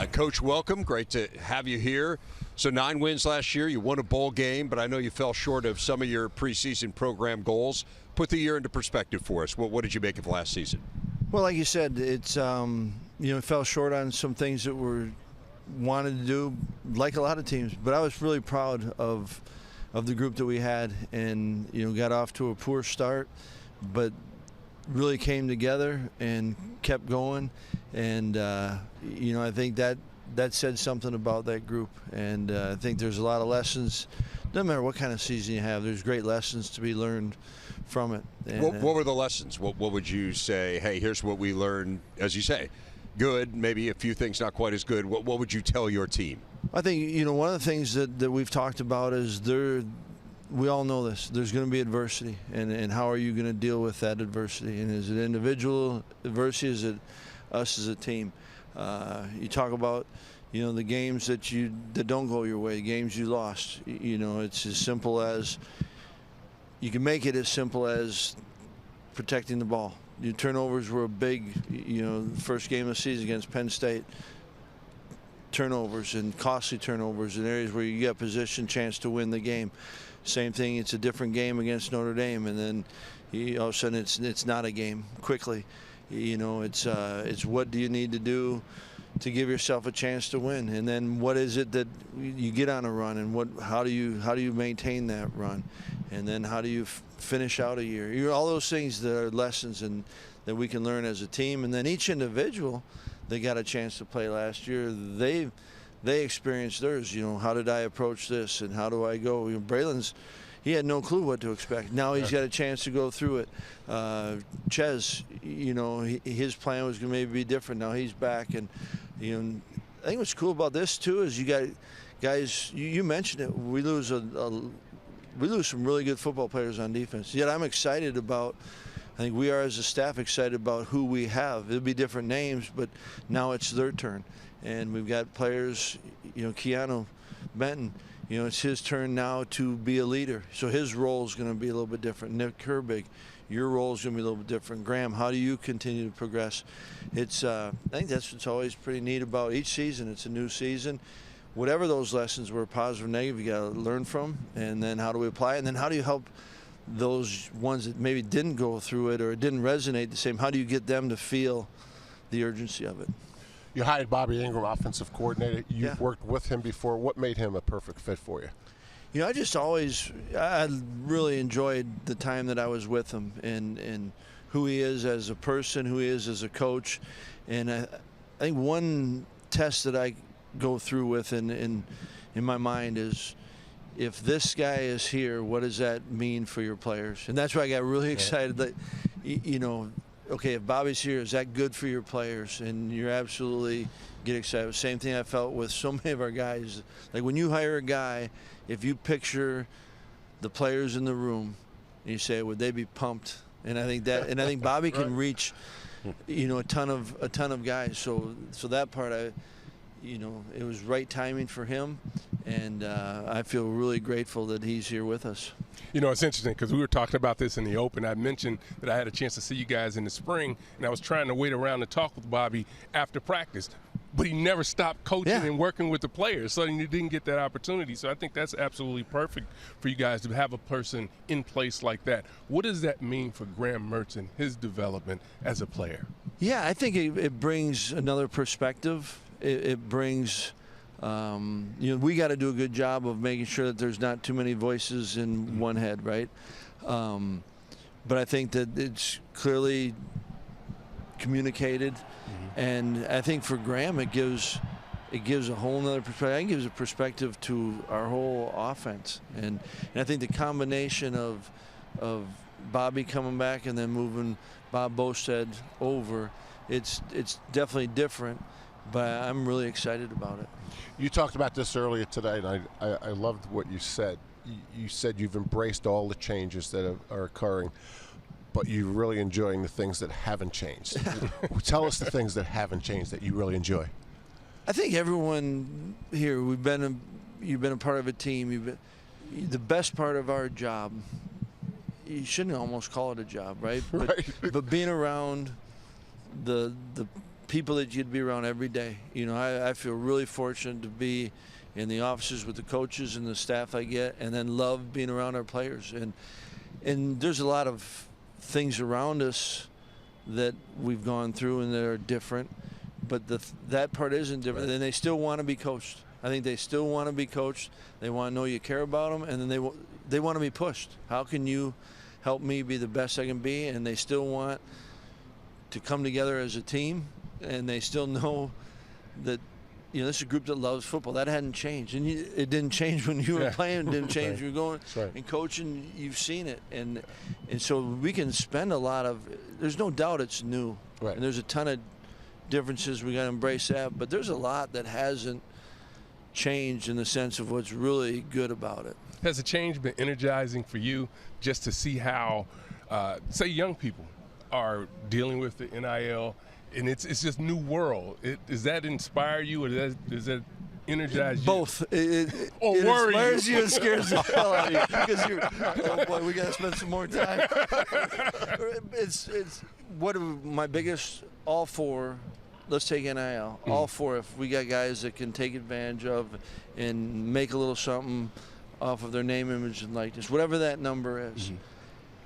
Coach, welcome. Great to have you here. So 9 wins last year. You won a bowl game, but I know you fell short of some of your preseason program goals. Put the year into perspective for us. What did you make of last season? Well, like you said, it's fell short on some things that were wanted to do, like a lot of teams. But I was really proud of the group that we had, and got off to a poor start, but really came together and kept going. And I think that said something about that group. And I think there's a lot of lessons. Doesn't matter what kind of season you have, there's great lessons to be learned from it. And, what were the lessons? What would you say, hey, here's what we learned, as you say, good, maybe a few things not quite as good. What would you tell your team? I think, one of the things that we've talked about is we all know this. There's going to be adversity, and how are you going to deal with that adversity? And is it individual adversity? Is it us as a team? You talk about, the games that don't go your way, games you lost. It's as simple as you can make it as simple as protecting the ball. Your turnovers were a big, first game of the season against Penn State. Turnovers and costly turnovers in areas where you get position, chance to win the game. Same thing, it's a different game against Notre Dame, and then all of a sudden it's not a game quickly. It's what do you need to do to give yourself a chance to win, and then what is it that you get on a run, and how do you maintain that run, and then how do you finish out a year? All those things that are lessons and that we can learn as a team, and then each individual, they got a chance to play last year. They experienced theirs. How did I approach this, and how do I go? Braylon's, he had no clue what to expect. Now he's got a chance to go through it. Ches, his plan was going to maybe be different. Now he's back, and I think what's cool about this too is you got guys. You mentioned it. We lose some really good football players on defense. Yet I'm excited about. I think we are as a staff excited about who we have. It'll be different names, but now it's their turn, and we've got players. Keeanu, Benton. It's his turn now to be a leader. So his role is going to be a little bit different. Nick Herbib, your role is going to be a little bit different. Graham, how do you continue to progress? I think that's what's always pretty neat about each season. It's a new season. Whatever those lessons were, positive or negative, you got to learn from. And then how do we apply it? And then how do you help those ones that maybe didn't go through it or it didn't resonate the same? How do you get them to feel the urgency of it? You hired Bobby Ingram, offensive coordinator. You've worked with him before. What made him a perfect fit for you? I really enjoyed the time that I was with him and who he is as a person, who he is as a coach. And I think one test that I go through with in my mind is, if this guy is here, what does that mean for your players? And that's why I got really excited that, okay, if Bobby's here, is that good for your players? And you're absolutely get excited. Same thing I felt with so many of our guys. Like when you hire a guy, if you picture the players in the room, and you say, would they be pumped? And I think Bobby can reach, a ton of guys. So that part, it was right timing for him, and I feel really grateful that he's here with us. It's interesting because we were talking about this in the open. I mentioned that I had a chance to see you guys in the spring, and I was trying to wait around to talk with Bobby after practice. But he never stopped coaching and working with the players, so you didn't get that opportunity. So I think that's absolutely perfect for you guys to have a person in place like that. What does that mean for Graham Mertz and his development as a player? Yeah, I think it brings another perspective. It brings, we got to do a good job of making sure that there's not too many voices in one head, right? But I think that it's clearly communicated, and I think for Graham it gives a whole nother perspective. I think it gives a perspective to our whole offense, and I think the combination of Bobby coming back and then moving Bob Bostad over, it's definitely different. But I'm really excited about it. You talked about this earlier today, and I loved what you said. You said you've embraced all the changes that are occurring, but you're really enjoying the things that haven't changed. Tell us the things that haven't changed that you really enjoy. I think everyone here, you've been a part of a team. The best part of our job, you shouldn't almost call it a job, right? But being around the people that you'd be around every day. You know, I feel really fortunate to be in the offices with the coaches and the staff I get, and then love being around our players. And there's a lot of things around us that we've gone through and that are different, but that part isn't different. Right. And they still want to be coached. I think they still want to be coached. They want to know you care about them, and then they want to be pushed. How can you help me be the best I can be? And they still want to come together as a team, and they still know that, you know, this is a group that loves football. That hadn't changed, and it didn't change when you were playing. It didn't change when you were going and coaching. You've seen it, and so we can spend a lot of. There's no doubt it's new, and there's a ton of differences. We got to embrace that, but there's a lot that hasn't changed in the sense of what's really good about it. Has the change been energizing for you, just to see how, say, young people are dealing with the NIL? And it's just new world. Does that inspire you, or does that energize you? Both. It worry inspires you and scares the hell out of you, because you're, oh boy, we got to spend some more time. It's what are my biggest, all four. Let's take NIL. All four. If we got guys that can take advantage of and make a little something off of their name, image, and likeness, whatever that number is.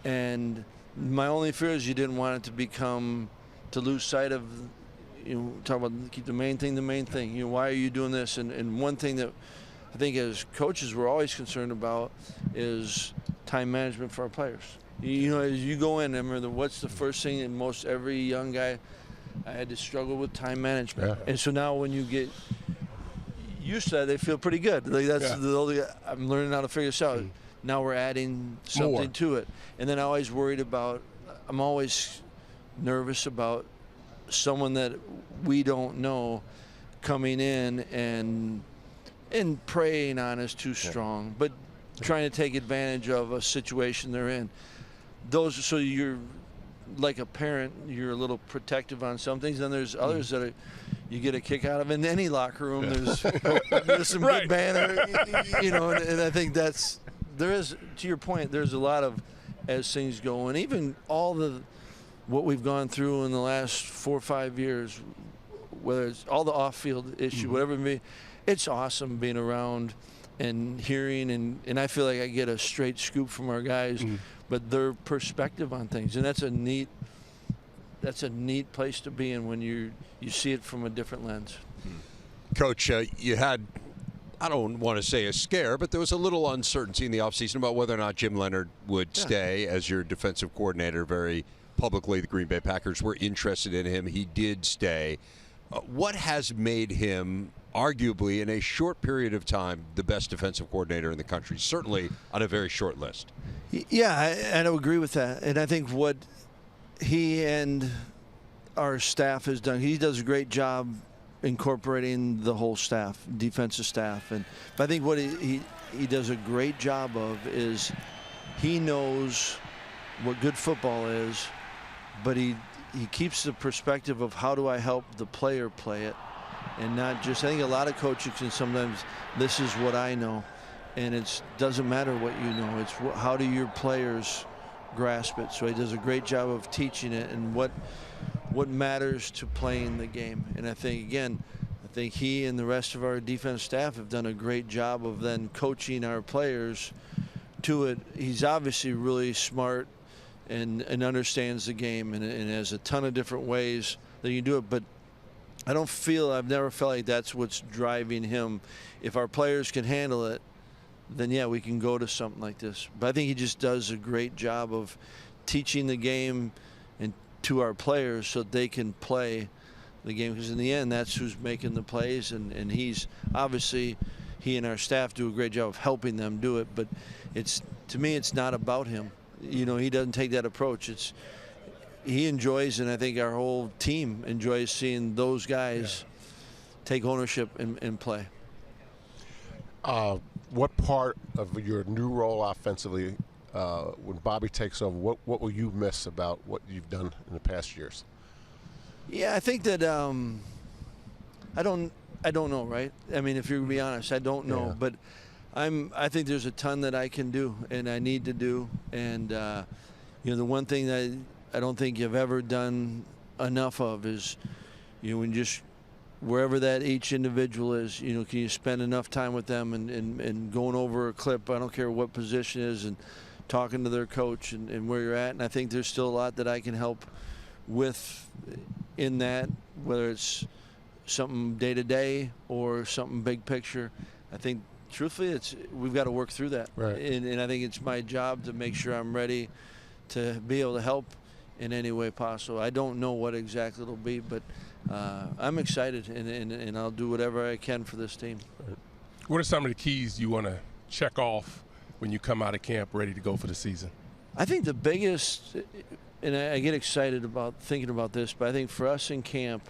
And my only fear is you didn't want it to become, to lose sight of, you know, talk about keep the main thing the main thing. You know, why are you doing this? And one thing that I think as coaches we're always concerned about is time management for our players. You know, as you go in, I remember what's the first thing that most every young guy, I had to struggle with time management. And so now when you get used to that, they feel pretty good. Like that's the only, I'm learning how to figure this out. Now we're adding something to it. And then I'm always worried about, I'm always nervous about someone that we don't know coming in and preying on us too strong, but trying to take advantage of a situation they're in. Those, so you're like a parent, you're a little protective on some things. Then there's others that you get a kick out of. In any locker room, there's some good banner, you know. And I think there is, to your point, there's a lot of, as things go, and even all what we've gone through in the last 4 or 5 years, whether it's all the off-field issue, whatever it may be, it's awesome being around and hearing, and I feel like I get a straight scoop from our guys, but their perspective on things, and that's a neat place to be in when you see it from a different lens. Coach, you had, I don't want to say a scare, but there was a little uncertainty in the offseason about whether or not Jim Leonhard would stay as your defensive coordinator. Very publicly, the Green Bay Packers were interested in him. He did stay. What has made him, arguably, in a short period of time, the best defensive coordinator in the country, certainly on a very short list? Yeah, I don't agree with that. And I think what he and our staff has done, he does a great job incorporating the whole staff, defensive staff. But I think what he does a great job of is he knows what good football is, but he keeps the perspective of how do I help the player play it, and not just, I think a lot of coaches can sometimes, this is what I know, and it doesn't matter what you know, it's how do your players grasp it. So he does a great job of teaching it and what matters to playing the game. And I think, again, he and the rest of our defense staff have done a great job of then coaching our players to it. He's obviously really smart and understands the game and has a ton of different ways that you do it. But I've never felt like that's what's driving him. If our players can handle it, then yeah, we can go to something like this. But I think he just does a great job of teaching the game and to our players so they can play the game, because in the end, that's who's making the plays, and he's obviously, he and our staff do a great job of helping them do it. But to me, it's not about him. You know, he doesn't take that approach. He enjoys, and I think our whole team enjoys seeing those guys take ownership and play. What part of your new role offensively, when Bobby takes over, what will you miss about what you've done in the past years? Yeah, I think that I don't know, right? I mean, if you're gonna be honest, I don't know, but I think there's a ton that I can do and I need to do, and you know, the one thing that I don't think you've ever done enough of is when just wherever that each individual is, can you spend enough time with them and going over a clip, I don't care what position it is, and talking to their coach and where you're at. And I think there's still a lot that I can help with in that, whether it's something day-to-day or something big picture. I think, truthfully, we've got to work through that. Right. And I think it's my job to make sure I'm ready to be able to help in any way possible. I don't know what exactly it'll be, but I'm excited, and I'll do whatever I can for this team. What are some of the keys you want to check off when you come out of camp ready to go for the season? I think the biggest, and I get excited about thinking about this, but I think for us in camp,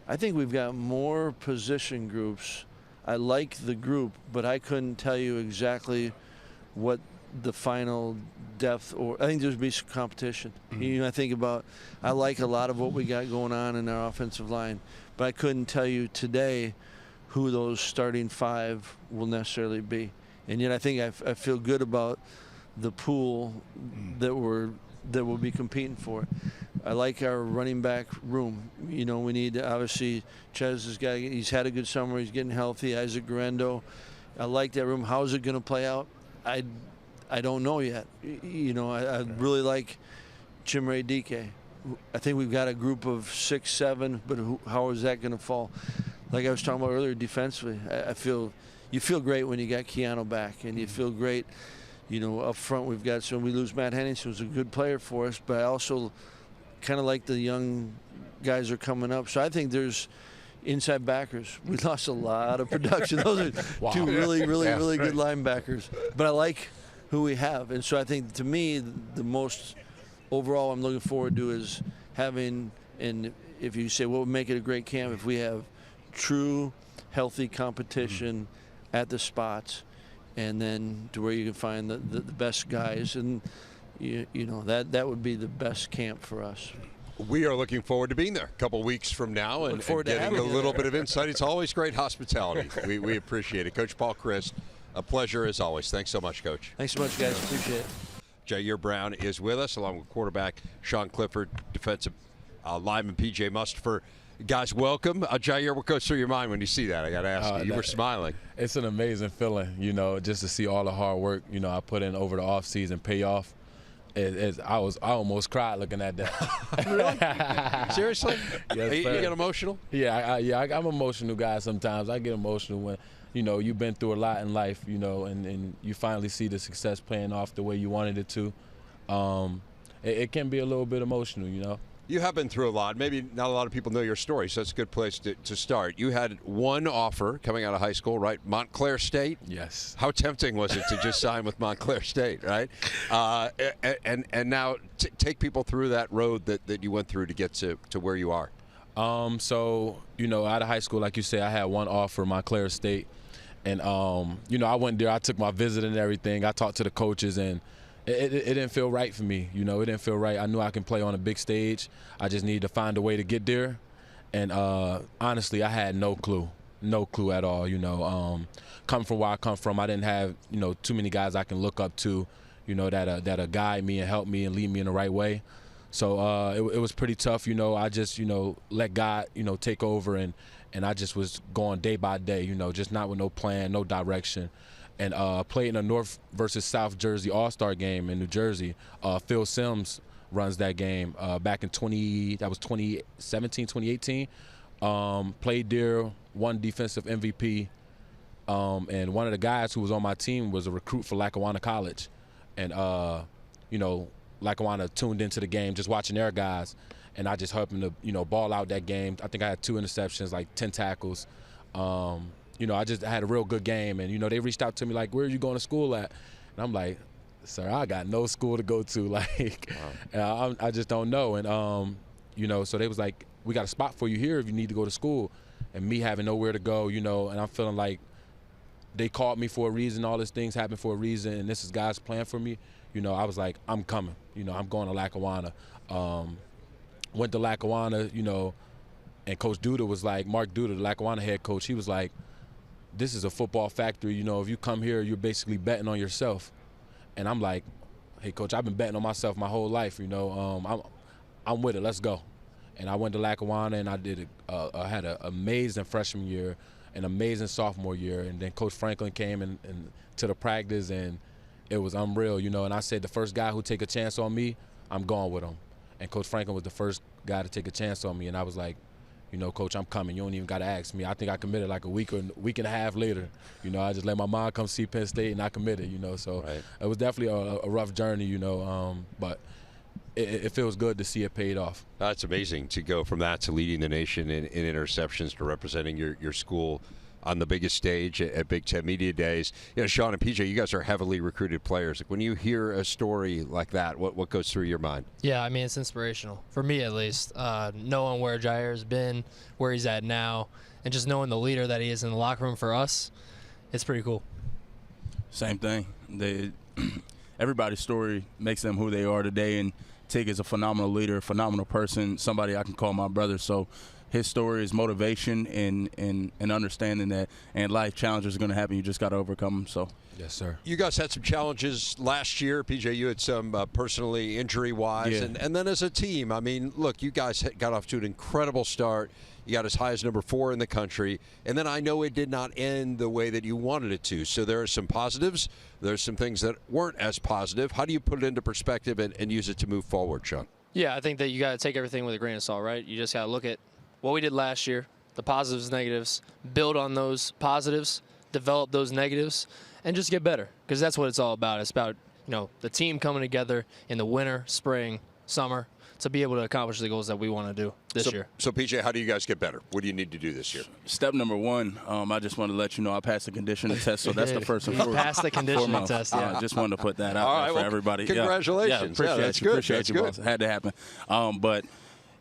I think we've got more position groups. I like the group, but I couldn't tell you exactly what the final depth, or I think there's be some competition. Mm-hmm. I like a lot of what we got going on in our offensive line, but I couldn't tell you today who those starting five will necessarily be. And yet I think I feel good about the pool that we'll be competing for. I like our running back room. We need, obviously, Ches he's had a good summer. He's getting healthy. Isaac Garendo. I like that room. How is it going to play out? I don't know yet. I really like Chimere Dike. I think we've got a group of 6, 7, but how is that going to fall? Like I was talking about earlier, defensively, you feel great when you got Keeanu back, and you feel great, up front we've got, so we lose Matt Henderson, who's a good player for us, but I also kind of like the young guys are coming up. So I think there's inside backers. We lost a lot of production. Those are two really good linebackers. But I like who we have. And so I think, to me, the most overall I'm looking forward to is having, and if you say what would make it a great camp, if we have true, healthy competition at the spots, and then to where you can find the best guys. And, that would be the best camp for us. We are looking forward to being there a couple weeks from now and getting a little bit of insight. It's always great hospitality. We appreciate it. Coach Paul Chryst, a pleasure as always. Thanks so much, Coach. Thanks so much, guys. Appreciate it. Ji'Ayir Brown is with us, along with quarterback Sean Clifford, defensive lineman P.J. Mustipher. Guys, welcome. Ji'Ayir, what goes through your mind when you see that? I got to ask you. You were smiling. It's an amazing feeling, just to see all the hard work, I put in over the offseason pay off. I almost cried looking at that. Really? Seriously? Yes, you get emotional? Yeah, I'm an emotional guy sometimes. I get emotional when, you've been through a lot in life, and you finally see the success paying off the way you wanted it to. It can be a little bit emotional, You have been through a lot. Maybe not a lot of people know your story, so it's a good place to start. You had one offer coming out of high school, right? Montclair State? Yes. How tempting was it to just sign with Montclair State, right? And now take people through that road that you went through to get to where you are. So, out of high school, like you say, I had one offer, Montclair State. And, I went there. I took my visit and everything. I talked to the coaches, and it didn't feel right for me. It didn't feel right. I knew I can play on a big stage. I just needed to find a way to get there. And honestly, I had no clue at all. Coming from where I come from, I didn't have, too many guys I can look up to, that'll guide me and help me and lead me in the right way. So it was pretty tough. I just, let God, take over, and I just was going day by day, just not with no plan, no direction. And played in a North versus South Jersey All-Star game in New Jersey. Phil Simms runs that game back in 2017, 2018. Played there, won defensive MVP. And one of the guys who was on my team was a recruit for Lackawanna College. And, Lackawanna tuned into the game, just watching their guys. And I just helped him to, ball out that game. I think I had 2 interceptions, like 10 tackles. I just had a real good game, and, they reached out to me like, where are you going to school at? And I'm like, sir, I got no school to go to. Like, wow. I just don't know. And, so they was like, we got a spot for you here if you need to go to school. And me having nowhere to go, and I'm feeling like they called me for a reason. All these things happened for a reason, and this is God's plan for me. I was like, I'm coming. I'm going to Lackawanna. Went to Lackawanna, and Coach Duda was like, Mark Duda, the Lackawanna head coach, he was like, this is a football factory. If you come here, you're basically betting on yourself. And I'm like, hey, Coach, I've been betting on myself my whole life. I'm with it. Let's go. And I went to Lackawanna, and I had an amazing freshman year, an amazing sophomore year, and then Coach Franklin came and to the practice, and it was unreal, you know. And I said, the first guy who take a chance on me, I'm going with him. And Coach Franklin was the first guy to take a chance on me, and I was like, you know, Coach, I'm coming. You don't even got to ask me. I think I committed like a week and a half later. You know, I just let my mom come see Penn State, and I committed, you know. So It was definitely a rough journey, you know, but it feels good to see it paid off. That's amazing to go from that to leading the nation in interceptions to representing your school on the biggest stage at Big Ten Media Days. You know, Sean and PJ, you guys are heavily recruited players. Like, when you hear a story like that, what goes through your mind? Yeah, I mean, it's inspirational, for me at least. Knowing where Ji'Ayir's been, where he's at now, and just knowing the leader that he is in the locker room for us, it's pretty cool. Same thing. Everybody's story makes them who they are today, and Tig is a phenomenal leader, a phenomenal person, somebody I can call my brother. So his story is motivation and understanding that in life challenges are going to happen. You just got to overcome them. So. Yes, sir. You guys had some challenges last year. PJ, you had some personally injury-wise. And then as a team, I mean, look, you guys got off to an incredible start. You got as high as number 4 in the country. And then I know it did not end the way that you wanted it to. So there are some positives. There's some things that weren't as positive. How do you put it into perspective and use it to move forward, Sean? Yeah, I think that you got to take everything with a grain of salt, right? You just got to look at what we did last year, the positives, negatives, build on those positives, develop those negatives, and just get better, because that's what it's all about. It's about, you know, the team coming together in the winter, spring, summer to be able to accomplish the goals that we want to do this year. So, PJ, how do you guys get better? What do you need to do this year? Step number 1, I just want to let you know I passed the conditioning test, so that's the first and foremost. Passed the conditioning test, yeah. I just wanted to put that out there for everybody. Congratulations. Yeah, that's good. Appreciate that's you, good. boss. It had to happen. But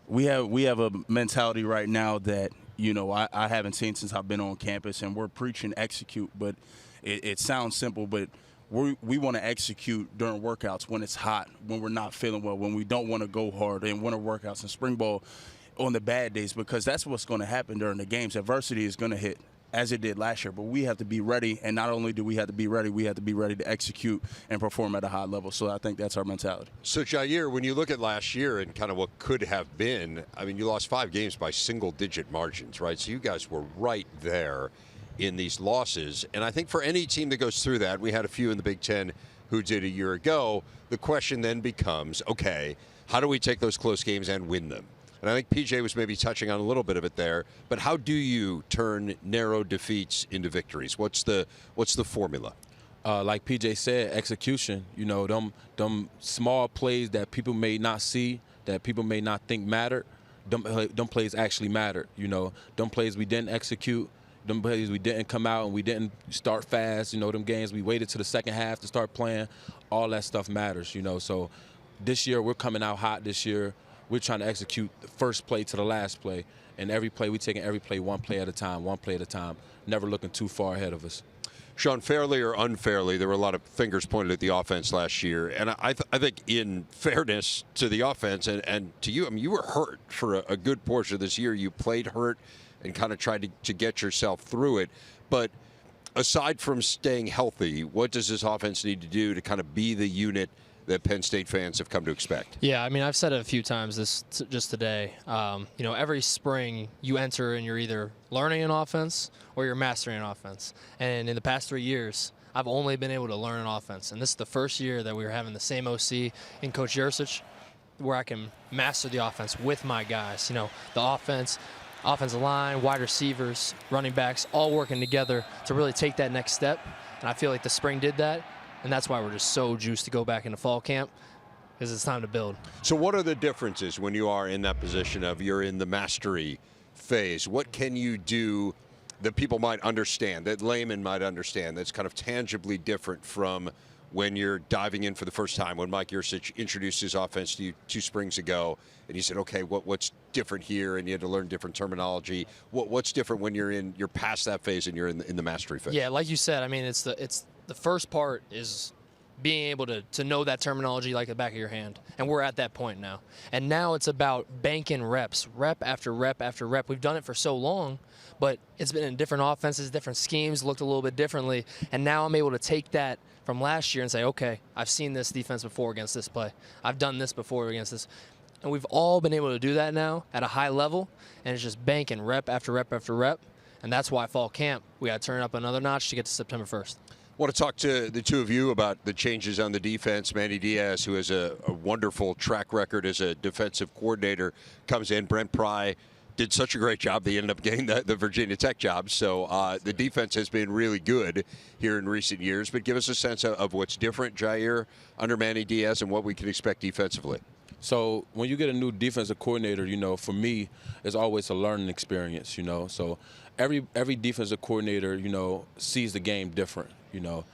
we have a mentality right now that, you know, I haven't seen since I've been on campus, and we're preaching execute, but it sounds simple, but we want to execute during workouts when it's hot, when we're not feeling well, when we don't want to go hard, in winter workouts and spring ball on the bad days, because that's what's going to happen during the games. Adversity is going to hit, as it did last year, but we have to be ready, and not only do we have to be ready, we have to be ready to execute and perform at a high level. So I think that's our mentality. So, Ji'Ayir, when you look at last year and kind of what could have been, I mean, you lost 5 games by single-digit margins, right? So you guys were right there in these losses. And I think for any team that goes through that, we had a few in the Big Ten who did a year ago, the question then becomes, okay, how do we take those close games and win them? And I think PJ was maybe touching on a little bit of it there, but how do you turn narrow defeats into victories? What's the formula? Like PJ said, execution. You know, them small plays that people may not see, that people may not think matter, them plays actually matter. You know, them plays we didn't execute, them plays we didn't come out and we didn't start fast. You know, them games we waited to the second half to start playing. All that stuff matters, you know. So this year we're coming out hot this year. We're trying to execute the first play to the last play. And every play, we're taking every play one play at a time, never looking too far ahead of us. Sean, fairly or unfairly, there were a lot of fingers pointed at the offense last year. And I think in fairness to the offense and to you, I mean, you were hurt for a good portion of this year. You played hurt and kind of tried to get yourself through it. But aside from staying healthy, what does this offense need to do to kind of be the unit that Penn State fans have come to expect? Yeah, I mean, I've said it a few times just today. You know, every spring you enter and you're either learning an offense or you're mastering an offense. And in the past 3 years, I've only been able to learn an offense. And this is the first year that we were having the same OC in Coach Yersich, where I can master the offense with my guys. You know, the offensive line, wide receivers, running backs, all working together to really take that next step. And I feel like the spring did that. And that's why we're just so juiced to go back into fall camp, because it's time to build. So what are the differences when you are in that position of you're in the mastery phase? What can you do that people might understand, that laymen might understand, that's kind of tangibly different from when you're diving in for the first time, when Mike Yurcich introduced his offense to you 2 springs ago, and you said, okay, what's different here, and you had to learn different terminology. What's different when you're past that phase and you're in the mastery phase? Yeah, like you said, I mean, it's the first part is being able to know that terminology like the back of your hand. And we're at that point now. And now it's about banking reps, rep after rep after rep. We've done it for so long, but it's been in different offenses, different schemes, looked a little bit differently. And now I'm able to take that from last year and say, okay, I've seen this defense before against this play. I've done this before against this. And we've all been able to do that now at a high level, and it's just banking rep after rep after rep. And that's why fall camp, we got to turn up another notch to get to September 1st. I want to talk to the two of you about the changes on the defense. Manny Diaz, who has a wonderful track record as a defensive coordinator, comes in. Brent Pry did such a great job, they ended up getting the Virginia Tech job. So the defense has been really good here in recent years. But give us a sense of what's different, Ji'Ayir, under Manny Diaz, and what we can expect defensively. So when you get a new defensive coordinator, you know, for me, it's always a learning experience, you know. So every defensive coordinator, you know, sees the game different, you know.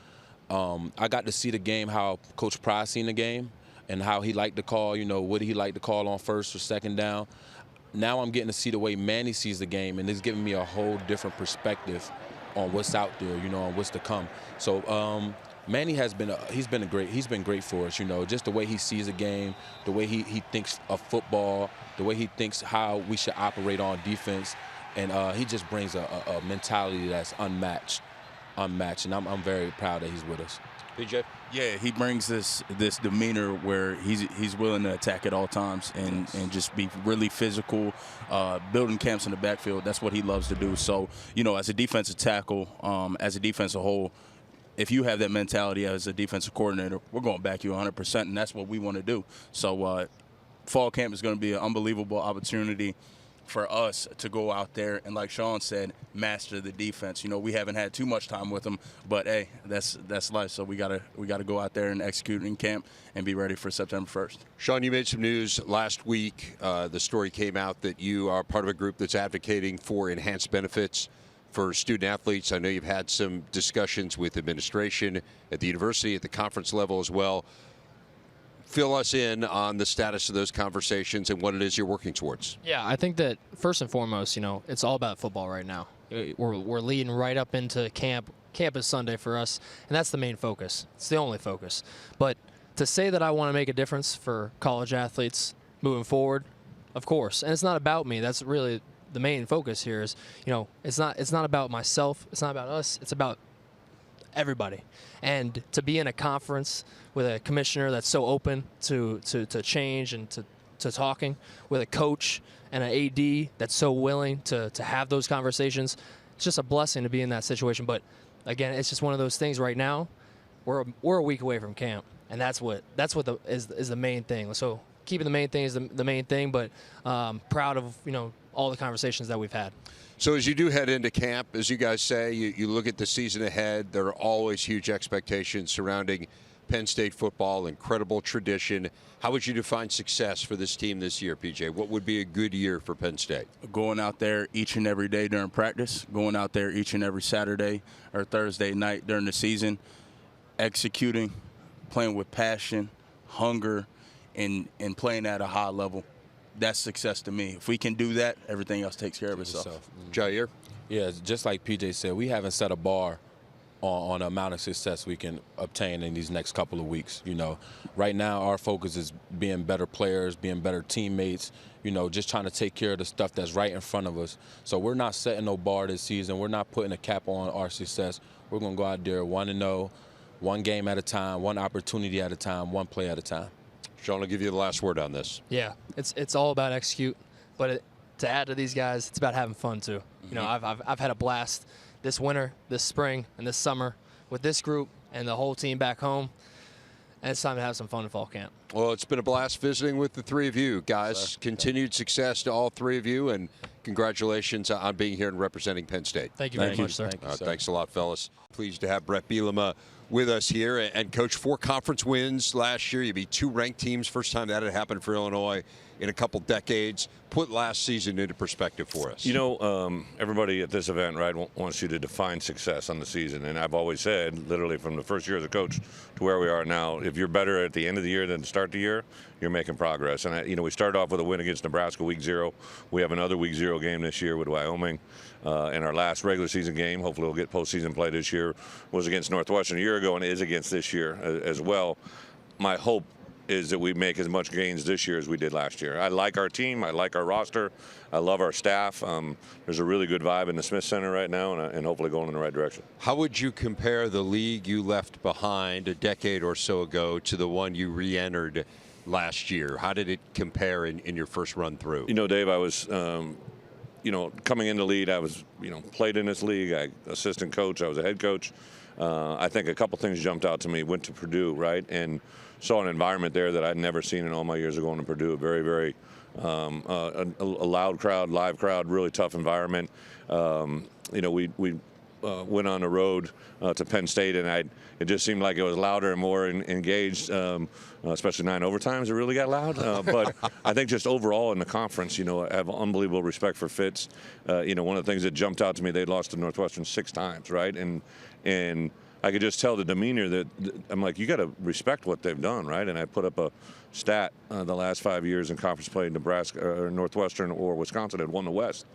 I got to see the game how Coach Pry seen the game and how he liked to call, you know, what he liked to call on first or second down. Now I'm getting to see the way Manny sees the game, and it's giving me a whole different perspective on what's out there, you know, on what's to come. So Manny has been he's been great for us, you know, just the way he sees the game, the way he thinks of football, the way he thinks how we should operate on defense, and he just brings a mentality that's unmatched, and I'm very proud that he's with us. PJ? Yeah, he brings this demeanor where he's willing to attack at all times and just be really physical, building camps in the backfield. That's what he loves to do. So, you know, as a defensive tackle, as a defensive whole, if you have that mentality as a defensive coordinator, we're going to back you 100%, and that's what we want to do. So fall camp is going to be an unbelievable opportunity for us to go out there and, like Sean said, master the defense. You know, we haven't had too much time with them, but hey, that's life. So we gotta go out there and execute in camp and be ready for September 1st. Sean, you made some news last week. The story came out that you are part of a group that's advocating for enhanced benefits for student athletes. I know you've had some discussions with administration at the university, at the conference level as well. Fill us in on the status of those conversations and what it is you're working towards. Yeah, I think that first and foremost, you know, it's all about football right now. We're leading right up into camp. Camp is Sunday for us, and that's the main focus. It's the only focus. But to say that I want to make a difference for college athletes moving forward, of course. And it's not about me. That's really the main focus here is, you know, it's not about myself. It's not about us. It's about everybody. And to be in a conference with a commissioner that's so open to change and to talking, with a coach and an AD that's so willing to have those conversations, it's just a blessing to be in that situation. But again, it's just one of those things right now. We're a week away from camp, and that's what is the main thing. So keeping the main thing is the main thing, but proud of, you know, all the conversations that we've had. So as you do head into camp, as you guys say, you look at the season ahead, there are always huge expectations surrounding Penn State football, incredible tradition. How would you define success for this team this year, PJ? What would be a good year for Penn State? Going out there each and every day during practice, going out there each and every Saturday or Thursday night during the season, executing, playing with passion, hunger, and playing at a high level. That's success to me. If we can do that, everything else takes care of itself. Ji'Ayir? Yeah, just like PJ said, we haven't set a bar on the amount of success we can obtain in these next couple of weeks. You know, right now our focus is being better players, being better teammates, you know, just trying to take care of the stuff that's right in front of us. So we're not setting no bar this season. We're not putting a cap on our success. We're going to go out there 1-0, one game at a time, one opportunity at a time, one play at a time. Sean, I'll give you the last word on this. Yeah, it's all about execute, but to add to these guys, it's about having fun too. You know, I've had a blast this winter, this spring, and this summer with this group and the whole team back home, and it's time to have some fun in fall camp. Well, it's been a blast visiting with the three of you, guys. Continued success to all three of you, and congratulations on being here and representing Penn State. Thank you very much, sir. Thanks a lot, fellas. Pleased to have Bret Bielema with us here. And, Coach, 4 conference wins last year. You beat 2 ranked teams. First time that had happened for Illinois in a couple decades. Put last season into perspective for us. You know, everybody at this event, right, wants you to define success on the season. And I've always said, literally from the first year as a coach to where we are now, if you're better at the end of the year than to start the year, you're making progress. And, you know, we started off with a win against Nebraska week 0. We have another week 0 game this year with Wyoming. And our last regular season game, hopefully we'll get postseason play this year, was against Northwestern a year ago and is against this year as well. My hope is that we make as much gains this year as we did last year. I like our team. I like our roster. I love our staff. There's a really good vibe in the Smith Center right now, and hopefully going in the right direction. How would you compare the league you left behind a decade or so ago to the one you re-entered last year? How did it compare in your first run through? You know, Dave, I was, coming into lead, I was, played in this league. Assistant coach, I was a head coach. I think a couple things jumped out to me. Went to Purdue, right, and saw an environment there that I'd never seen in all my years of going to Purdue. Very, very a loud crowd, live crowd, really tough environment. We went on the road to Penn State, and it just seemed like it was louder and more engaged, especially 9 overtimes. It really got loud. But I think just overall in the conference, I have unbelievable respect for Fitz. One of the things that jumped out to me, they lost to Northwestern 6 times, right? And I could just tell the demeanor that I'm like, you got to respect what they've done, right? And I put up a stat the last 5 years in conference play, Nebraska, or Northwestern, or Wisconsin had won the West.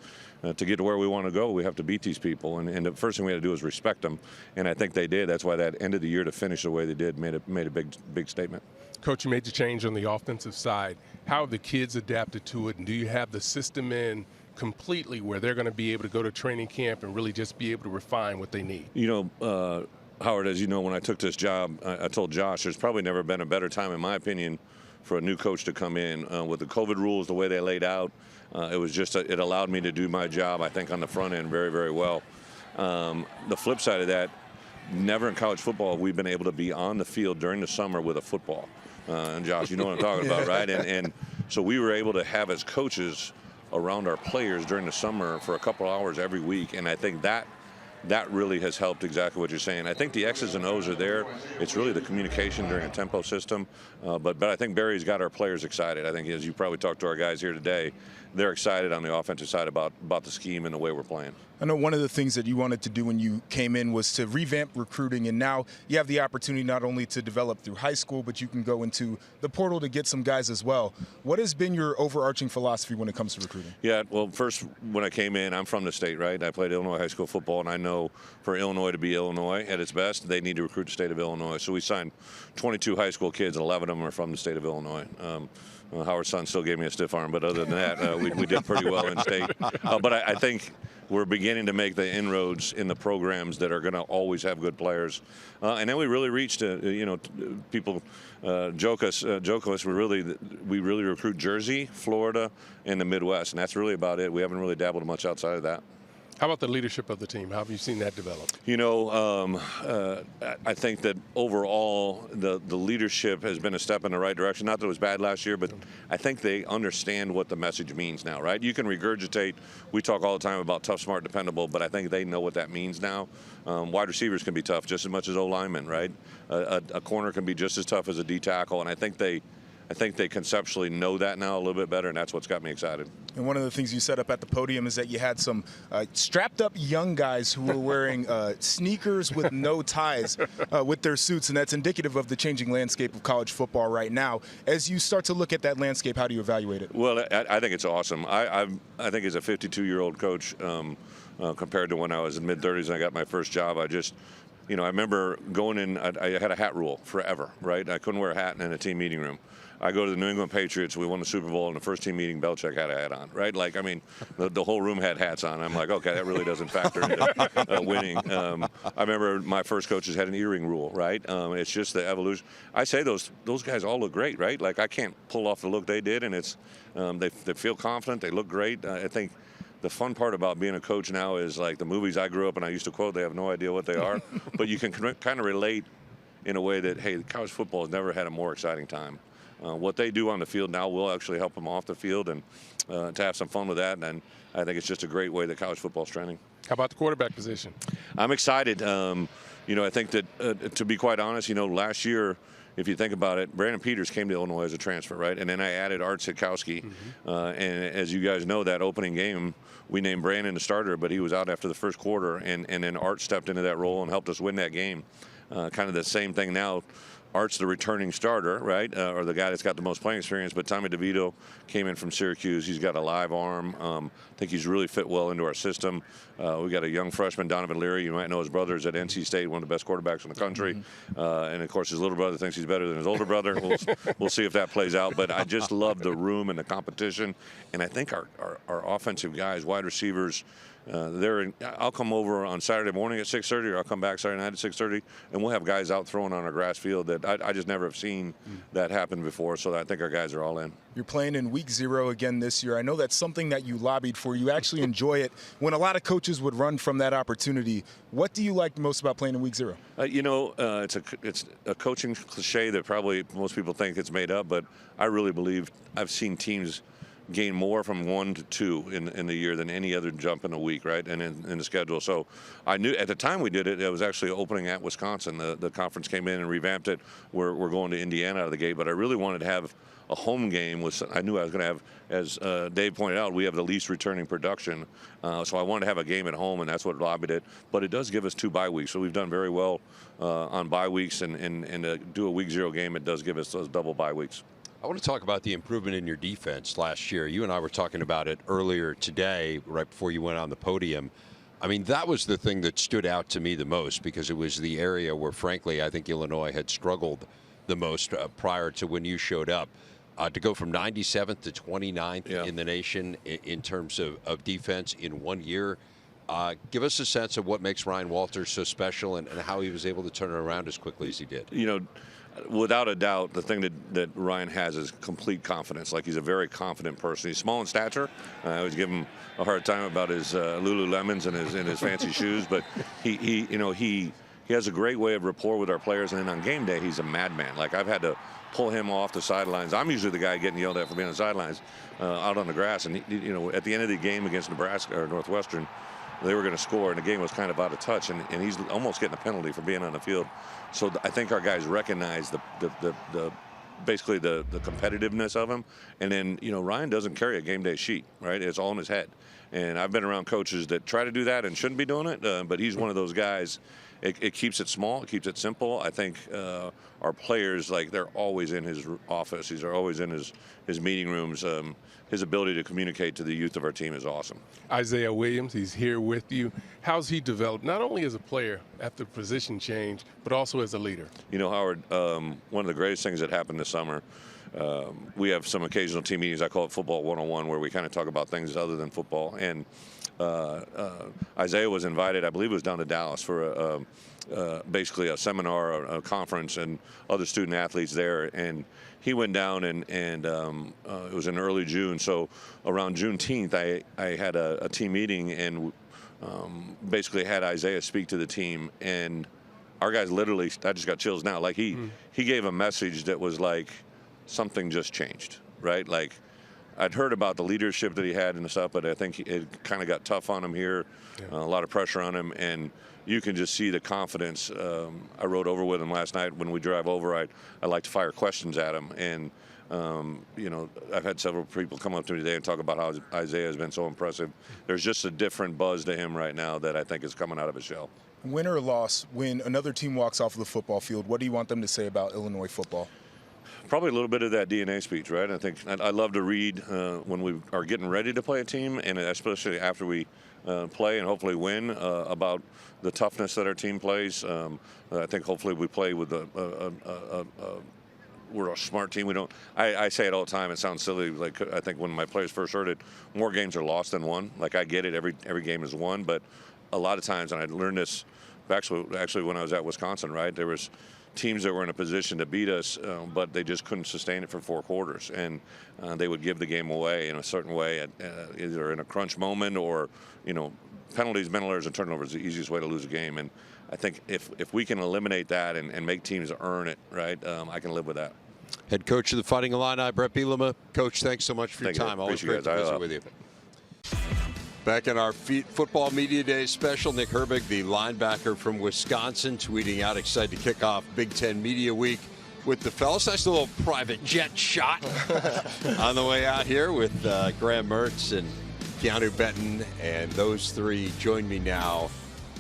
To get to where we want to go, we have to beat these people, and the first thing we had to do is respect them, and I think they did. That's why that end of the year to finish the way they did made a big statement. Coach, you made the change on the offensive side. How have the kids adapted to it, and do you have the system in completely where they're going to be able to go to training camp and really just be able to refine what they need? Howard, as you know, when I took this job, I told Josh there's probably never been a better time, in my opinion, for a new coach to come in. With the COVID rules, the way they laid out, it allowed me to do my job, I think, on the front end very, very well. The flip side of that, never in college football have we been able to be on the field during the summer with a football. And Josh, you know what I'm talking about, right? And so we were able to have, as coaches, around our players during the summer for a couple hours every week, and I think that really has helped exactly what you're saying. I think the X's and O's are there. It's really the communication during a tempo system. But I think Barry's got our players excited. I think, as you probably talked to our guys here today, they're excited on the offensive side about the scheme and the way we're playing. I know one of the things that you wanted to do when you came in was to revamp recruiting, and now you have the opportunity not only to develop through high school, but you can go into the portal to get some guys as well. What has been your overarching philosophy when it comes to recruiting? Yeah, well, first, when I came in, I'm from the state, right? I played Illinois high school football, and I know for Illinois to be Illinois at its best, they need to recruit the state of Illinois. So we signed 22 high school kids, and 11 of them are from the state of Illinois. Howard's son still gave me a stiff arm, but other than that, we did pretty well in state. But I think we're beginning to make the inroads in the programs that are going to always have good players. And then we really reached, people joke us, we really recruit Jersey, Florida, and the Midwest, and that's really about it. We haven't really dabbled much outside of that. How about the leadership of the team? How have you seen that develop? I think that overall the leadership has been a step in the right direction. Not that it was bad last year, but I think they understand what the message means now, right? You can regurgitate. We talk all the time about tough, smart, dependable, but I think they know what that means now. Wide receivers can be tough just as much as O-linemen, right? A corner can be just as tough as a D tackle, and I think they conceptually know that now a little bit better, and that's what's got me excited. And one of the things you set up at the podium is that you had some strapped-up young guys who were wearing sneakers with no ties with their suits, and that's indicative of the changing landscape of college football right now. As you start to look at that landscape, how do you evaluate it? Well, I think it's awesome. I think as a 52-year-old coach, compared to when I was in mid-30s and I got my first job, I remember going in, I had a hat rule forever, right? I couldn't wear a hat in a team meeting room. I go to the New England Patriots. We won the Super Bowl, and the first team meeting, Belichick had a hat on, right? The whole room had hats on. I'm like, okay, that really doesn't factor into winning. I remember my first coaches had an earring rule, right? It's just the evolution. I say those guys all look great, right? I can't pull off the look they did, and it's they feel confident. They look great. I think the fun part about being a coach now is the movies I grew up and I used to quote, they have no idea what they are, but you can kind of relate in a way that, hey, college football has never had a more exciting time. What they do on the field now will actually help them off the field, and to have some fun with that. And I think it's just a great way that college football is trending. How about the quarterback position? I'm excited. I think that, to be quite honest, last year, if you think about it, Brandon Peters came to Illinois as a transfer, right? And then I added Art Sitkowski. And as you guys know, that opening game, we named Brandon the starter, but he was out after the first quarter. And then Art stepped into that role and helped us win that game. Kind of the same thing now. Art's the returning starter, right, or the guy that's got the most playing experience, but Tommy DeVito came in from Syracuse. He's got a live arm. I think he's really fit well into our system. We got a young freshman, Donovan Leary. You might know his brother is at NC State, one of the best quarterbacks in the country. And, of course, his little brother thinks he's better than his older brother. We'll see if that plays out. But I just love the room and the competition. And I think our offensive guys, wide receivers, I'll come over on Saturday morning at 6:30, or I'll come back Saturday night at 6:30, and we'll have guys out throwing on our grass field that I just never have seen that happen before. So I think our guys are all in. You're playing in week 0 again this year. I know that's something that you lobbied for. You actually enjoy it. When a lot of coaches would run from that opportunity, what do you like most about playing in week 0? It's a coaching cliche that probably most people think it's made up, but I really believe I've seen teams gain more from 1 to 2 in the year than any other jump in a week, right, and in the schedule. So I knew at the time we did it, it was actually opening at Wisconsin. The conference came in and revamped it. We're going to Indiana out of the gate, but I really wanted to have a home game. I knew I was going to have, as Dave pointed out, we have the least returning production. So I wanted to have a game at home, and that's what lobbied it. But it does give us 2 bye weeks. So we've done very well on bye weeks, and to do a week 0 game, it does give us those double bye weeks. I want to talk about the improvement in your defense last year. You and I were talking about it earlier today, right before you went on the podium. I mean, that was the thing that stood out to me the most, because it was the area where, frankly, I think Illinois had struggled the most prior to when you showed up. To go from 97th to 29th in the nation in terms of defense in 1 year. Give us a sense of what makes Ryan Walters so special and how he was able to turn it around as quickly as he did. Without a doubt, the thing that Ryan has is complete confidence. Like, he's a very confident person. He's small in stature. I always give him a hard time about his Lululemons and his fancy shoes, but he has a great way of rapport with our players. And then on game day, he's a madman. Like, I've had to pull him off the sidelines. I'm usually the guy getting yelled at for being on the sidelines out on the grass. And at the end of the game against Nebraska or Northwestern, they were going to score, and the game was kind of out of touch, and he's almost getting a penalty for being on the field. So I think our guys recognize basically the competitiveness of him. And then, Ryan doesn't carry a game day sheet, right? It's all in his head. And I've been around coaches that try to do that and shouldn't be doing it, but he's one of those guys. It keeps it small. It keeps it simple. I think our players, they're always in his office. He's always in his meeting rooms. His ability to communicate to the youth of our team is awesome. Isaiah Williams, he's here with you. How's he developed, not only as a player after position change, but also as a leader? Howard, one of the greatest things that happened this summer, we have some occasional team meetings. I call it Football 101, where we kind of talk about things other than football. And Isaiah was invited, I believe it was down to Dallas for basically a seminar, a conference, and other student athletes there. And he went down, and it was in early June. So around Juneteenth, I had a team meeting and basically had Isaiah speak to the team. And our guys literally, I just got chills now. Like, he gave a message that was like something just changed, right? Like, I'd heard about the leadership that he had and stuff, but I think it kind of got tough on him here, a lot of pressure on him, and you can just see the confidence. I rode over with him last night. When we drive over, I like to fire questions at him, and I've had several people come up to me today and talk about how Isaiah has been so impressive. There's just a different buzz to him right now that I think is coming out of his shell. Win or loss, when another team walks off of the football field, what do you want them to say about Illinois football? Probably a little bit of that DNA speech, right? I think I love to read when we are getting ready to play a team, and especially after we play and hopefully win, about the toughness that our team plays. I think hopefully we play with we're a smart team. We don't. I say it all the time. It sounds silly. Like, I think when my players first heard it, more games are lost than won. Like, I get it. Every game is won, but a lot of times, and I learned this actually when I was at Wisconsin, right? There was teams that were in a position to beat us, but they just couldn't sustain it for 4 quarters, and they would give the game away in a certain way, either in a crunch moment or, penalties, mental errors, and turnovers is the easiest way to lose a game. And I think if we can eliminate that and make teams earn it, right, I can live with that. Head coach of the Fighting Illini, Bret Bielema. Coach, thanks so much for your time. Always great to visit with you. Back in our Football Media Day special, Nick Herbib, the linebacker from Wisconsin, tweeting out, excited to kick off Big Ten Media Week with the fellas. Nice little private jet shot on the way out here with Graham Mertz and Keeanu, Benton, and those 3 join me now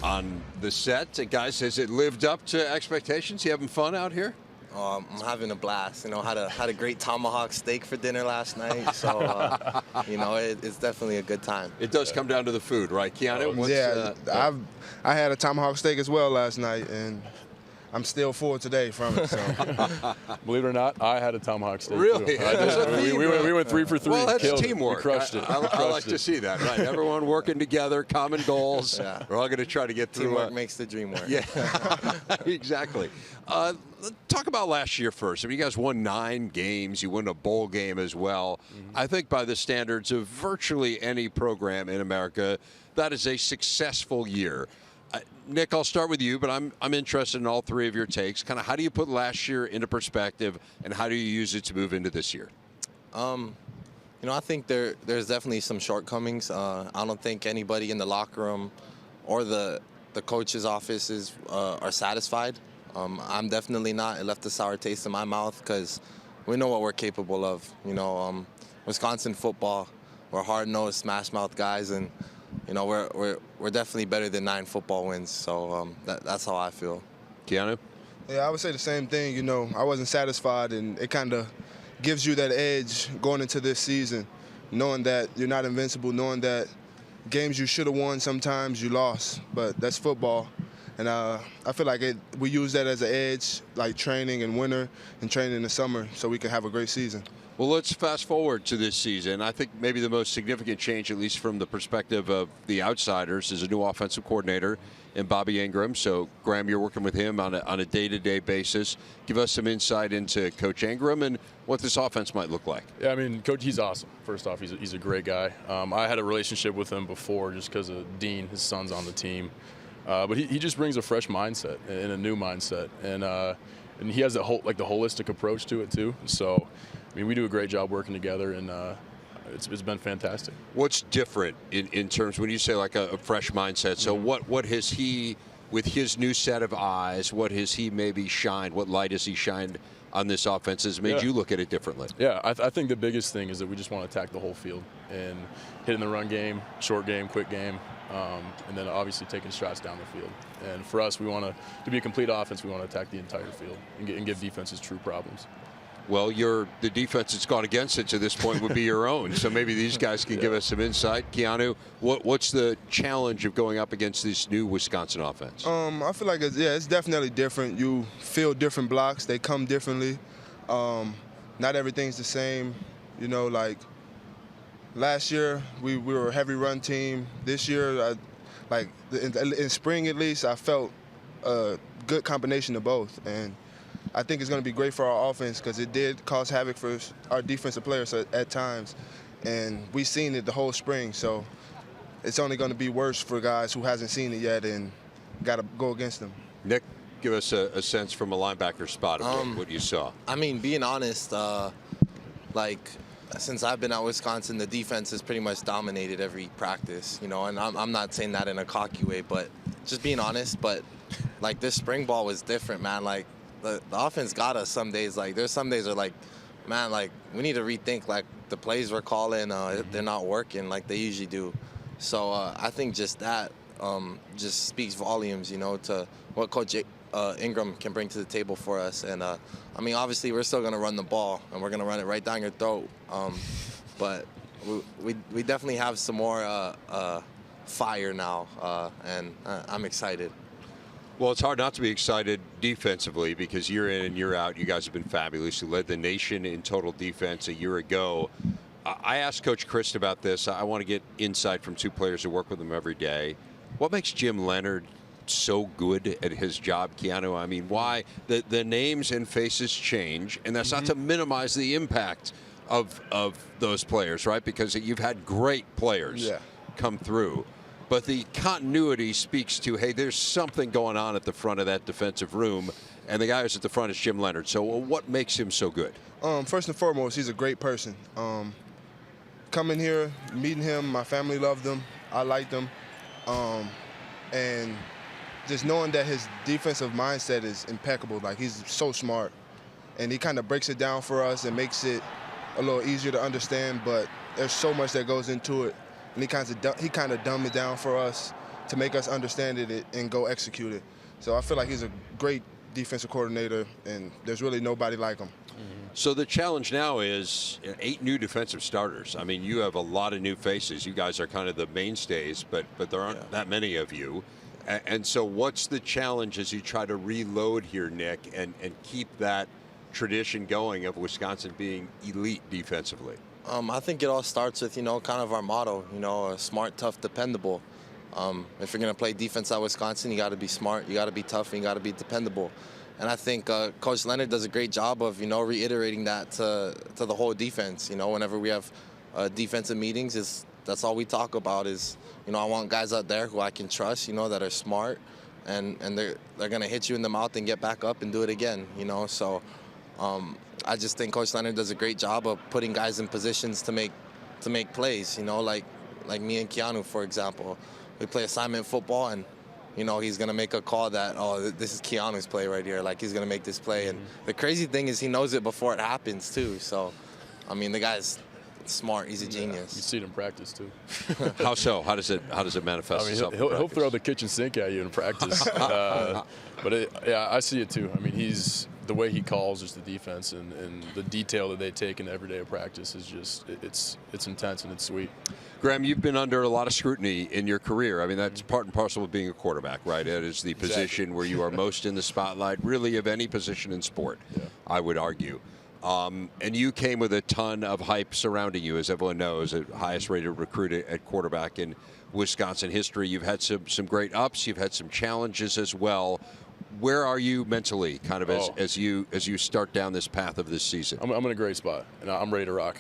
on the set. Guys, has it lived up to expectations? You having fun out here? I'm having a blast. Had a great tomahawk steak for dinner last night, so it's definitely a good time. It does come down to the food, right, Keeanu? I had a tomahawk steak as well last night, and I'm still full today from it. So. Believe it or not, I had a tomahawk steak. Really? Too. We went 3 for 3. Well, that's Killed teamwork. It. We crushed it. I like to see that. Right, everyone working together, common goals. Yeah. We're all going to try to get through. Teamwork makes the dream work. Yeah, exactly. Talk about last year first. I mean, you guys won 9 games. You won a bowl game as well. Mm-hmm. I think by the standards of virtually any program in America, that is a successful year. Nick, I'll start with you, but I'm interested in all 3 of your takes. Kind of how do you put last year into perspective, and how do you use it to move into this year? I think there's definitely some shortcomings. I don't think anybody in the locker room or the coach's office are satisfied. I'm definitely not. It left a sour taste in my mouth because we know what we're capable of. Wisconsin football, we're hard-nosed, smash-mouth guys, and we're definitely better than 9 football wins. So that's how I feel. Keeanu? Yeah, I would say the same thing. I wasn't satisfied, and it kind of gives you that edge going into this season, knowing that you're not invincible, knowing that games you should have won, sometimes you lost, but that's football. And I feel like we use that as an edge, like training in winter and training in the summer, so we can have a great season. Well, let's fast forward to this season. I think maybe the most significant change, at least from the perspective of the outsiders, is a new offensive coordinator in Bobby Ingram. So, Graham, you're working with him on a day-to-day basis. Give us some insight into Coach Ingram and what this offense might look like. Yeah, I mean, Coach, he's awesome. First off, he's a great guy. I had a relationship with him before just because of Dean, his son's on the team. But he just brings a fresh mindset and a new mindset. And he has the holistic approach to it, too. So, I mean, we do a great job working together, and it's been fantastic. What's different in terms when you say like a fresh mindset? So what has he, with his new set of eyes, what has he maybe shined? What light has he shined on this offense has made you look at it differently? Yeah, I think the biggest thing is that we just want to attack the whole field and hitting the run game, short game, quick game, and then obviously taking shots down the field. And for us, we want to be a complete offense. We want to attack the entire field and give defenses true problems. Well, the defense that's gone against it to this point would be your own. So maybe these guys can give us some insight. Keeanu, what's the challenge of going up against this new Wisconsin offense? I feel like it's definitely different. You feel different blocks. They come differently. Not everything's the same. Like last year, we were a heavy run team. This year, in spring at least, I felt a good combination of both. And I think it's going to be great for our offense because it did cause havoc for our defensive players at times. And we've seen it the whole spring. So it's only going to be worse for guys who hasn't seen it yet and got to go against them. Nick, give us a sense from a linebacker spot of what you saw. I mean, being honest, since I've been at Wisconsin, the defense has pretty much dominated every practice, and I'm not saying that in a cocky way, but just being honest. But, this spring ball was different, man. The offense got us some days. There's some days where, man, we need to rethink, the plays we're calling, they're not working like they usually do. So I think just that just speaks volumes, to what Coach Ingram can bring to the table for us. And, obviously we're still going to run the ball, and we're going to run it right down your throat. But we definitely have some more fire now, and I'm excited. Well, it's hard not to be excited defensively because year in and year out, you guys have been fabulous. You led the nation in total defense a year ago. I asked Coach Chryst about this. I want to get insight from 2 players who work with him every day. What makes Jim Leonhard so good at his job, Keeanu? I mean, why? The names and faces change, and that's not to minimize the impact of those players, right? Because you've had great players come through. But the continuity speaks to, hey, there's something going on at the front of that defensive room, and the guy who's at the front is Jim Leonhard. So what makes him so good? First and foremost, he's a great person. Coming here, meeting him, my family loved him. I liked him. And just knowing that his defensive mindset is impeccable. He's so smart. And he kind of breaks it down for us and makes it a little easier to understand, but there's so much that goes into it. And he kind of dumbed it down for us to make us understand it and go execute it. So I feel like he's a great defensive coordinator, and there's really nobody like him. So the challenge now is 8 new defensive starters. I mean, you have a lot of new faces. You guys are kind of the mainstays, but there aren't that many of you. And so what's the challenge as you try to reload here, Nick, and keep that tradition going of Wisconsin being elite defensively? I think it all starts with, kind of our motto, smart, tough, dependable. If you're going to play defense at Wisconsin, you got to be smart, you got to be tough, and you got to be dependable. And I think Coach Leonard does a great job of, reiterating that to the whole defense. Whenever we have defensive meetings, that's all we talk about is, I want guys out there who I can trust, that are smart, and they're going to hit you in the mouth and get back up and do it again, So I just think Coach Leonard does a great job of putting guys in positions to make plays, like me and Keeanu, for example. We play assignment football, and he's going to make a call that, this is Keanu's play right here. Like, he's going to make this play. And the crazy thing is he knows it before it happens, too. So, the guy's smart. He's a genius. You see it in practice, too. How so? How does it manifest itself? He'll throw the kitchen sink at you in practice. I see it, too. The way he calls just the defense and the detail that they take in every day of practice is just, it's intense and it's sweet. Graham, you've been under a lot of scrutiny in your career. That's part and parcel of being a quarterback, right? It is the position where you are most in the spotlight, really, of any position in sport, I would argue. And you came with a ton of hype surrounding you, as everyone knows, the highest-rated recruit at quarterback in Wisconsin history. You've had some great ups. You've had some challenges as well. Where are you mentally, kind of as you start down this path of this season? I'm in a great spot, and I'm ready to rock.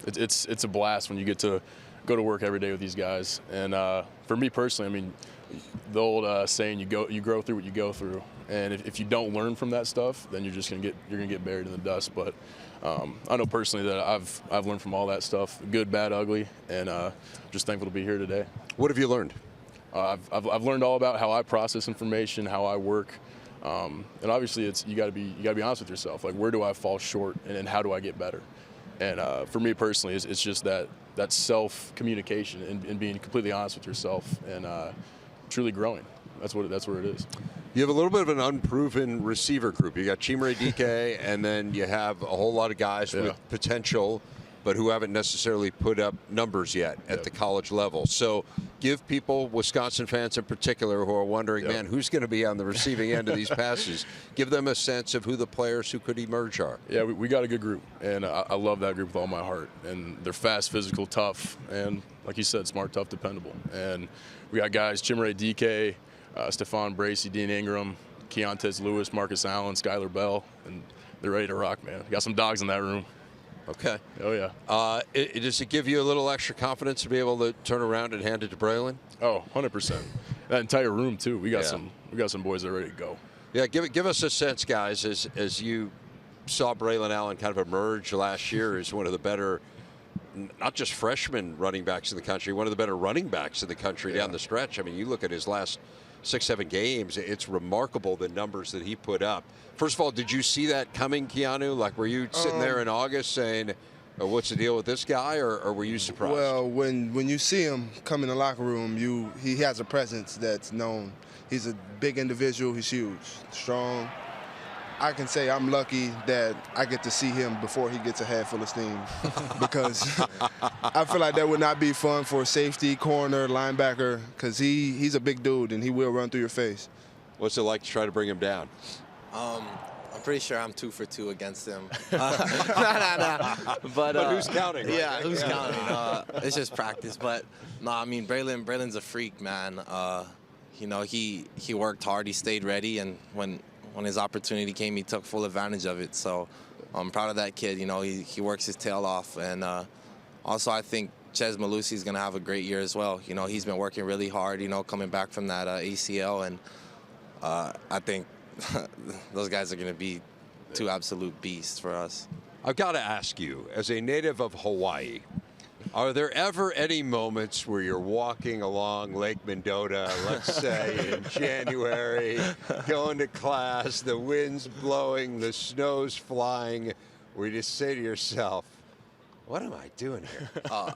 It's a blast when you get to go to work every day with these guys. And for me personally, the old saying, you grow through what you go through. And if you don't learn from that stuff, then you're gonna get buried in the dust. But I know personally that I've learned from all that stuff, good, bad, ugly, and just thankful to be here today. What have you learned? I've learned all about how I process information, how I work, and obviously you got to be honest with yourself. Like, where do I fall short, and how do I get better? And for me personally, it's just that self-communication and being completely honest with yourself and truly growing. That's what it is. You have a little bit of an unproven receiver group. You got Ji'Ayir DK, and then you have a whole lot of guys with potential, but who haven't necessarily put up numbers yet at the college level. So give people, Wisconsin fans in particular, who are wondering, man, who's going to be on the receiving end of these passes, give them a sense of who the players who could emerge are. Yeah, we got a good group, and I love that group with all my heart. And they're fast, physical, tough, and like you said, smart, tough, dependable. And we got guys, Ji'Ayir DK, Stephon Bracey, Dean Ingram, Keontez Lewis, Marcus Allen, Skylar Bell, and they're ready to rock, man. We got some dogs in that room. Okay. Oh, yeah. Does it give you a little extra confidence to be able to turn around and hand it to Braylon? Oh, 100%. That entire room, too. We got some boys that are ready to go. Yeah, give us a sense, guys, as you saw Braylon Allen kind of emerge last year as one of the better, not just freshman running backs in the country, one of the better running backs in the country down the stretch. You look at his last 6-7 games, it's remarkable the numbers that he put up. First of all, did you see that coming, Keeanu? Like, were you sitting there in August saying, what's the deal with this guy, or were you surprised? Well, when you see him come in the locker room, he has a presence that's known. He's a big individual. He's huge, strong. I can say I'm lucky that I get to see him before he gets a head full of steam because I feel like that would not be fun for a safety, corner, linebacker, because he's a big dude and he will run through your face. What's it like to try to bring him down? I'm pretty sure I'm 2 for 2 against him. But who's counting? Right? Yeah, who's counting? It's just practice. But no, Braylon's a freak, man. He worked hard. He stayed ready, and when his opportunity came, he took full advantage of it. So I'm proud of that kid. He works his tail off, and also I think Ches Malusi is going to have a great year as well. He's been working really hard. Coming back from that ACL, and I think those guys are going to be 2 absolute beasts for us. I've got to ask you, as a native of Hawaii, are there ever any moments where you're walking along Lake Mendota, let's say in January, going to class, the wind's blowing, the snow's flying, where you just say to yourself, what am I doing here? 100%.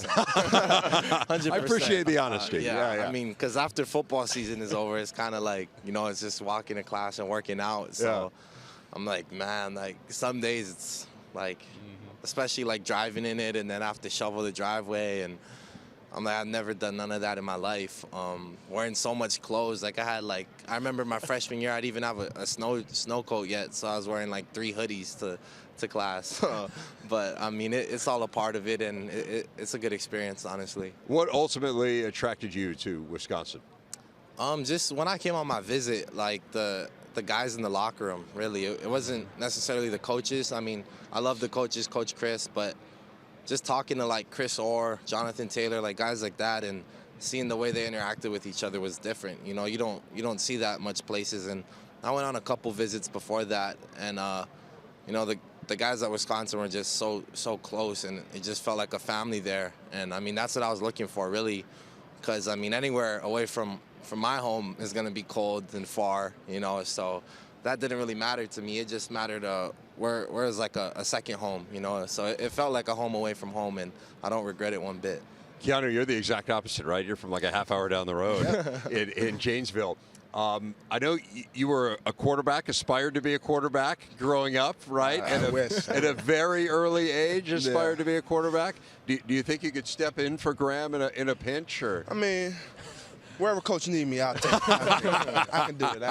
100%. I appreciate the honesty. Yeah. Because after football season is over, it's kind of like, it's just walking to class and working out. So I'm like, man, like some days it's like, especially like driving in it and then have to shovel the driveway. And I'm like, I've never done none of that in my life. Wearing so much clothes. Like, I remember my freshman year, I didn't even have a snow coat yet, so I was wearing like 3 hoodies to class. But, I mean, it's all a part of it, and it's a good experience, honestly. What ultimately attracted you to Wisconsin? Just when I came on my visit, like the guys in the locker room, really. It wasn't necessarily the coaches. I mean, I love the coaches, Coach Chryst, but just talking to like Chris Orr, Jonathan Taylor, like guys like that, and seeing the way they interacted with each other was different. You know, you don't see that much places. And I went on a couple visits before that, and you know, the guys at Wisconsin were just so close, and it just felt like a family there. And I mean, that's what I was looking for, really, because I mean, anywhere away from my home is going to be cold and far, you know, so that didn't really matter to me. It just mattered where it was like a second home, you know, so it felt like a home away from home, and I don't regret it one bit. Keeanu, you're the exact opposite, right? You're from like a half hour down the road in Janesville. I know you were a quarterback, aspired to be a quarterback growing up, right? At a very early age, aspired to be a quarterback. Do you think you could step in for Graham in a pinch? Or? I mean, wherever coach need me, I'll take it. I can do it.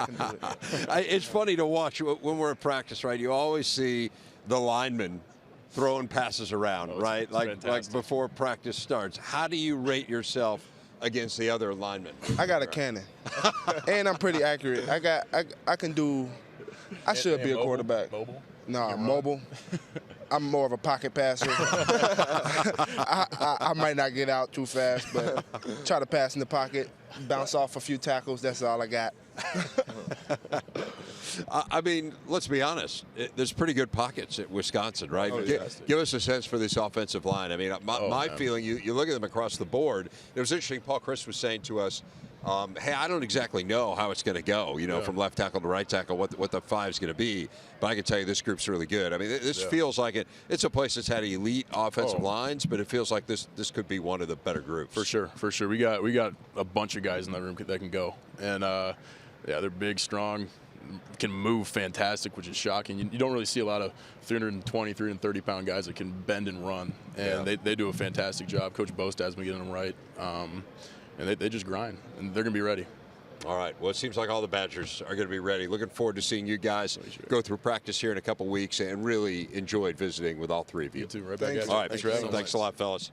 It's funny to watch when we're at practice, right? You always see the linemen throwing passes around, right? Like before practice starts. How do you rate yourself against the other linemen? I got a cannon, and I'm pretty accurate. I can do. I should be a quarterback. Mobile? No, mobile. I'm more of a pocket passer. I might not get out too fast, but try to pass in the pocket, bounce off a few tackles. That's all I got. I mean, let's be honest. There's pretty good pockets at Wisconsin, right? Give us a sense for this offensive line. I mean, my feeling, you look at them across the board. It was interesting. Paul Chryst was saying to us, hey, I don't exactly know how it's going to go, you know, from left tackle to right tackle, what the 5 is going to be. But I can tell you this group's really good. I mean, this feels like it's a place that's had elite offensive lines, but it feels like this could be one of the better groups. For sure. We got a bunch of guys in that room that can go. And, they're big, strong, can move fantastic, which is shocking. You don't really see a lot of 320, 330-pound guys that can bend and run. And they do a fantastic job. Coach Bost has been getting them right. And they just grind, and they're going to be ready. All right. Well, it seems like all the Badgers are going to be ready. Looking forward to seeing you guys go through practice here in a couple weeks, and really enjoyed visiting with all 3 of you. You too. Right back at you. All right. Thanks a lot, fellas.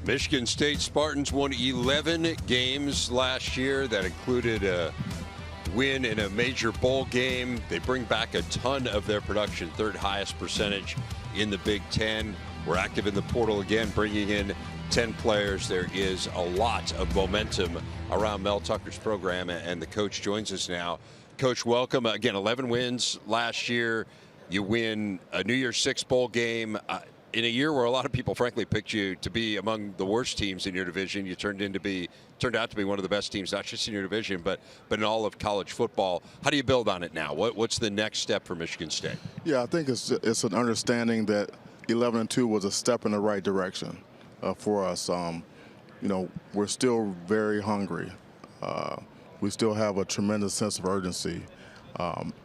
Michigan State Spartans won 11 games last year. That included a win in a major bowl game. They bring back a ton of their production, 3rd highest percentage in the Big Ten. We're active in the portal again, bringing in 10 players. There is a lot of momentum around Mel Tucker's program, and the coach joins us now. Coach, welcome. Again, 11 wins last year. You win a New Year's Six bowl game. In a year where a lot of people, frankly, picked you to be among the worst teams in your division, you turned out to be one of the best teams, not just in your division, but in all of college football. How do you build on it now? What's the next step for Michigan State? Yeah, I think it's an understanding that 11-2 was a step in the right direction for us. You know, we're still very hungry. We still have a tremendous sense of urgency,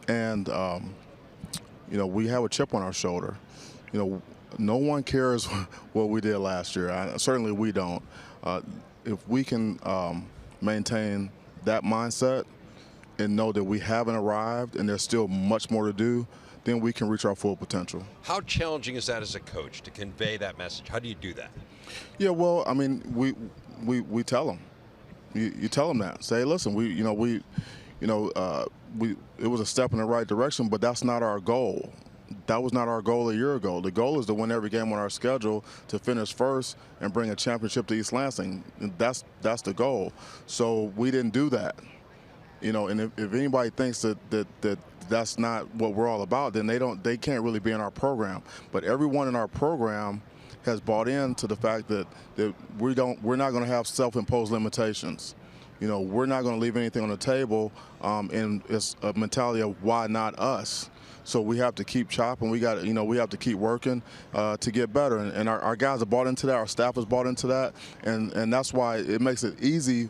and you know, we have a chip on our shoulder. You know, no one cares what we did last year. Certainly we don't. If we can maintain that mindset and know that we haven't arrived and there's still much more to do, then we can reach our full potential. How challenging is that as a coach to convey that message? How do you do that? Yeah, well, I mean, we tell them. You tell them that. Say, listen, it was a step in the right direction, but that's not our goal. That was not our goal a year ago. The goal is to win every game on our schedule, to finish first and bring a championship to East Lansing. That's the goal. So we didn't do that. You know, and if anybody thinks that's not what we're all about, then they can't really be in our program. But everyone in our program has bought into the fact that we're not going to have self-imposed limitations. You know, we're not going to leave anything on the table, and it's a mentality of why not us. So we have to keep chopping. We have to keep working to get better. And our guys have bought into that. Our staff has bought into that. And that's why it makes it easy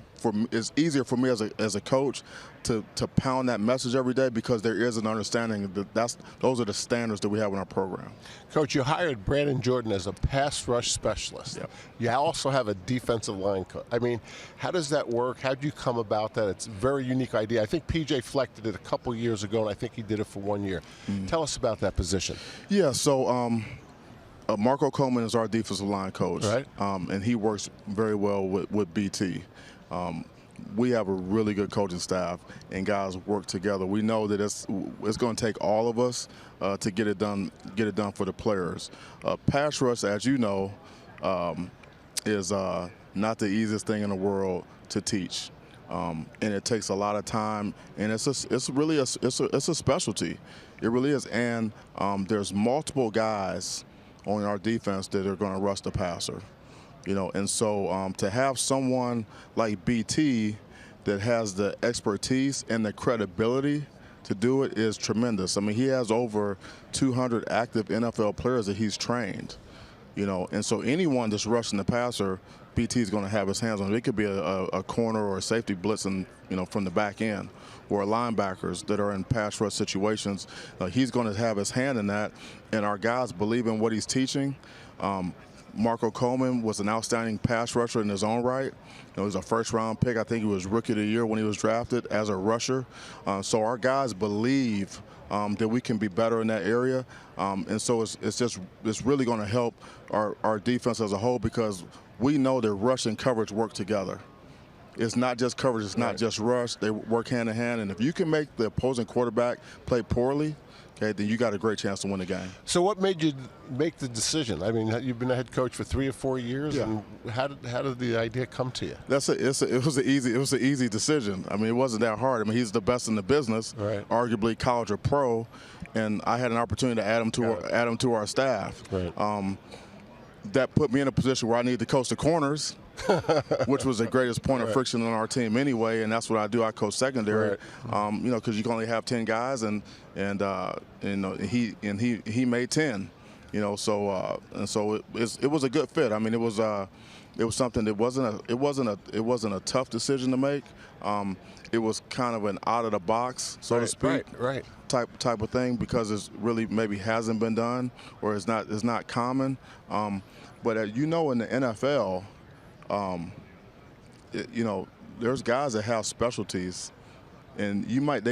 it's easier for me as a coach to pound that message every day because there is an understanding that those are the standards that we have in our program. Coach, you hired Brandon Jordan as a pass rush specialist. Yep. You also have a defensive line coach. I mean, how does that work? How do you come about that? It's a very unique idea. I think P.J. Fleck did it a couple years ago, and I think he did it for 1 year. Tell us about that position. Yeah, so Marco Coleman is our defensive line coach, right. And he works very well with BT. We have a really good coaching staff, and guys work together. We know that it's going to take all of us to get it done for the players. Pass rush, as you know, is not the easiest thing in the world to teach, and it takes a lot of time. And it's really a specialty. It really is. And there's multiple guys on our defense that are going to rush the passer. And so to have someone like BT that has the expertise and the credibility to do it is tremendous. I mean, he has over 200 active NFL players that he's trained, and so anyone that's rushing the passer, BT is going to have his hands on it. It could be a corner or a safety blitzing, from the back end, or linebackers that are in pass rush situations. He's going to have his hand in that, and our guys believe in what he's teaching. Marco Coleman was an outstanding pass rusher in his own right. He was a first-round pick. I think he was Rookie of the Year when he was drafted as a rusher. So our guys believe that we can be better in that area. And so it's really going to help our defense as a whole because we know that rush and coverage work together. It's not just coverage. It's not just rush. They work hand in hand. And if you can make the opposing quarterback play poorly, okay, then you got a great chance to win the game. So what made you make the decision? I mean, you've been a head coach for 3 or 4 years, and how did the idea come to you? It was an easy decision. I mean, it wasn't that hard. I mean, he's the best in the business, right. Arguably college or pro, and I had an opportunity to add him to our staff. Right. That put me in a position where I needed to coach the corners, which was the greatest point of friction on our team anyway, and that's what I do. I coach secondary, because you can only have 10 guys, and he made 10, so it was a good fit. I mean, it was something that wasn't a tough decision to make. It was kind of an out of the box, so to speak, type of thing because it's really maybe hasn't been done or it's not common. But in the NFL, there's guys that have specialties, and they might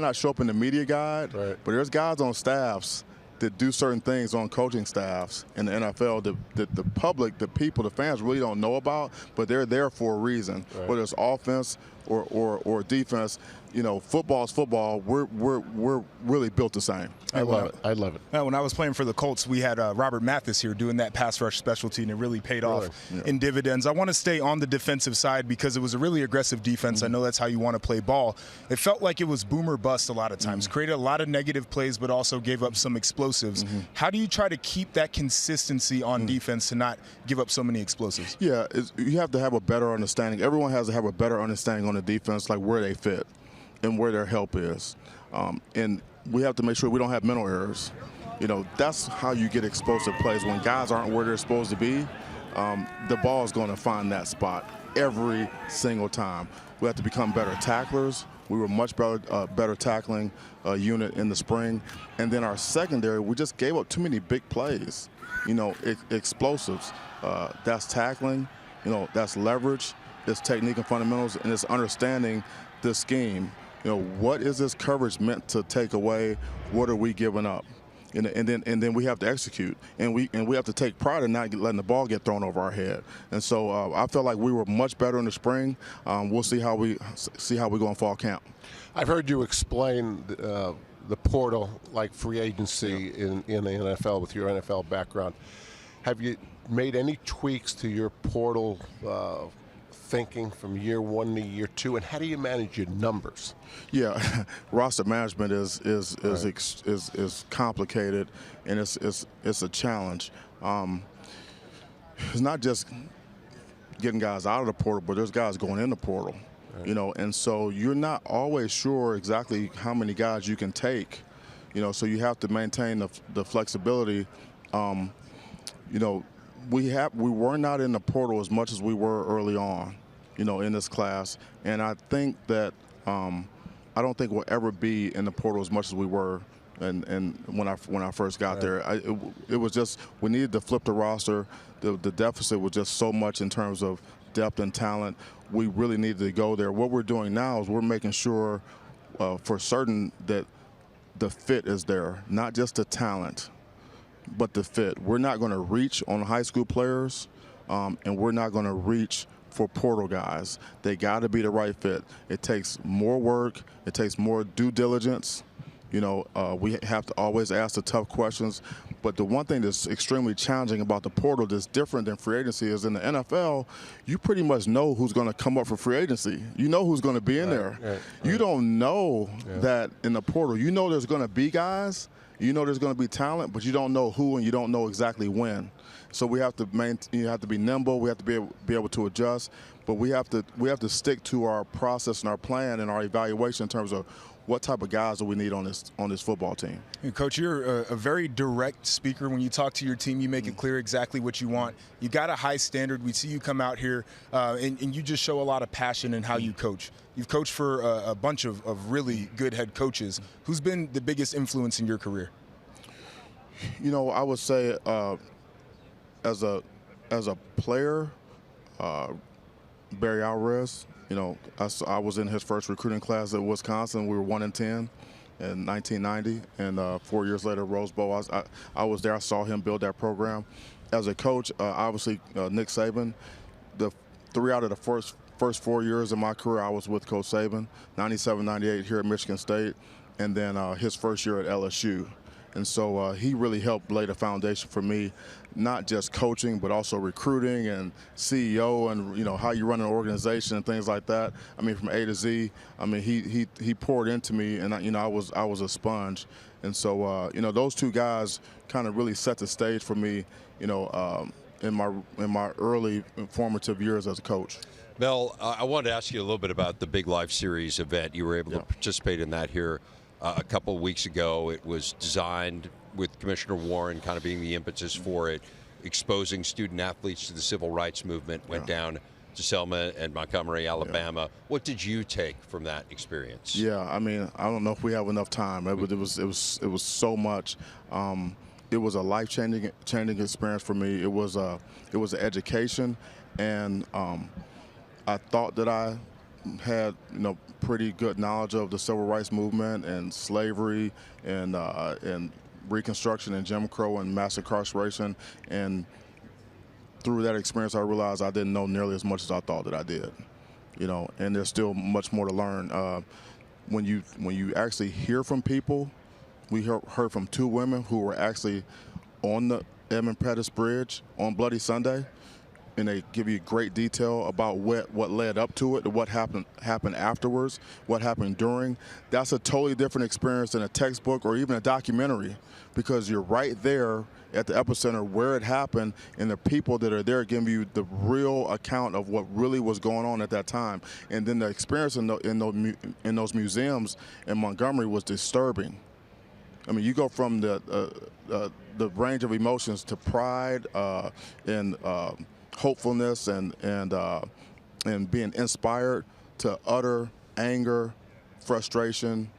not show up in the media guide, but there's guys on staffs that do certain things on coaching staffs in the NFL that the public, the people, the fans really don't know about, but they're there for a reason. Whether it's offense or defense, football is football. We're really built the same. I love it. When I was playing for the Colts, we had Robert Mathis here doing that pass rush specialty, and it really paid off in dividends. I want to stay on the defensive side because it was a really aggressive defense. I know that's how you want to play ball. It felt like it was boom or bust a lot of times. Created a lot of negative plays, but also gave up some explosives. How do you try to keep that consistency on defense to not give up so many explosives? Yeah, you have to have a better understanding. Everyone has to have a better understanding on the defense, like where they fit and where their help is. And we have to make sure we don't have mental errors. That's how you get explosive plays. When guys aren't where they're supposed to be, the ball is going to find that spot every single time. We have to become better tacklers. We were much better tackling unit in the spring. And then our secondary, we just gave up too many big plays. Explosives. That's tackling. That's leverage. It's technique and fundamentals, and it's understanding the scheme. What is this coverage meant to take away? What are we giving up? And then we have to execute, and we have to take pride in not letting the ball get thrown over our head. And so I felt like we were much better in the spring. We'll see how we go in fall camp. I've heard you explain the portal like free agency in the NFL with your NFL background. Have you made any tweaks to your portal thinking from year 1 to year 2, and how do you manage your numbers? Yeah, roster management is complicated, and it's a challenge. It's not just getting guys out of the portal, but there's guys going in the portal. And so you're not always sure exactly how many guys you can take. So you have to maintain the flexibility. We were not in the portal as much as we were early on. in this class. And I think that I don't think we'll ever be in the portal as much as we were. And when I first got there, it was just we needed to flip the roster. The deficit was just so much in terms of depth and talent. We really needed to go there. What we're doing now is we're making sure for certain that the fit is there, not just the talent, but the fit. We're not going to reach on high school players, and we're not going to reach for portal guys. They got to be the right fit. It takes more work. It takes more due diligence. We have to always ask the tough questions. But the one thing that's extremely challenging about the portal that's different than free agency is in the NFL, you pretty much know who's going to come up for free agency. You know who's going to be in there. Right. You don't know that in the portal. You know there's going to be guys. You know there's going to be talent, but you don't know who and you don't know exactly when. So we have to you have to be nimble. We have to be able to adjust. But we have to stick to our process and our plan and our evaluation in terms of what type of guys do we need on this football team. Coach, you're a very direct speaker. When you talk to your team, you make it clear exactly what you want. You got a high standard. We see you come out here, and you just show a lot of passion in how you coach. You've coached for a bunch of really good head coaches. Who's been the biggest influence in your career? I would say as a player, Barry Alvarez. I was in his first recruiting class at Wisconsin. We were 1-10 in 1990, and 4 years later, Rose Bowl. I was there. I saw him build that program. As a coach, obviously, Nick Saban. The 3 out of the first 4 years of my career, I was with Coach Saban. 97, 98 here at Michigan State, and then his first year at LSU. And so he really helped lay the foundation for me, not just coaching, but also recruiting and CEO and, how you run an organization and things like that. I mean, from A to Z. I mean, he poured into me, and, I was a sponge. And so, those two guys kind of really set the stage for me, in my early formative years as a coach. Mel, I wanted to ask you a little bit about the Big Life Series event. You were able to participate in that here a couple of weeks ago. It was designed with Commissioner Warren kind of being the impetus for it, exposing student athletes to the civil rights movement, went down to Selma and Montgomery, Alabama. Yeah. What did you take from that experience? Yeah, I mean, I don't know if we have enough time. It was so much. It was a life-changing experience for me. It was an education, and I thought that I had pretty good knowledge of the civil rights movement and slavery and Reconstruction and Jim Crow and mass incarceration, and through that experience I realized I didn't know nearly as much as I thought that I did, and there's still much more to learn. When you actually hear from people, we heard from 2 women who were actually on the Edmund Pettus Bridge on Bloody Sunday, and they give you great detail about what led up to it, what happened afterwards, what happened during. That's a totally different experience than a textbook or even a documentary, because you're right there at the epicenter where it happened, and the people that are there giving you the real account of what really was going on at that time. And then the experience in those museums in Montgomery was disturbing. I mean, you go from the range of emotions to pride and hopefulness and being inspired to utter anger, frustration,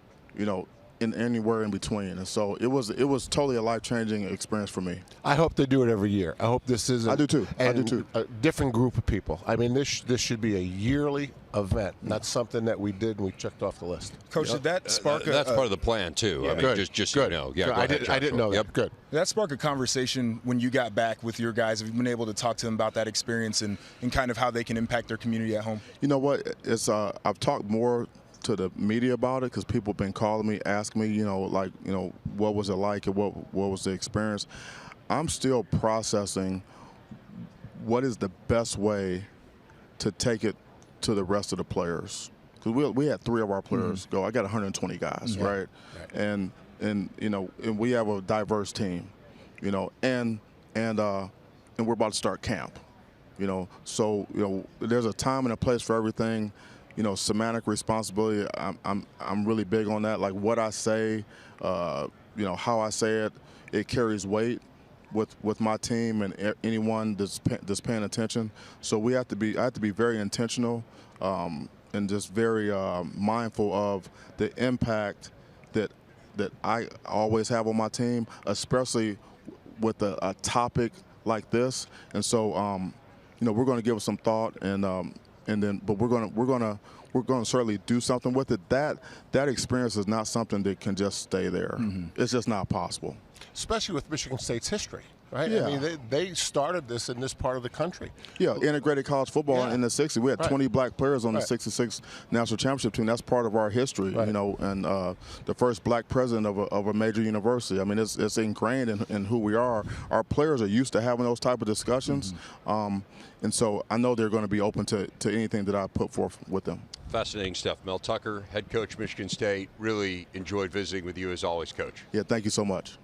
in anywhere in between. And so it was totally a life-changing experience for me. I hope they do it every year. I hope this isn't. I do too. A different group of people. I mean, this should be a yearly event, not something that we did and we checked off the list. Coach, did that spark that's part of the plan too. Yeah. I mean, good. just good. Yeah, I didn't know that. Yep. Good. Did that spark a conversation when you got back with your guys? Have you been able to talk to them about that experience and kind of how they can impact their community at home? You know what? It's I've talked more to the media about it because people have been calling me, asking me, what was it like and what was the experience. I'm still processing what is the best way to take it to the rest of the players. Because we had 3 of our players go. I got 120 guys, right? And we have a diverse team, and we're about to start camp, So there's a time and a place for everything. Semantic responsibility. I'm really big on that. Like what I say, how I say it, it carries weight. with my team and anyone that's paying attention. So I have to be very intentional and just very mindful of the impact that I always have on my team, especially with a topic like this. And so we're going to give it some thought, but we're going to certainly do something with it. That experience is not something that can just stay there. It's just not possible. Especially with Michigan State's history, right? Yeah. I mean, they started this in this part of the country. Yeah, integrated college football in the 60s. We had 20 black players on the Right. 66 national championship team. That's part of our history, Right. and the first black president of a major university. I mean, it's ingrained in who we are. Our players are used to having those type of discussions. And so I know they're going to be open to anything that I put forth with them. Fascinating stuff. Mel Tucker, head coach, Michigan State. Really enjoyed visiting with you as always, Coach. Yeah, thank you so much.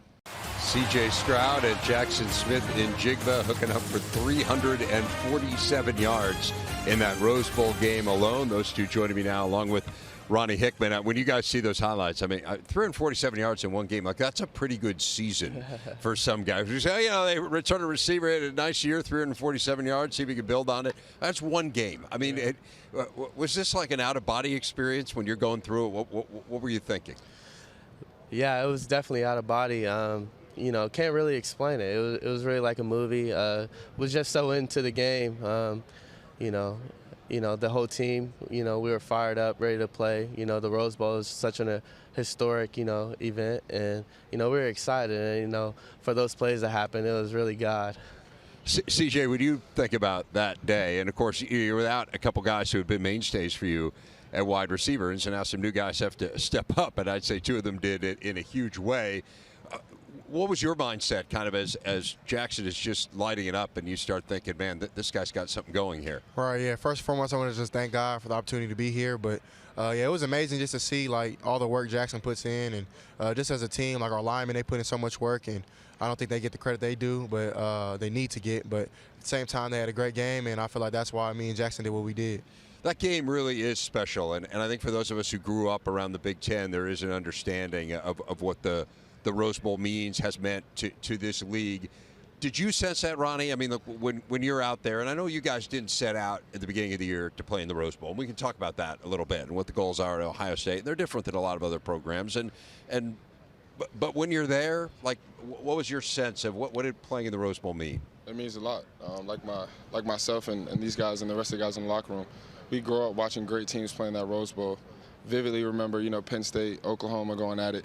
C.J. Stroud and Jaxon Smith-Njigba hooking up for 347 yards in that Rose Bowl game alone. Those two joining me now along with Ronnie Hickman. When you guys see those highlights, I mean, 347 yards in one game, like that's a pretty good season for some guys. You say, they returned a receiver, had a nice year, 347 yards, see if you can build on it. That's one game. I mean, was this like an out-of-body experience when you're going through it? What were you thinking? Yeah, it was definitely out of body. Can't really explain it. It was really like a movie. Was just so into the game. The whole team, we were fired up, ready to play. The Rose Bowl is such an historic, event, and we were excited. And for those plays that happened, it was really God. CJ, when you think about that day, and of course you're without a couple guys who have been mainstays for you at wide receiver, and so now some new guys have to step up, and I'd say two of them did it in a huge way. What was your mindset kind of as Jaxon is just lighting it up and you start thinking, man, this guy's got something going here? Right, yeah. First and foremost, I want to just thank God for the opportunity to be here. But, it was amazing just to see, like, all the work Jaxon puts in. And just as a team, like, our linemen, they put in so much work. And I don't think they get the credit they do, but they need to get. But at the same time, they had a great game, and I feel like that's why me and Jaxon did what we did. That game really is special. And I think for those of us who grew up around the Big Ten, there is an understanding of what the Rose Bowl has meant to this league. Did you sense that, Ronnie? I mean, look, when you're out there, and I know you guys didn't set out at the beginning of the year to play in the Rose Bowl. We can talk about that a little bit and what the goals are at Ohio State. They're different than a lot of other programs. But when you're there, like, what was your sense of what did playing in the Rose Bowl mean? It means a lot. Like myself and these guys and the rest of the guys in the locker room, we grew up watching great teams playing that Rose Bowl. Vividly remember, Penn State, Oklahoma going at it.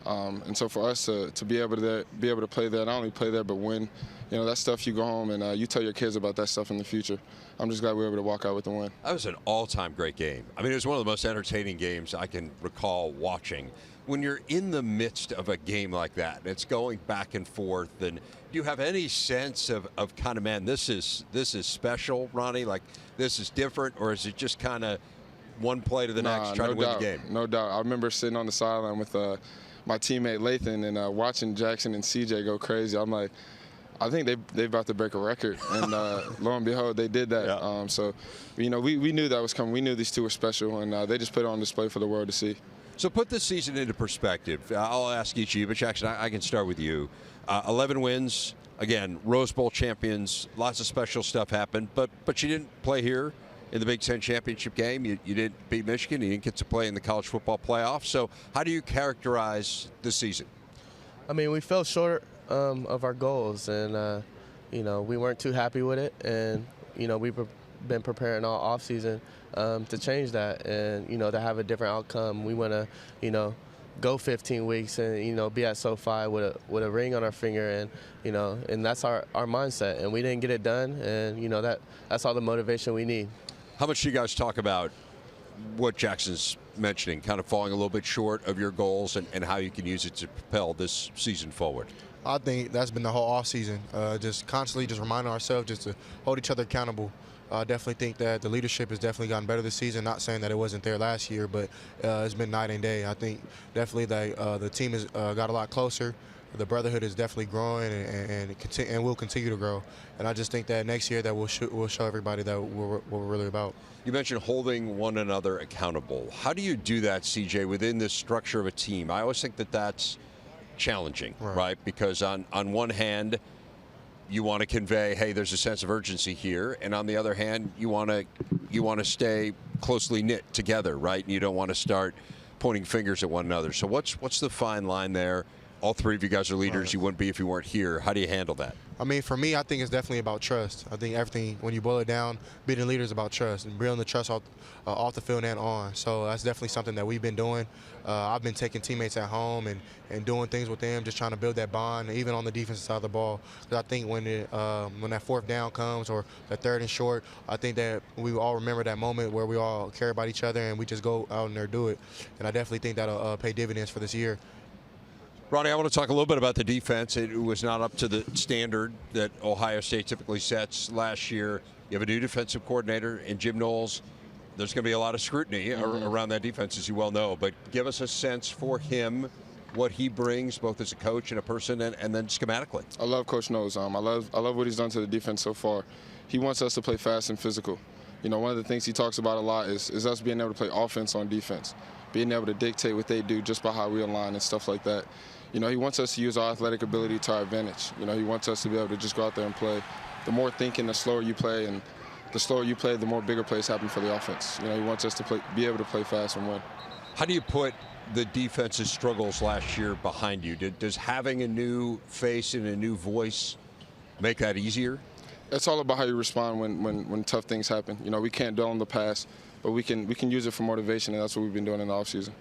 And so for us to be able to play there, not only play there but win, that stuff you go home and you tell your kids about that stuff in the future. I'm just glad we were able to walk out with the win. That was an all-time great game. I mean, it was one of the most entertaining games I can recall watching. When you're in the midst of a game like that, and it's going back and forth, and do you have any sense of kind of, man, this is special, Ronnie? Like, this is different, or is it just kind of one play to the next, trying to win the game? No doubt. I remember sitting on the sideline with my teammate Lathan and watching Jaxon and CJ go crazy. I'm like, I think they about to break a record, and lo and behold, they did that. Yeah. So, we knew that was coming. We knew these two were special, and they just put it on display for the world to see. So put this season into perspective. I'll ask each of you, but Jaxon, I can start with you. 11 wins, again, Rose Bowl champions. Lots of special stuff happened, but you didn't play here in the Big Ten championship game. You didn't beat Michigan. You didn't get to play in the college football playoff. So how do you characterize the season? I mean, we fell short of our goals, and we weren't too happy with it. And we've been preparing all offseason to change that, and to have a different outcome. We want to go 15 weeks and be at SoFi with a ring on our finger, and that's our mindset. And we didn't get it done, and that's all the motivation we need. How much do you guys talk about what Jaxon's mentioning, kind of falling a little bit short of your goals, and how you can use it to propel this season forward? I think that's been the whole offseason, just constantly just reminding ourselves just to hold each other accountable. I definitely think that the leadership has definitely gotten better this season. Not saying that it wasn't there last year, but it's been night and day. I think definitely that the team has got a lot closer. The brotherhood is definitely growing and will continue to grow. And I just think that next year that we'll show everybody that what we're really about. You mentioned holding one another accountable. How do you do that, CJ, within this structure of a team? I always think that that's challenging, right? Because on one hand, you want to convey, hey, there's a sense of urgency here, and on the other hand, you want to stay closely knit together, right? And you don't want to start pointing fingers at one another. So what's the fine line there? All three of you guys are leaders. You wouldn't be if you weren't here. How do you handle that? I mean, for me, I think it's definitely about trust. I think everything, when you boil it down, being a leader is about trust and building the trust off the field and on. So that's definitely something that we've been doing. I've been taking teammates at home and doing things with them, just trying to build that bond, even on the defensive side of the ball. Because I think when that fourth down comes or the third and short, I think that we all remember that moment where we all care about each other and we just go out and there do it. And I definitely think that'll pay dividends for this year. Ronnie, I want to talk a little bit about the defense. It was not up to the standard that Ohio State typically sets last year. You have a new defensive coordinator in Jim Knowles. There's going to be a lot of scrutiny around that defense, as you well know. But give us a sense for him, what he brings, both as a coach and a person, and then schematically. I love Coach Knowles. I love what he's done to the defense so far. He wants us to play fast and physical. You know, one of the things he talks about a lot is us being able to play offense on defense, being able to dictate what they do just by how we align and stuff like that. You know, he wants us to use our athletic ability to our advantage. You know, he wants us to be able to just go out there and play. The more thinking, the slower you play, and the slower you play, the more bigger plays happen for the offense. You know, he wants us to be able to play fast and win. How do you put the defense's struggles last year behind you? Does having a new face and a new voice make that easier? It's all about how you respond when tough things happen. You know, we can't dwell on the past, but we can use it for motivation, and that's what we've been doing in the offseason.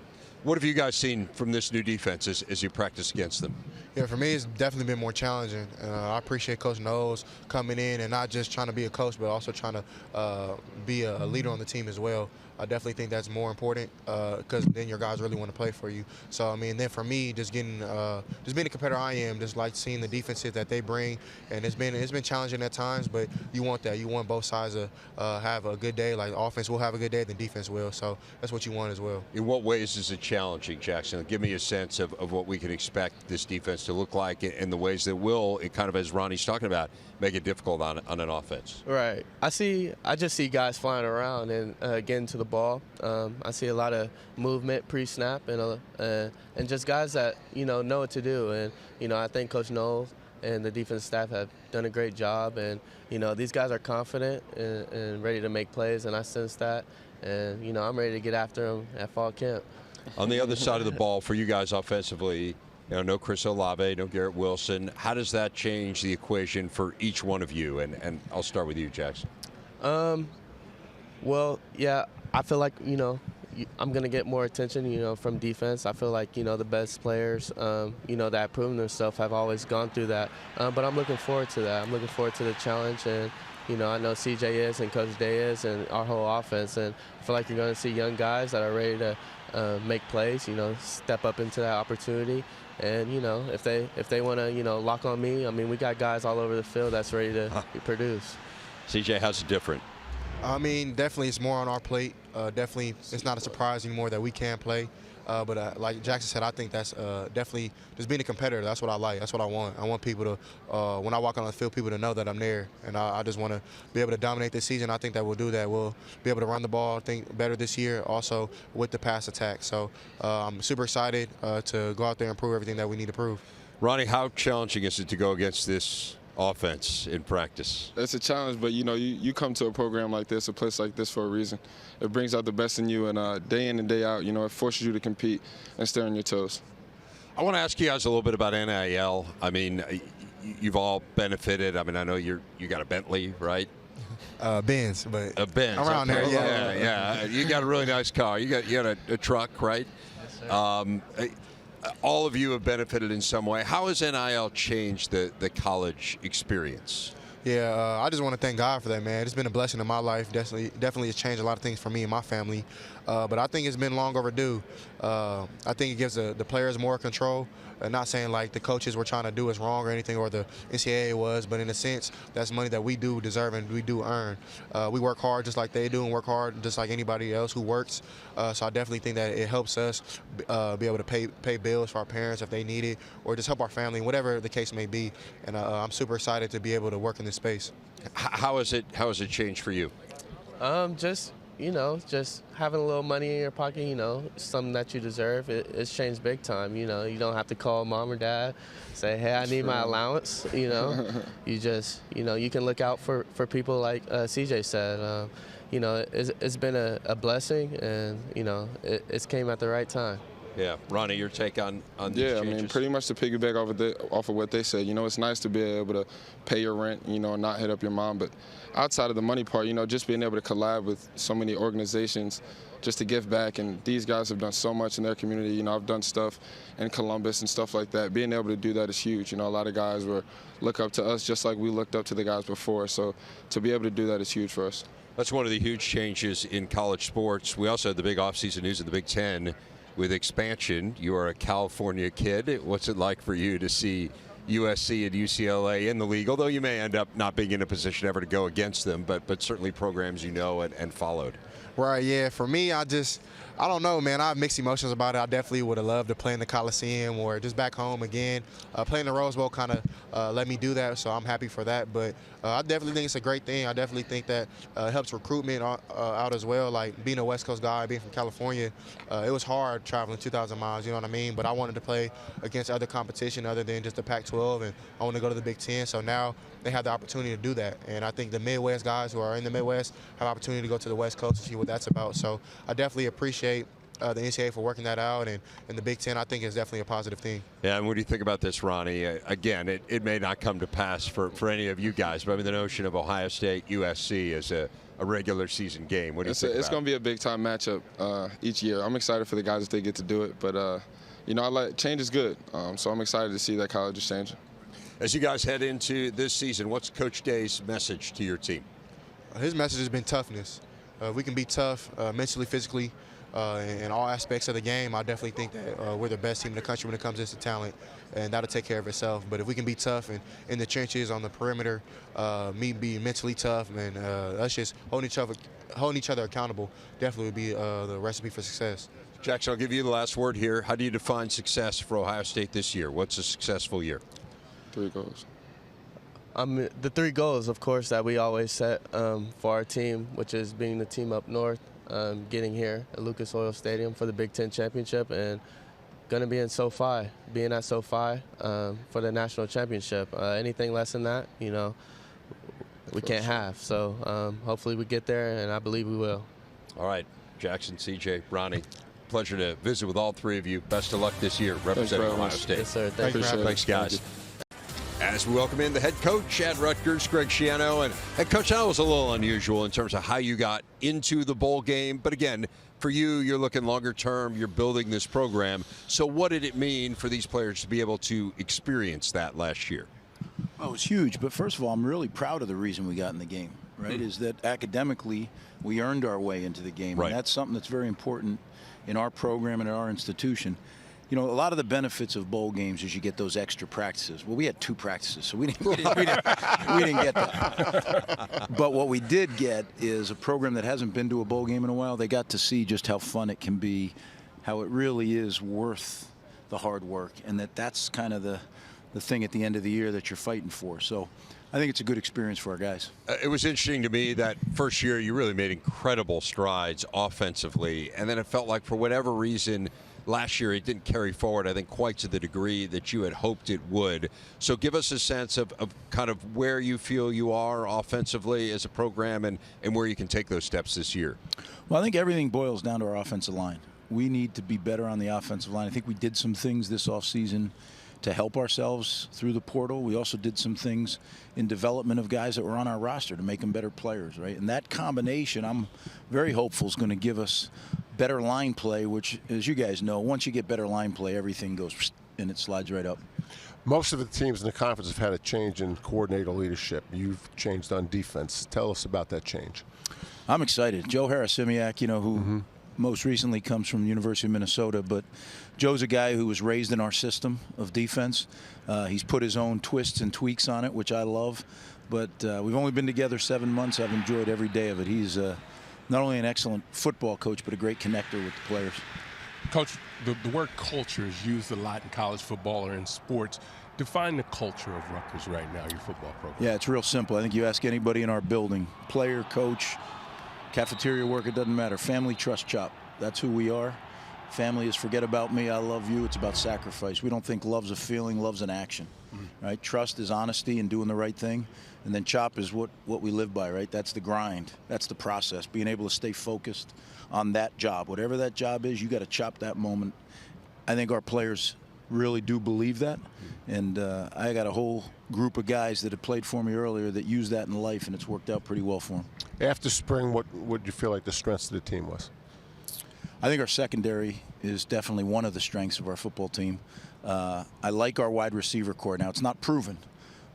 What have you guys seen from this new defense as you practice against them? Yeah, for me, it's definitely been more challenging. I appreciate Coach Knowles coming in and not just trying to be a coach, but also trying to be a leader on the team as well. I definitely think that's more important because then your guys really want to play for you. So, I mean, then for me, just being a competitor I am, just like seeing the defenses that they bring, and it's been challenging at times, but you want that. You want both sides to have a good day. Like offense will have a good day, then defense will. So that's what you want as well. In what ways is it challenging, Jaxon? Give me a sense of what we can expect this defense to look like and the ways that will, it kind of, as Ronnie's talking about, make it difficult on an offense. Right. I just see guys flying around and getting to the ball. I see a lot of movement pre-snap and just guys that know what to do. And I think Coach Knowles and the defense staff have done a great job. And these guys are confident and ready to make plays, and I sense that. And I'm ready to get after them at fall camp. On the other side of the ball, for you guys offensively, no Chris Olave, no Garrett Wilson. How does that change the equation for each one of you? And I'll start with you, Jaxon. Well, yeah, I feel like, I'm going to get more attention, from defense. I feel like, the best players, that have proven themselves have always gone through that. But I'm looking forward to that. I'm looking forward to the challenge. And, I know CJ is and Coach Day is and our whole offense. And I feel like you're going to see young guys that are ready to make plays, step up into that opportunity. And, if they want to, lock on me, I mean, we got guys all over the field that's ready to produce. CJ, how's it different? I mean, definitely it's more on our plate. Definitely it's not a surprise anymore that we can play. But like Jaxon said, I think that's definitely just being a competitor. That's what I like. That's what I want. I want people to, when I walk on the field, people to know that I'm there. And I just want to be able to dominate this season. I think that we'll do that. We'll be able to run the ball, I think, better this year, also with the pass attack. So I'm super excited to go out there and prove everything that we need to prove. Ronnie, how challenging is it to go against this offense in practice? It's a challenge, but you come to a program like this, a place like this, for a reason. It brings out the best in you, and day in and day out, it forces you to compete and stay on your toes. I want to ask you guys a little bit about NIL. I mean, you've all benefited. I mean, I know you got a Bentley, right? Benz, but a Benz around okay. there. Yeah. You got a really nice car. You got a truck, right? Yes, all of you have benefited in some way. How has NIL changed the college experience? Yeah, I just want to thank God for that, man. It's been a blessing in my life. Definitely it's changed a lot of things for me and my family. But I think it's been long overdue. I think it gives the players more control. Not saying like the coaches were trying to do us wrong or anything, or the NCAA was, but in a sense, that's money that we do deserve and we do earn. We work hard just like they do and work hard just like anybody else who works. So I definitely think that it helps us be able to pay bills for our parents if they need it, or just help our family, whatever the case may be. And I'm super excited to be able to work in this space. How has it changed for you? Just you know, just having a little money in your pocket, you know, something that you deserve, it's changed big time. You know, you don't have to call mom or dad, say, hey, I need my allowance, you know. You just, you know, you can look out for people like CJ said. You know, it's been a blessing, and, you know, it's came at the right time. Yeah, Ronnie, your take on these changes? I mean, pretty much to piggyback off of what they said, you know, it's nice to be able to pay your rent, you know, and not hit up your mom. But outside of the money part, you know, just being able to collab with so many organizations just to give back. And these guys have done so much in their community. You know, I've done stuff in Columbus and stuff like that. Being able to do that is huge. You know, a lot of guys look up to us just like we looked up to the guys before. So to be able to do that is huge for us. That's one of the huge changes in college sports. We also had the big offseason news of the Big Ten. With expansion, you are a California kid. What's it like for you to see USC and UCLA in the league? Although you may end up not being in a position ever to go against them, but certainly programs you know and followed. Right, yeah. For me, I don't know, man. I have mixed emotions about it. I definitely would have loved to play in the Coliseum or just back home again. Playing the Rose Bowl kind of let me do that, so I'm happy for that. But I definitely think it's a great thing. I definitely think that helps recruitment out as well. Like being a West Coast guy, being from California, it was hard traveling 2,000 miles, you know what I mean? But I wanted to play against other competition other than just the Pac-12, and I want to go to the Big Ten. So now they have the opportunity to do that. And I think the Midwest guys who are in the Midwest have the opportunity to go to the West Coast to see what that's about. So I definitely appreciate the NCAA for working that out, and the Big Ten, I think, is definitely a positive thing. Yeah, and what do you think about this, Ronnie? Again, it may not come to pass for any of you guys, but I mean the notion of Ohio State, USC as a regular season game. What do you think It's going to be a big-time matchup each year. I'm excited for the guys that they get to do it, but, you know, change is good, so I'm excited to see that college is changing. As you guys head into this season, what's Coach Day's message to your team? His message has been toughness. We can be tough mentally, physically, in all aspects of the game. I definitely think that we're the best team in the country when it comes to talent, and that'll take care of itself. But if we can be tough and in the trenches, on the perimeter, me being mentally tough, and us just holding each other accountable, definitely would be the recipe for success. Jaxon, I'll give you the last word here. How do you define success for Ohio State this year? What's a successful year? 3 goals. The 3 goals, of course, that we always set for our team, which is being the team up north, getting here at Lucas Oil Stadium for the Big Ten Championship, and going to be in SoFi, being at SoFi for the national championship. Anything less than that, you know, we can't have. So hopefully we get there, and I believe we will. All right, Jaxon, CJ, Ronnie, pleasure to visit with all 3 of you. Best of luck this year representing Ohio State. Yes, sir. Thanks, guys. As we welcome in the head coach at Rutgers, Schiano. And Coach, that was a little unusual in terms of how you got into the bowl game. But again, for you, you're looking longer term. You're building this program. So what did it mean for these players to be able to experience that last year? Oh, it was huge. But first of all, I'm really proud of the reason we got in the game, right, is that academically we earned our way into the game. Right. And that's something that's very important in our program and in our institution. You know, a lot of the benefits of bowl games is you get those extra practices. Well, we had 2 practices, so we didn't get that. But what we did get is a program that hasn't been to a bowl game in a while. They got to see just how fun it can be, how it really is worth the hard work, and that's kind of the thing at the end of the year that you're fighting for. So I think it's a good experience for our guys. It was interesting to me that first year you really made incredible strides offensively, and then it felt like for whatever reason last year it didn't carry forward, I think, quite to the degree that you had hoped it would. So give us a sense of kind of where you feel you are offensively as a program and where you can take those steps this year. Well, I think everything boils down to our offensive line. We need to be better on the offensive line. I think we did some things this offseason to help ourselves through the portal. We also did some things in development of guys that were on our roster to make them better players, right? And that combination, I'm very hopeful, is going to give us better line play, which, as you guys know, once you get better line play, everything goes and it slides right up. Most of the teams in the conference have had a change in coordinator leadership. You've changed on defense. Tell us about that change. I'm excited. Joe Harris-Simiak, you know, who most recently comes from the University of Minnesota, but Joe's a guy who was raised in our system of defense. He's put his own twists and tweaks on it, which I love. But we've only been together 7 months. I've enjoyed every day of it. He's not only an excellent football coach, but a great connector with the players. Coach, the word culture is used a lot in college football or in sports. Define the culture of Rutgers right now, your football program. Yeah, it's real simple. I think you ask anybody in our building, player, coach, cafeteria work, it doesn't matter. Family, trust, chop. That's who we are. Family is forget about me, I love you. It's about sacrifice. We don't think love's a feeling, love's an action. Right? Trust is honesty and doing the right thing. And then chop is what we live by, right? That's the grind. That's the process. Being able to stay focused on that job. Whatever that job is, you got to chop that moment. I think our players really do believe that. And I got a whole group of guys that have played for me earlier that use that in life, and it's worked out pretty well for them. After spring, what would you feel like the strengths of the team was? I think our secondary is definitely one of the strengths of our football team. I like our wide receiver core. Now, it's not proven,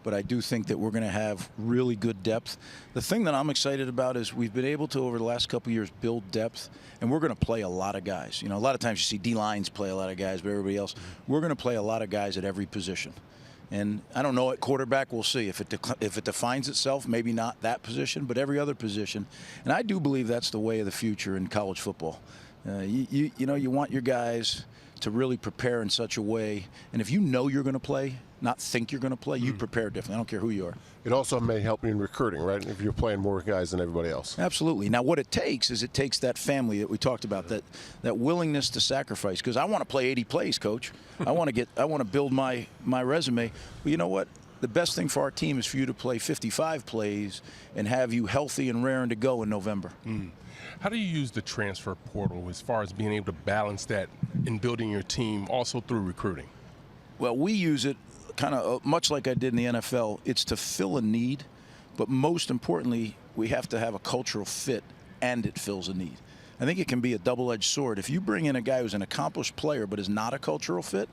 but I do think that we're going to have really good depth. The thing that I'm excited about is we've been able to, over the last couple of years, build depth, and we're going to play a lot of guys. You know, a lot of times you see D-lines play a lot of guys, but everybody else, we're going to play a lot of guys at every position. And I don't know, at quarterback, we'll see. If it defines itself, maybe not that position, but every other position. And I do believe that's the way of the future in college football. You know, you want your guys to really prepare in such a way, and if you know you're going to play, not think you're going to play, you prepare differently. I don't care who you are. It also may help you in recruiting, right? If you're playing more guys than everybody else. Absolutely. Now, what it takes is that family that we talked about, that willingness to sacrifice. Because I want to play 80 plays, Coach. I want to build my resume. But you know what? The best thing for our team is for you to play 55 plays and have you healthy and raring to go in November. How do you use the transfer portal as far as being able to balance that in building your team also through recruiting? Well, we use it kind of much like I did in the NFL. It's to fill a need, but most importantly, we have to have a cultural fit, and it fills a need. I think it can be a double-edged sword. If you bring in a guy who's an accomplished player but is not a cultural fit,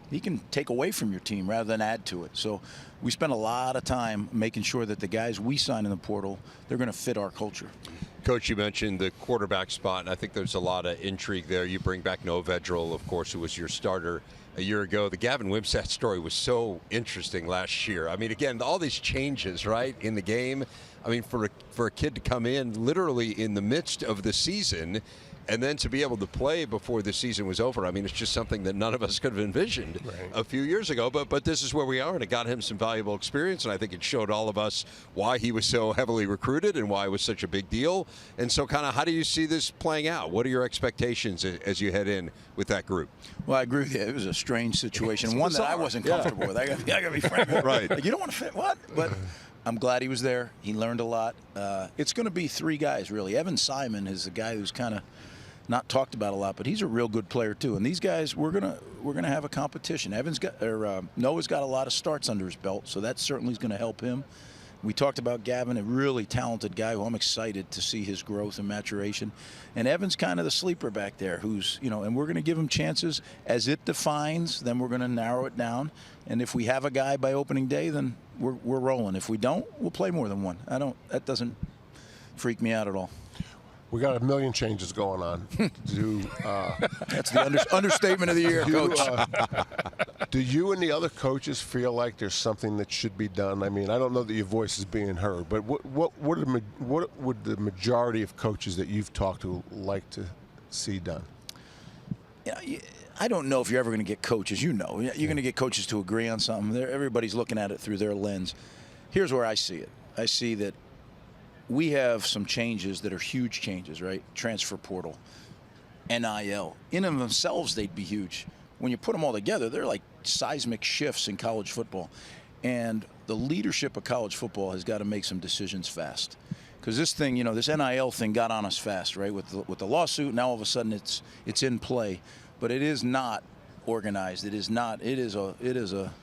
he can take away from your team rather than add to it. So we spend a lot of time making sure that the guys we sign in the portal, they're going to fit our culture. Coach, you mentioned the quarterback spot, and I think there's a lot of intrigue there. You bring back Noah Vedral, of course, who was your starter a year ago. The Gavin Wimsatt story was so interesting last year. I mean, again, all these changes, right, in the game. I mean, for a kid to come in literally in the midst of the season and then to be able to play before the season was over, I mean, it's just something that none of us could have envisioned a few years ago. But this is where we are, and it got him some valuable experience, and I think it showed all of us why he was so heavily recruited and why it was such a big deal. And so kind of how do you see this playing out? What are your expectations as you head in with that group? Well, I agree with you. It was a strange situation, one that I wasn't comfortable with. I got to be frank. Right. Like, you don't want to fit what? But I'm glad he was there. He learned a lot. It's going to be three guys, really. Evan Simon is a guy who's kind of not talked about a lot, but he's a real good player too. And these guys, we're gonna have a competition. Noah's got a lot of starts under his belt, so that certainly is going to help him. We talked about Gavin, a really talented guy who I'm excited to see his growth and maturation. And Evan's kind of the sleeper back there, who's, you know, and we're going to give him chances as it defines. Then we're going to narrow it down. And if we have a guy by opening day, then we're rolling. If we don't, we'll play more than one. That doesn't freak me out at all. We got a million changes going on. That's the understatement of the year, Coach. Do you and the other coaches feel like there's something that should be done? I mean, I don't know that your voice is being heard, but what would the majority of coaches that you've talked to like to see done? Yeah, I don't know if you're ever going to get coaches. You know, you're going to get coaches to agree on something. Everybody's looking at it through their lens. Here's where I see it. I see that we have some changes that are huge changes, right? Transfer portal, NIL. In and of themselves, they'd be huge. When you put them all together, they're like seismic shifts in college football. And the leadership of college football has got to make some decisions fast. Because this thing, you know, this NIL thing got on us fast, right? With the lawsuit, now all of a sudden it's in play. But it is not organized. It is not. It is a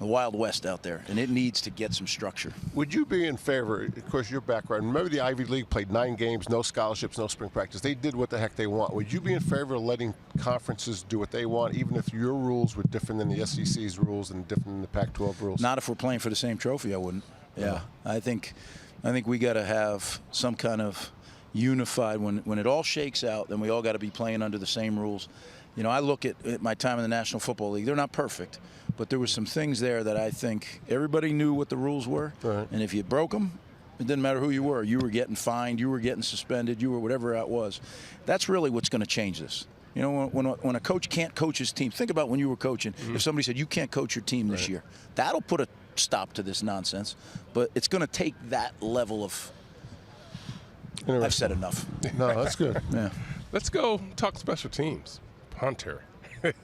Wild West out there, and it needs to get some structure. Would you be in favor, of course, your background, remember the Ivy League played 9 games, no scholarships, no spring practice. They did what the heck they want. Would you be in favor of letting conferences do what they want, even if your rules were different than the SEC's rules and different than the Pac-12 rules? Not if we're playing for the same trophy, I wouldn't. Yeah. I think we got to have some kind of unified, when it all shakes out, then we all got to be playing under the same rules. You know, I look at my time in the National Football League. They're not perfect, but there were some things there that I think everybody knew what the rules were. Right. And if you broke them, it didn't matter who you were. You were getting fined. You were getting suspended. You were whatever that was. That's really what's going to change this. You know, when a coach can't coach his team, think about when you were coaching. If somebody said, you can't coach your team this year, that'll put a stop to this nonsense. But it's going to take that level of Interesting. I've said enough. No, that's good. Yeah. Let's go talk special teams. Punter.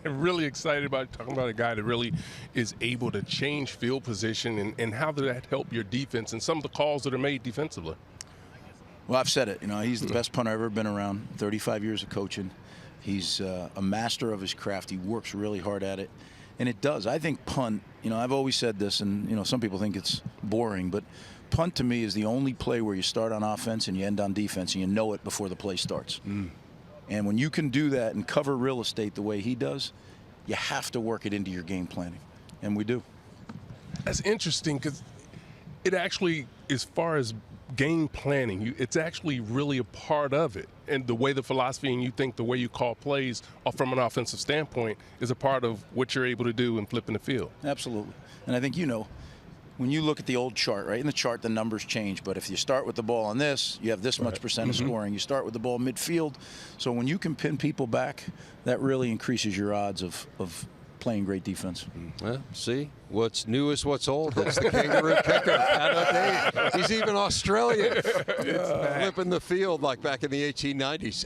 Really excited about talking about a guy that really is able to change field position and how did that help your defense and some of the calls that are made defensively. Well, I've said it. You know, he's the best punter I've ever been around. 35 years of coaching. He's a master of his craft. He works really hard at it. And it does. I think punt, you know, I've always said this, and, you know, some people think it's boring, but punt to me is the only play where you start on offense and you end on defense and you know it before the play starts. And when you can do that and cover real estate the way he does, you have to work it into your game planning. And we do. That's interesting because it actually, as far as game planning, it's actually really a part of it. And the way the philosophy and you think the way you call plays from an offensive standpoint is a part of what you're able to do in flipping the field. Absolutely. And I think, you know, when you look at the old chart, right, in the chart the numbers change, but if you start with the ball on this, you have this much percent of scoring. You start with the ball midfield. So when you can pin people back, that really increases your odds of playing great defense. Well, see, what's new is what's old. That's the kangaroo kicker. He's even Australian, flipping the field like back in the 1890s.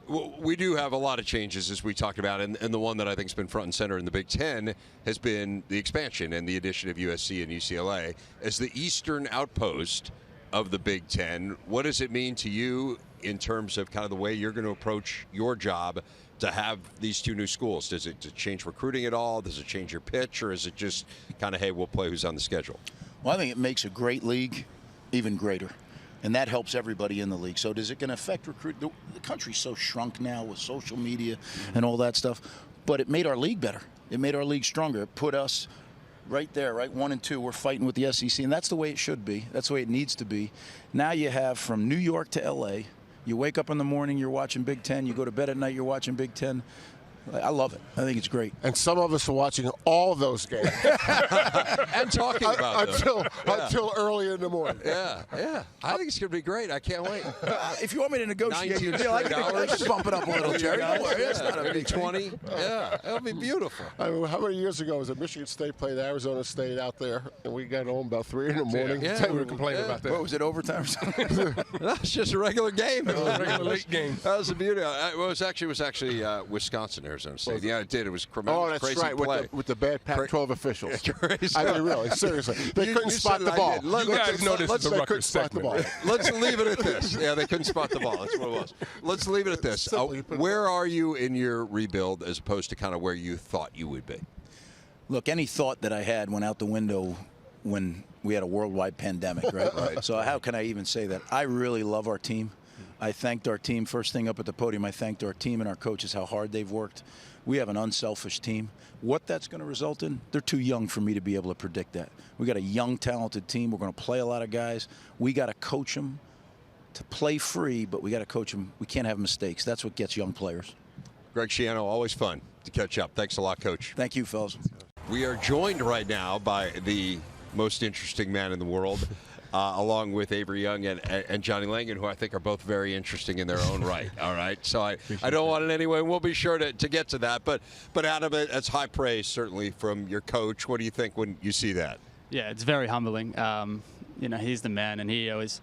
We do have a lot of changes, as we talked about, and the one that I think has been front and center in the Big Ten has been the expansion and the addition of USC and UCLA as the eastern outpost of the Big Ten. What does it mean to you in terms of kind of the way you're going to approach your job to have these two new schools? Does it change recruiting at all? Does it change your pitch, or is it just kind of, hey, we'll play who's on the schedule? Well, I think it makes a great league even greater. And that helps everybody in the league. So does it going to affect recruit? The country's so shrunk now with social media and all that stuff. But it made our league better. It made our league stronger. It put us right there, right? 1 and 2. We're fighting with the SEC. And that's the way it should be. That's the way it needs to be. Now you have from New York to L.A. You wake up in the morning, you're watching Big Ten. You go to bed at night, you're watching Big Ten. I love it. I think it's great. And some of us are watching all those games. And talking about them. Until early in the morning. Yeah. I think it's going to be great. I can't wait. If you want me to negotiate your deal, I can bump it up a little, Jerry. Don't worry. It's not a big 20. Yeah, it'll be beautiful. I mean, how many years ago was it Michigan State played Arizona State out there, and we got home about 3 in the morning? Yeah, we were complaining about that. What was it, overtime or something? That's just a regular game. It was a regular late game. That was the beauty. It was actually Wisconsin, Arizona State. Yeah, it did. It was crazy. Oh, that's crazy right. play. With the bad Pac-12 officials. Crazy. I mean, really, seriously. They couldn't spot the ball. You guys know this is a Rutgers segment. Let's leave it at this. Yeah, they couldn't spot the ball. That's what it was. Let's leave it at this. Where are you in your rebuild as opposed to kind of where you thought you would be? Look, any thought that I had went out the window when we had a worldwide pandemic, right? So how can I even say that? I really love our team. I thanked our team first thing up at the podium. I thanked our team and our coaches how hard they've worked. We have an unselfish team. What that's going to result in, they're too young for me to be able to predict that. We got a young, talented team. We're going to play a lot of guys. We got to coach them to play free, but we got to coach them. We can't have mistakes. That's what gets young players. Greg Schiano, always fun to catch up. Thanks a lot, Coach. Thank you, fellas. We are joined right now by the most interesting man in the world, along with Avery Young and Johnny Langan, who I think are both very interesting in their own right. All right, so I don't want it anyway. We'll be sure to get to that. But Adam, that's high praise certainly from your coach. What do you think when you see that? Yeah, it's very humbling. You know, he's the man, and he always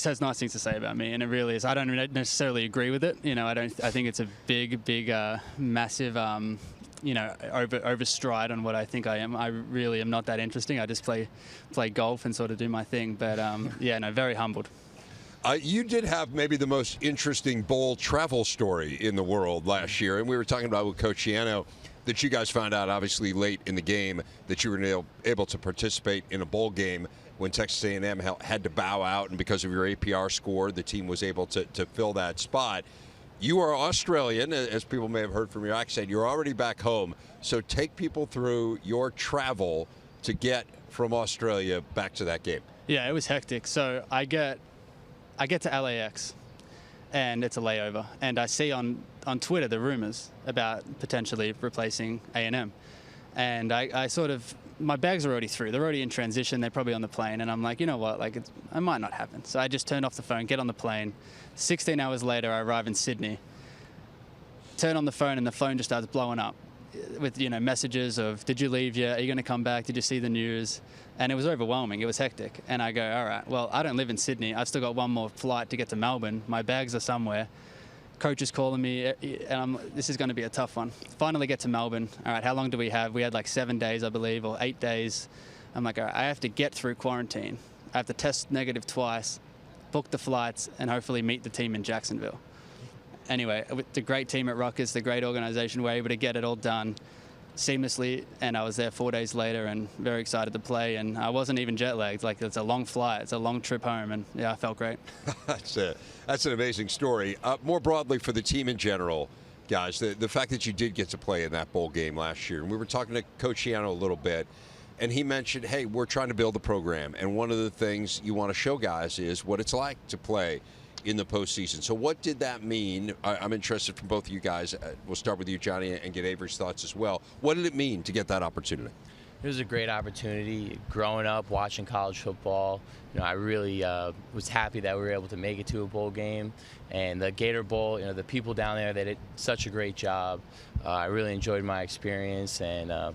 has nice things to say about me, and it really is. I don't necessarily agree with it. You know, I think it's a big, massive. You know, overstride on what I think I am. I really am not that interesting. I just play golf and sort of do my thing. But yeah, no, very humbled. You did have maybe the most interesting bowl travel story in the world last year, and we were talking about with Coach Schiano that you guys found out obviously late in the game that you were able to participate in a bowl game when Texas A&M had to bow out, and because of your APR score, the team was able to fill that spot. You are Australian, as people may have heard from your accent. You're already back home. So take people through your travel to get from Australia back to that game. Yeah, it was hectic. So I get to LAX, and it's a layover. And I see on Twitter the rumors about potentially replacing A&M. And I sort of, my bags are already through. They're already in transition. They're probably on the plane. And I'm like, you know what? Like, it might not happen. So I just turned off the phone, get on the plane. 16 hours later, I arrive in Sydney. Turn on the phone, and the phone just starts blowing up. with messages of, did you leave yet? Are you going to come back? Did you see the news? And it was overwhelming. It was hectic. And I go, all right, well, I don't live in Sydney. I've still got one more flight to get to Melbourne. My bags are somewhere. Coach is calling me, and this is going to be a tough one. Finally get to Melbourne. All right, how long do we have? We had like 7 days, I believe, or 8 days. I'm like, all right, I have to get through quarantine. I have to test negative twice, book the flights, and hopefully meet the team in Jacksonville. Anyway, with the great team at Rutgers, the great organization, we're able to get it all done seamlessly, and I was there 4 days later and very excited to play, and I wasn't even jet lagged. Like, it's a long flight, it's a long trip home, and yeah, I felt great. That's an amazing story. More broadly for the team in general, guys, the fact that you did get to play in that bowl game last year, and we were talking to Coach Schiano a little bit, and he mentioned, hey, we're trying to build the program, and one of the things you want to show guys is what it's like to play in the postseason. So what did that mean? I'm interested from both of you guys. We'll start with you, Johnny, and get Avery's thoughts as well. What did it mean to get that opportunity? It was a great opportunity. Growing up, watching college football, I really was happy that we were able to make it to a bowl game. And the Gator Bowl, the people down there, they did such a great job. I really enjoyed my experience, and it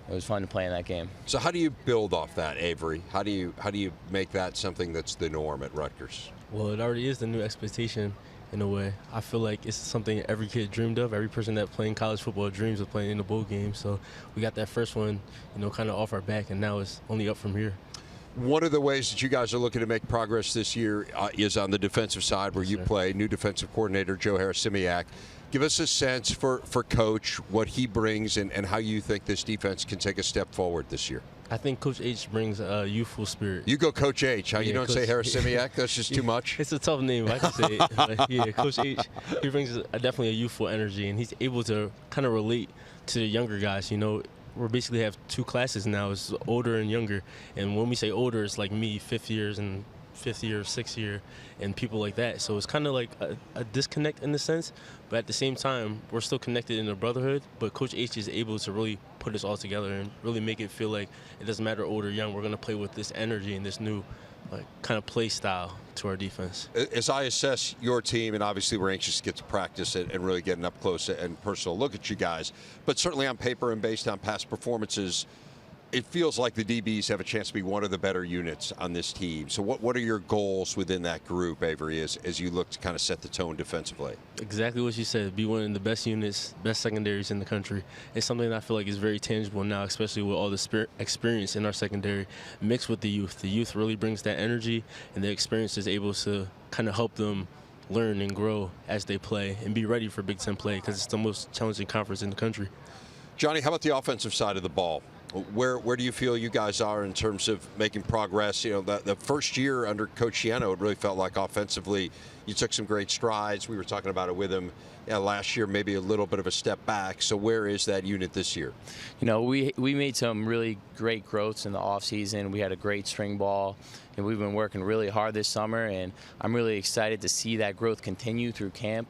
was fun to play in that game. So how do you build off that, Avery? How do you make that something that's the norm at Rutgers? Well, it already is the new expectation in a way. I feel like it's something every kid dreamed of. Every person that playing college football dreams of playing in a bowl game. So we got that first one, kind of off our back, and now it's only up from here. One of the ways that you guys are looking to make progress this year is on the defensive side, where you play new defensive coordinator Joe Harris-Simiak. Give us a sense for Coach, what he brings, and how you think this defense can take a step forward this year. I think Coach H brings a youthful spirit. You go Coach H, huh? Yeah, You don't say Harris-Simiak? That's just too much? It's a tough name, I can say it. But yeah, Coach H, he brings definitely a youthful energy, and he's able to kind of relate to the younger guys. We basically have two classes now. It's older and younger. And when we say older, it's like me, fifth year, sixth year, and people like that. So it's kind of like a disconnect in a sense, but at the same time, we're still connected in a brotherhood. But Coach H is able to really put us all together and really make it feel like it doesn't matter old or young. We're going to play with this energy and this new kind of play style to our defense. As I assess your team, and obviously we're anxious to get to practice and really get an up-close and personal look at you guys, but certainly on paper and based on past performances, it feels like the DBs have a chance to be one of the better units on this team. So what are your goals within that group, Avery, as you look to kind of set the tone defensively? Exactly what you said. Be one of the best units, best secondaries in the country. It's something that I feel like is very tangible now, especially with all the experience in our secondary mixed with the youth. The youth really brings that energy, and the experience is able to kind of help them learn and grow as they play and be ready for Big Ten play, because it's the most challenging conference in the country. Johnny, how about the offensive side of the ball? Where do you feel you guys are in terms of making progress? The first year under Coach Schiano, it really felt like offensively you took some great strides. We were talking about it with him last year, maybe a little bit of a step back. So where is that unit this year? We made some really great growths in the offseason. We had a great spring ball, and we've been working really hard this summer, and I'm really excited to see that growth continue through camp.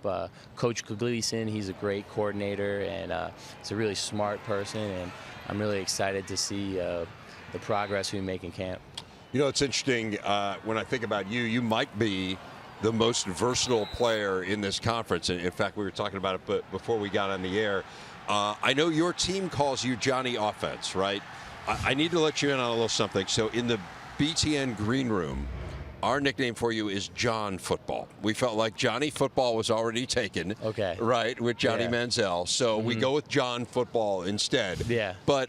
Coach Gleason, he's a great coordinator, and he's a really smart person, and I'm really excited to see the progress we make in camp. It's interesting. When I think about you, you might be the most versatile player in this conference. And in fact, we were talking about it before we got on the air. I know your team calls you Johnny Offense, right? I need to let you in on a little something. So in the BTN green room, our nickname for you is John Football. We felt like Johnny Football was already taken, right, with Johnny Manziel. So we go with John Football instead. Yeah. But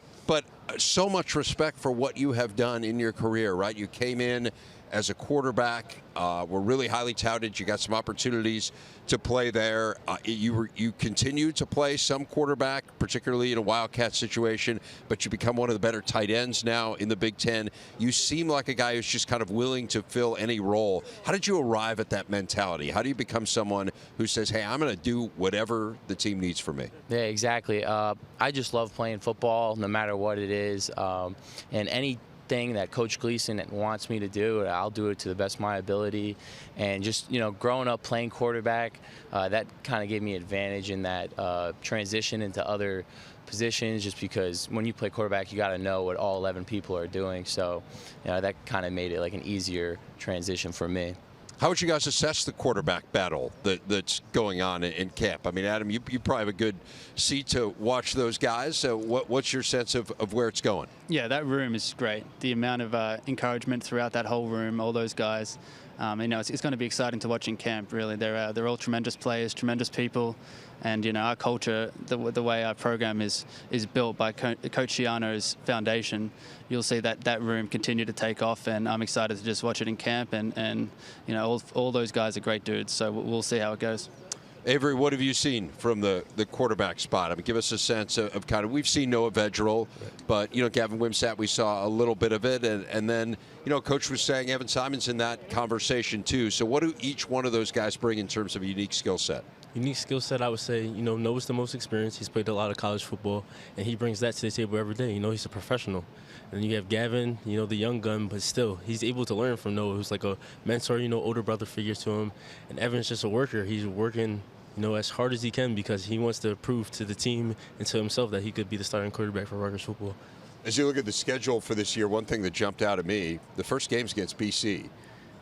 so much respect for what you have done in your career, right? You came in as a quarterback, were really highly touted. You got some opportunities to play there. You continue to play some quarterback, particularly in a Wildcat situation, but you become one of the better tight ends now in the Big Ten. You seem like a guy who's just kind of willing to fill any role. How did you arrive at that mentality? How do you become someone who says, hey, I'm going to do whatever the team needs from me? Yeah, exactly. I just love playing football, no matter what it is. And any thing that Coach Gleason wants me to do, I'll do it to the best of my ability. And just, growing up playing quarterback, that kind of gave me advantage in that transition into other positions, just because when you play quarterback, you got to know what all 11 people are doing. So, that kind of made it like an easier transition for me. How would you guys assess the quarterback battle that's going on in camp? I mean, Adam, you probably have a good seat to watch those guys. So what's your sense of where it's going? Yeah, that room is great. The amount of encouragement throughout that whole room, all those guys. It's going to be exciting to watch in camp, really. They're all tremendous players, tremendous people. And, our culture, the way our program is built by Coach Schiano's foundation, you'll see that room continue to take off. And I'm excited to just watch it in camp. And all those guys are great dudes. So we'll see how it goes. Avery, what have you seen from the quarterback spot? I mean, give us a sense of kind of, we've seen Noah Vedral, but, Gavin Wimsatt, we saw a little bit of it. And then, Coach was saying Evan Simon's in that conversation too. So what do each one of those guys bring in terms of a unique skill set? Unique skill set, I would say, Noah's the most experienced. He's played a lot of college football, and he brings that to the table every day. He's a professional. And you have Gavin, the young gun, but still, he's able to learn from Noah, who's like a mentor, older brother figure to him. And Evan's just a worker. He's working, as hard as he can because he wants to prove to the team and to himself that he could be the starting quarterback for Rutgers football. As you look at the schedule for this year, one thing that jumped out at me, the first game's against BC.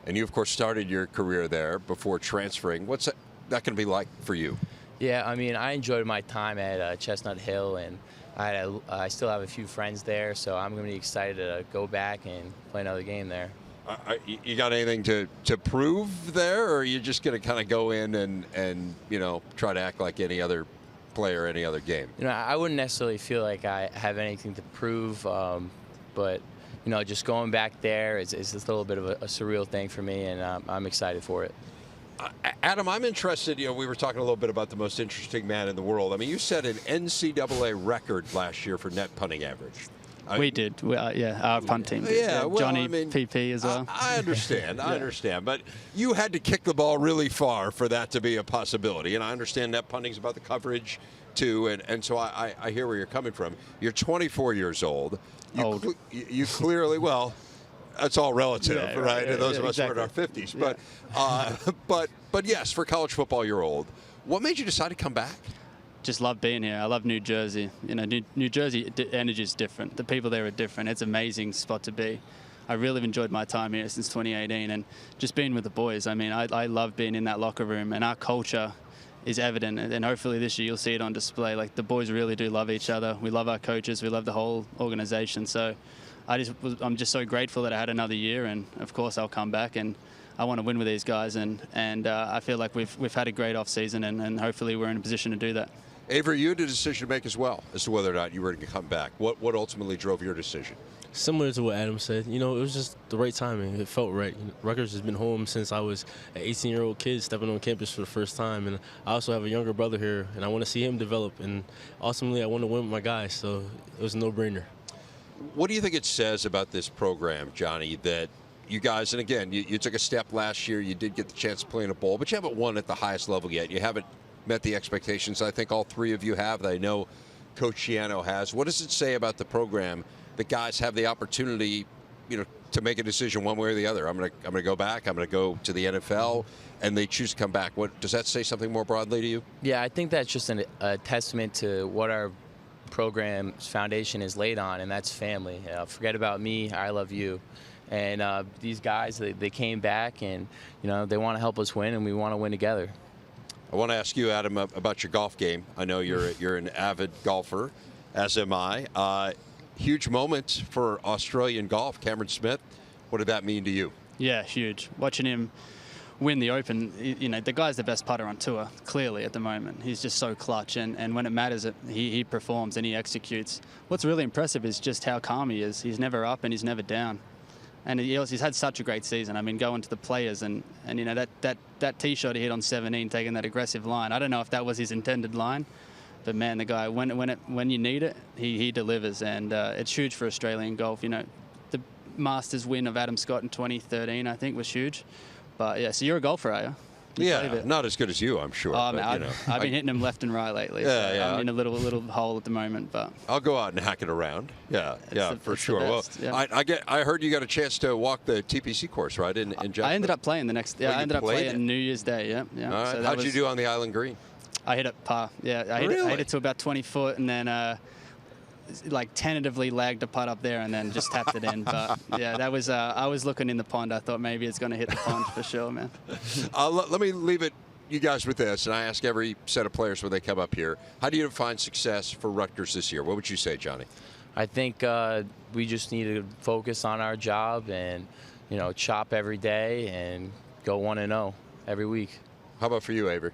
And you, of course, started your career there before transferring. What's that going to be like for you? Yeah, I enjoyed my time at Chestnut Hill, and I still have a few friends there, so I'm going to be excited to go back and play another game there. You got anything to prove there, or are you just going to kind of go in and try to act like any other player, any other game? I wouldn't necessarily feel like I have anything to prove, but just going back there is a little bit of a surreal thing for me, and I'm excited for it. Adam, I'm interested, we were talking a little bit about the most interesting man in the world. I mean, you set an NCAA record last year for net punting average. We did, our punt team. Yeah, well, Johnny PP as well. I understand, I understand. But you had to kick the ball really far for that to be a possibility. And I understand net punting's about the coverage, too. And so I hear where you're coming from. You're 24 years old. You clearly, well, that's all relative, right? And those of us who are in our 50s. But yes, for college football, you're old. What made you decide to come back? Just love being here. I love New Jersey. New Jersey energy is different. The people there are different. It's an amazing spot to be. I really have enjoyed my time here since 2018, and just being with the boys. I love being in that locker room, and our culture is evident. And hopefully this year you'll see it on display. Like, the boys really do love each other. We love our coaches. We love the whole organization. So I'm just so grateful that I had another year, and of course I'll come back and I want to win with these guys, and I feel like we've had a great off season, and hopefully we're in a position to do that. Avery, you had a decision to make as well as to whether or not you were going to come back. What ultimately drove your decision? Similar to what Adam said, it was just the right timing. It felt right. Rutgers has been home since I was an 18-year-old kid stepping on campus for the first time, and I also have a younger brother here, and I want to see him develop, and ultimately I want to win with my guys, so it was a no-brainer. What do you think it says about this program, Johnny, that you guys, and again, you took a step last year, you did get the chance to play in a bowl, but you haven't won at the highest level yet. You haven't met the expectations I think all three of you have, that I know Coach Schiano has. What does it say about the program that guys have the opportunity, to make a decision one way or the other? I'm going to go back, I'm going to go to the NFL, and they choose to come back. What does that say something more broadly to you? Yeah, I think that's just a testament to what our program's foundation is laid on, and that's family. Forget about me, I love you. And these guys, they came back, and they want to help us win, and we want to win together. I want to ask you, Adam, about your golf game. I know you're an avid golfer, as am I. Huge moment for Australian golf. Cameron Smith, what did that mean to you? Yeah, huge. Watching him win the Open, the guy's the best putter on tour, clearly, at the moment. He's just so clutch, and when it matters, he performs and he executes. What's really impressive is just how calm he is. He's never up and he's never down. And he's had such a great season. Going to the players, and that tee shot he hit on 17, taking that aggressive line. I don't know if that was his intended line, but man, the guy, when you need it, he delivers, and it's huge for Australian golf. The Masters win of Adam Scott in 2013, I think, was huge. But yeah, so you're a golfer, are you? Yeah, not as good as you, I'm sure. I've been hitting them left and right lately. I'm in a little hole at the moment, but I'll go out and hack it around. Yeah, for sure. Well, yeah. I heard you got a chance to walk the TPC course, right? In Jaxon? I ended up playing the next. I ended up playing New Year's Day. Yeah. All right. So how'd you do on the island green? I hit it par. Yeah, I hit it to about 20 foot, and then like tentatively lagged a putt up there and then just tapped it in. But yeah, that was I was looking in the pond. I thought maybe it's going to hit the pond for sure, man. Let me leave it, you guys, with this, and I ask every set of players when they come up here, how do you define success for Rutgers this year? What would you say, Johnny? I think we just need to focus on our job and, chop every day and go 1-0 every week. How about for you, Avery?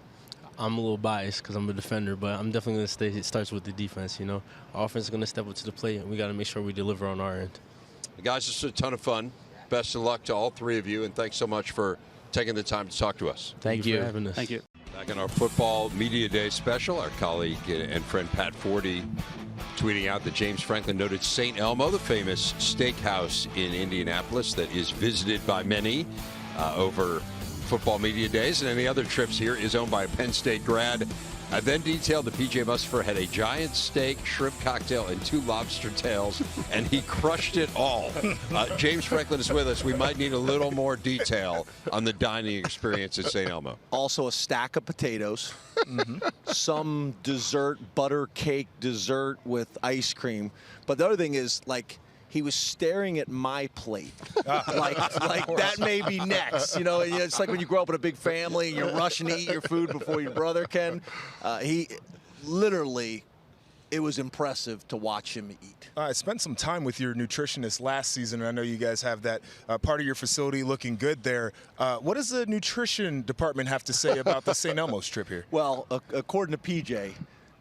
I'm a little biased because I'm a defender, but I'm definitely going to stay. It starts with the defense, Our offense is going to step up to the plate, and we got to make sure we deliver on our end. Guys, this was a ton of fun. Best of luck to all three of you, and thanks so much for taking the time to talk to us. Thank you for having us. Thank you. Back on our Football Media Day special, our colleague and friend Pat Forty tweeting out that James Franklin noted St. Elmo, the famous steakhouse in Indianapolis that is visited by many over Football Media Days and any other trips here, is owned by a Penn State grad. I then detailed that P.J. Mustipher had a giant steak, shrimp cocktail, and 2 lobster tails, and he crushed it all. James Franklin is with us. We might need a little more detail on the dining experience at St. Elmo. Also a stack of potatoes, some dessert, butter cake dessert with ice cream. But the other thing is, he was staring at my plate. like that may be next. It's like when you grow up in a big family and you're rushing to eat your food before your brother can. He literally, it was impressive to watch him eat. I spent some time with your nutritionist last season, and I know you guys have that part of your facility looking good there. What does the nutrition department have to say about the St. Elmo's trip here? Well, according to PJ,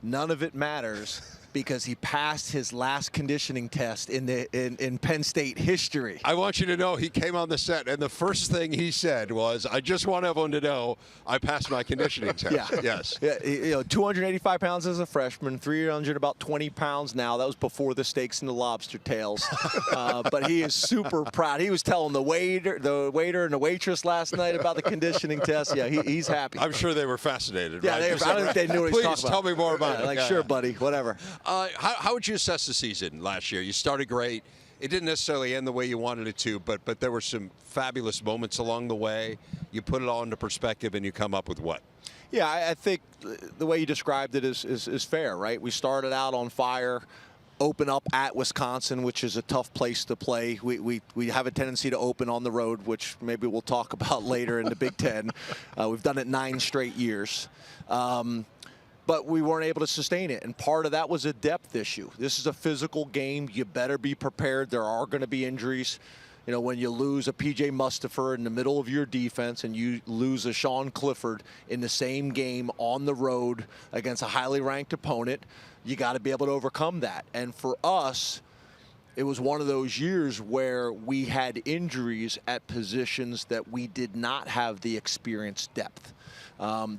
none of it matters, because he passed his last conditioning test in Penn State history. I want you to know he came on the set, and the first thing he said was, I just want everyone to know I passed my conditioning test. Yeah. Yes. Yeah, 285 pounds as a freshman, 300 about 20 pounds now. That was before the steaks and the lobster tails. But he is super proud. He was telling the waiter and the waitress last night about the conditioning test. Yeah, he's happy. I'm sure they were fascinated. Yeah, right? I don't think they knew what he was talking about. Please tell me more about it. Sure, buddy, whatever. How would you assess the season last year? You started great. It didn't necessarily end the way you wanted it to, but there were some fabulous moments along the way. You put it all into perspective, and you come up with what? Yeah, I think the way you described it is fair, right? We started out on fire, open up at Wisconsin, which is a tough place to play. We have a tendency to open on the road, which maybe we'll talk about later in the Big Ten. We've done it 9 straight years. But we weren't able to sustain it, and part of that was a depth issue. This is a physical game. You better be prepared. There are going to be injuries. When you lose a P.J. Mustipher in the middle of your defense and you lose a Clifford in the same game on the road against a highly ranked opponent, you got to be able to overcome that. And for us, it was one of those years where we had injuries at positions that we did not have the experienced depth.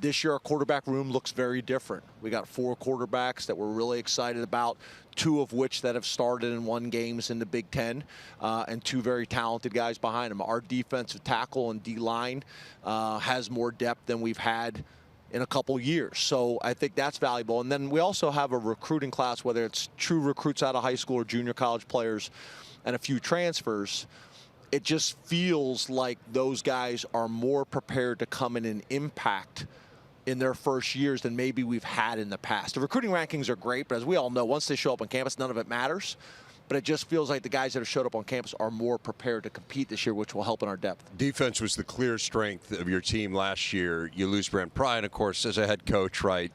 This year, our quarterback room looks very different. We got 4 quarterbacks that we're really excited about, 2 of which that have started and won games in the Big Ten, and 2 very talented guys behind them. Our defensive tackle and D-line has more depth than we've had in a couple years. So I think that's valuable. And then we also have a recruiting class, whether it's true recruits out of high school or junior college players and a few transfers. It just feels like those guys are more prepared to come in and impact in their first years than maybe we've had in the past. The recruiting rankings are great, but as we all know, once they show up on campus, none of it matters. But it just feels like the guys that have showed up on campus are more prepared to compete this year, which will help in our depth. Defense was the clear strength of your team last year. You lose Brent Pry, and of course, as a head coach, right,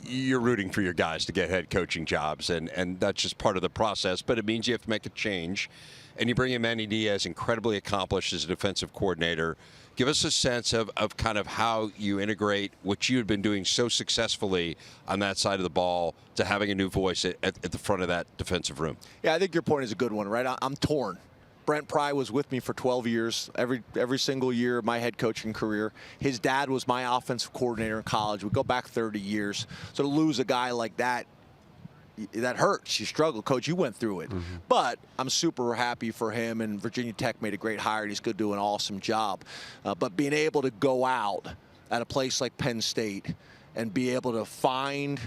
you're rooting for your guys to get head coaching jobs, and that's just part of the process. But it means you have to make a change. And you bring in Manny Diaz, incredibly accomplished as a defensive coordinator. Give us a sense of kind of how you integrate what you had been doing so successfully on that side of the ball to having a new voice at the front of that defensive room. Yeah, I think your point is a good one, right? I'm torn. Brent Pry was with me for 12 years, every single year of my head coaching career. His dad was my offensive coordinator in college. We go back 30 years. So to lose a guy like that hurts. You struggle. Coach, you went through it. Mm-hmm. But I'm super happy for him, and Virginia Tech made a great hire, and he's going to do an awesome job. But being able to go out at a place like Penn State and be able to find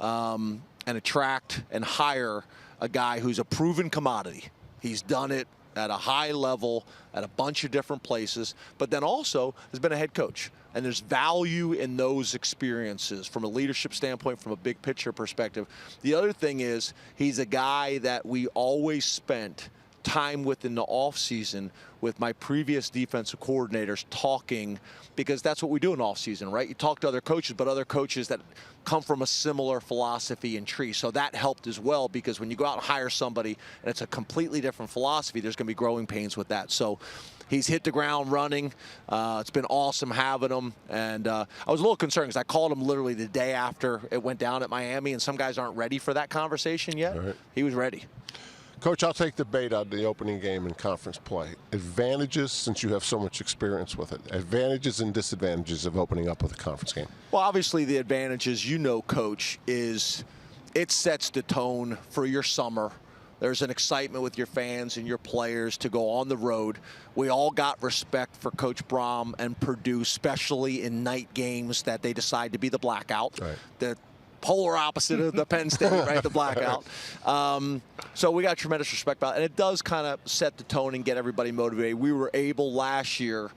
and attract and hire a guy who's a proven commodity. He's done it at a high level at a bunch of different places, but then also has been a head coach. And there's value in those experiences from a leadership standpoint, from a big picture perspective. The other thing is he's a guy that we always spent time with in the offseason with my previous defensive coordinators talking, because that's what we do in offseason, right? You talk to other coaches, but other coaches that come from a similar philosophy and tree. So that helped as well, because when you go out and hire somebody and it's a completely different philosophy, there's going to be growing pains with that. So he's hit the ground running. It's been awesome having him. And I was a little concerned because I called him literally the day after it went down at Miami, and some guys aren't ready for that conversation yet. Right. He was ready. Coach, I'll take the bait out of the opening game in conference play. Advantages, since you have so much experience with it, advantages and disadvantages of opening up with a conference game. Well, obviously the advantages, you know, Coach, is it sets the tone for your summer. There's an excitement with your fans and your players to go on the road. We all got respect for Coach Brohm and Purdue, especially in night games that they decide to be the blackout. Right. The polar opposite of the Penn State, right, the blackout. So we got tremendous respect about it, and it does kind of set the tone and get everybody motivated. We were able last year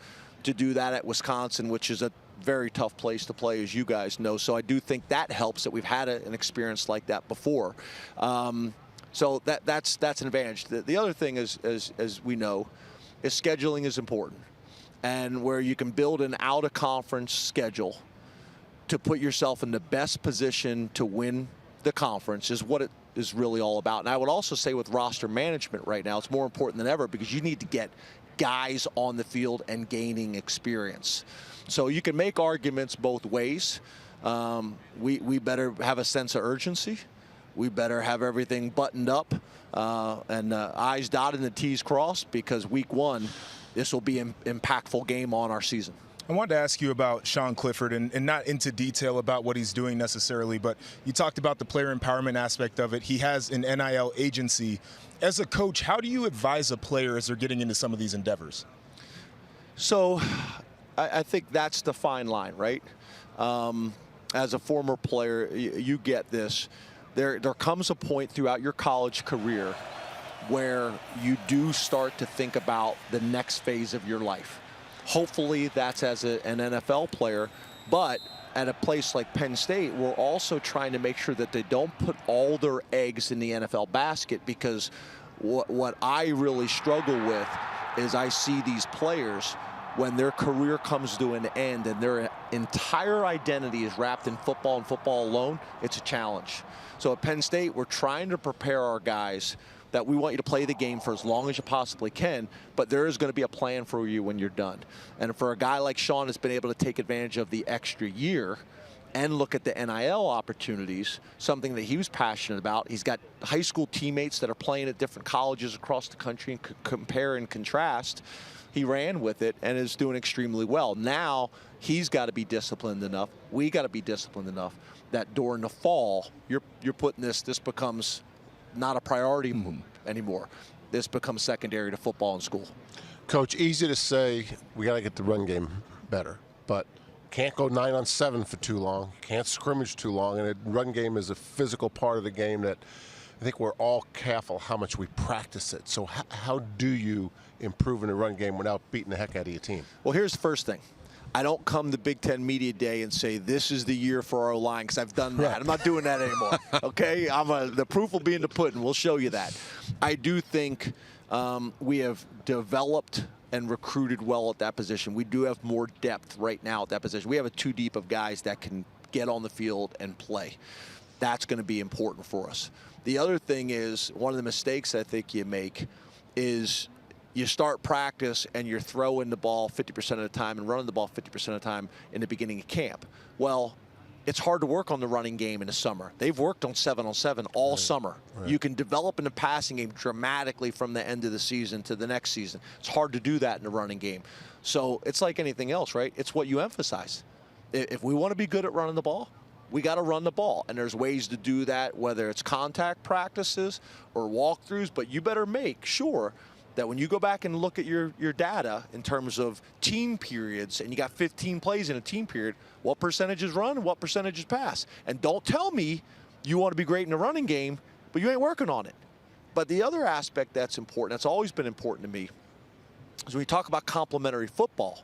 to do that at Wisconsin, which is a very tough place to play, as you guys know. So I do think that helps that we've had an experience like that before. So that's an advantage. The other thing is, as we know, is scheduling is important, and where you can build an out-of-conference schedule to put yourself in the best position to win the conference is what it is really all about. And I would also say with roster management right now, it's more important than ever, because you need to get guys on the field and gaining experience. So you can make arguments both ways. We better have a sense of urgency. We better have everything buttoned up and I's dotted and the T's crossed, because week one, this will be an impactful game on our season. I wanted to ask you about Sean Clifford, and not into detail about what he's doing necessarily, but you talked about the player empowerment aspect of it. He has an NIL agency. As a coach, how do you advise a player as they're getting into some of these endeavors? So I think that's the fine line, right? As a former player, you get this. There comes a point throughout your college career where you do start to think about the next phase of your life. Hopefully that's as an NFL player, but at a place like Penn State, we're also trying to make sure that they don't put all their eggs in the NFL basket, because what I really struggle with is I see these players when their career comes to an end and their entire identity is wrapped in football and football alone, it's a challenge. So at Penn State, we're trying to prepare our guys that we want you to play the game for as long as you possibly can, but there is going to be a plan for you when you're done. And for a guy like Sean that's been able to take advantage of the extra year and look at the NIL opportunities, something that he was passionate about. He's got high school teammates that are playing at different colleges across the country, and compare and contrast. He ran with it and is doing extremely well. Now he's got to be disciplined enough. We got to be disciplined enough that during the fall, you're putting this becomes not a priority anymore. This becomes secondary to football and school. Coach, easy to say we got to get the run game better, but can't go 9 on 7 for too long, can't scrimmage too long, and the run game is a physical part of the game that I think we're all careful how much we practice it. So how do you improve in the run game without beating the heck out of your team? Well, here's the first thing. I don't come to Big Ten Media Day and say this is the year for our line, because I've done that. I'm not doing that anymore. Okay, the proof will be in the pudding. We'll show you that. I do think we have developed and recruited well at that position. We do have more depth right now at that position. We have a too deep of guys that can get on the field and play. That's going to be important for us. The other thing is, one of the mistakes I think you make is you start practice and you're throwing the ball 50% of the time and running the ball 50% of the time in the beginning of camp. Well, it's hard to work on the running game in the summer. They've worked on 7-on-7 all summer. Right. You can develop in the passing game dramatically from the end of the season to the next season. It's hard to do that in the running game. So it's like anything else, right? It's what you emphasize. If we want to be good at running the ball, we got to run the ball. And there's ways to do that, whether it's contact practices or walkthroughs, but you better make sure that when you go back and look at your data in terms of team periods, and you got 15 plays in a team period, what percentage is run and what percentage is pass? And don't tell me you want to be great in the running game, but you ain't working on it. But the other aspect that's important, that's always been important to me, is when we talk about complementary football,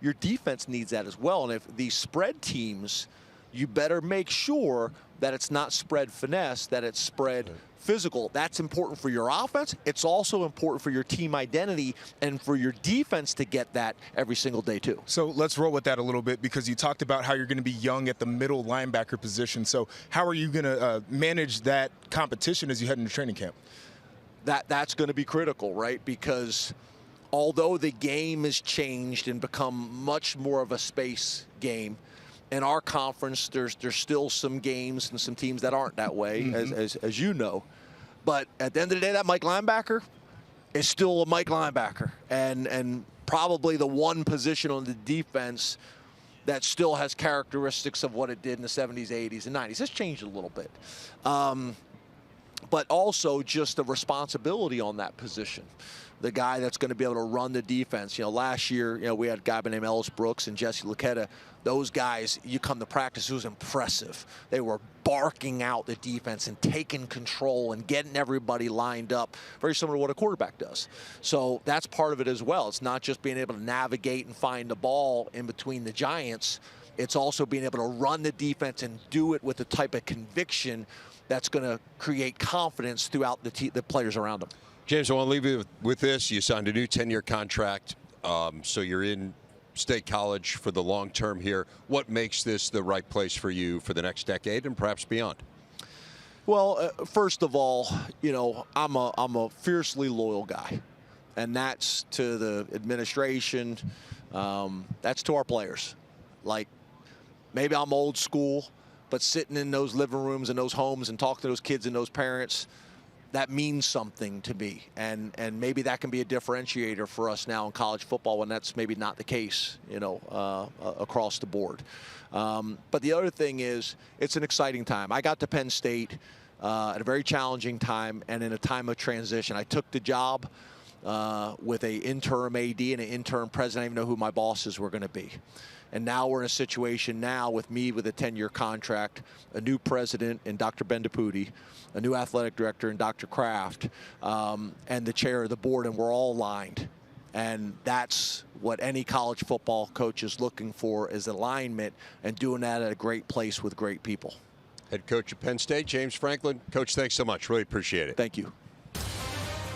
your defense needs that as well. And if these spread teams, you better make sure that it's not spread finesse, that it's spread physical. That's important for your offense. It's also important for your team identity and for your defense to get that every single day too. So let's roll with that a little bit, because you talked about how you're going to be young at the middle linebacker position. So how are you going to manage that competition as you head into training camp? That's going to be critical, right? Because although the game has changed and become much more of a space game, in our conference, there's still some games and some teams that aren't that way, as you know. But at the end of the day, that Mike linebacker is still a Mike linebacker, and probably the one position on the defense that still has characteristics of what it did in the 70s, 80s, and 90s. It's changed a little bit. But also just the responsibility on that position. The guy that's going to be able to run the defense. Last year, we had a guy by the name Ellis Brooks and Jesse Luketa. Those guys, you come to practice, it was impressive. They were barking out the defense and taking control and getting everybody lined up, very similar to what a quarterback does. So that's part of it as well. It's not just being able to navigate and find the ball in between the giants. It's also being able to run the defense and do it with the type of conviction that's going to create confidence throughout the players around them. James, I want to leave you with this. You signed a new 10-year contract, so you're in State College for the long term here. What makes this the right place for you for the next decade and perhaps beyond? Well, first of all, I'm a fiercely loyal guy, and that's to the administration. That's to our players. Like, maybe I'm old school, but sitting in those living rooms and those homes and talking to those kids and those parents, that means something to me, and maybe that can be a differentiator for us now in college football when that's maybe not the case, across the board. But the other thing is, it's an exciting time. I got to Penn State at a very challenging time and in a time of transition. I took the job with an interim AD and an interim president. I didn't even know who my bosses were going to be. And now we're in a situation now with me with a 10-year contract, a new president in Dr. Ben DePuti, a new athletic director in Dr. Kraft, and the chair of the board, and we're all aligned. And that's what any college football coach is looking for, is alignment, and doing that at a great place with great people. Head coach of Penn State, James Franklin. Coach, thanks so much. Really appreciate it. Thank you.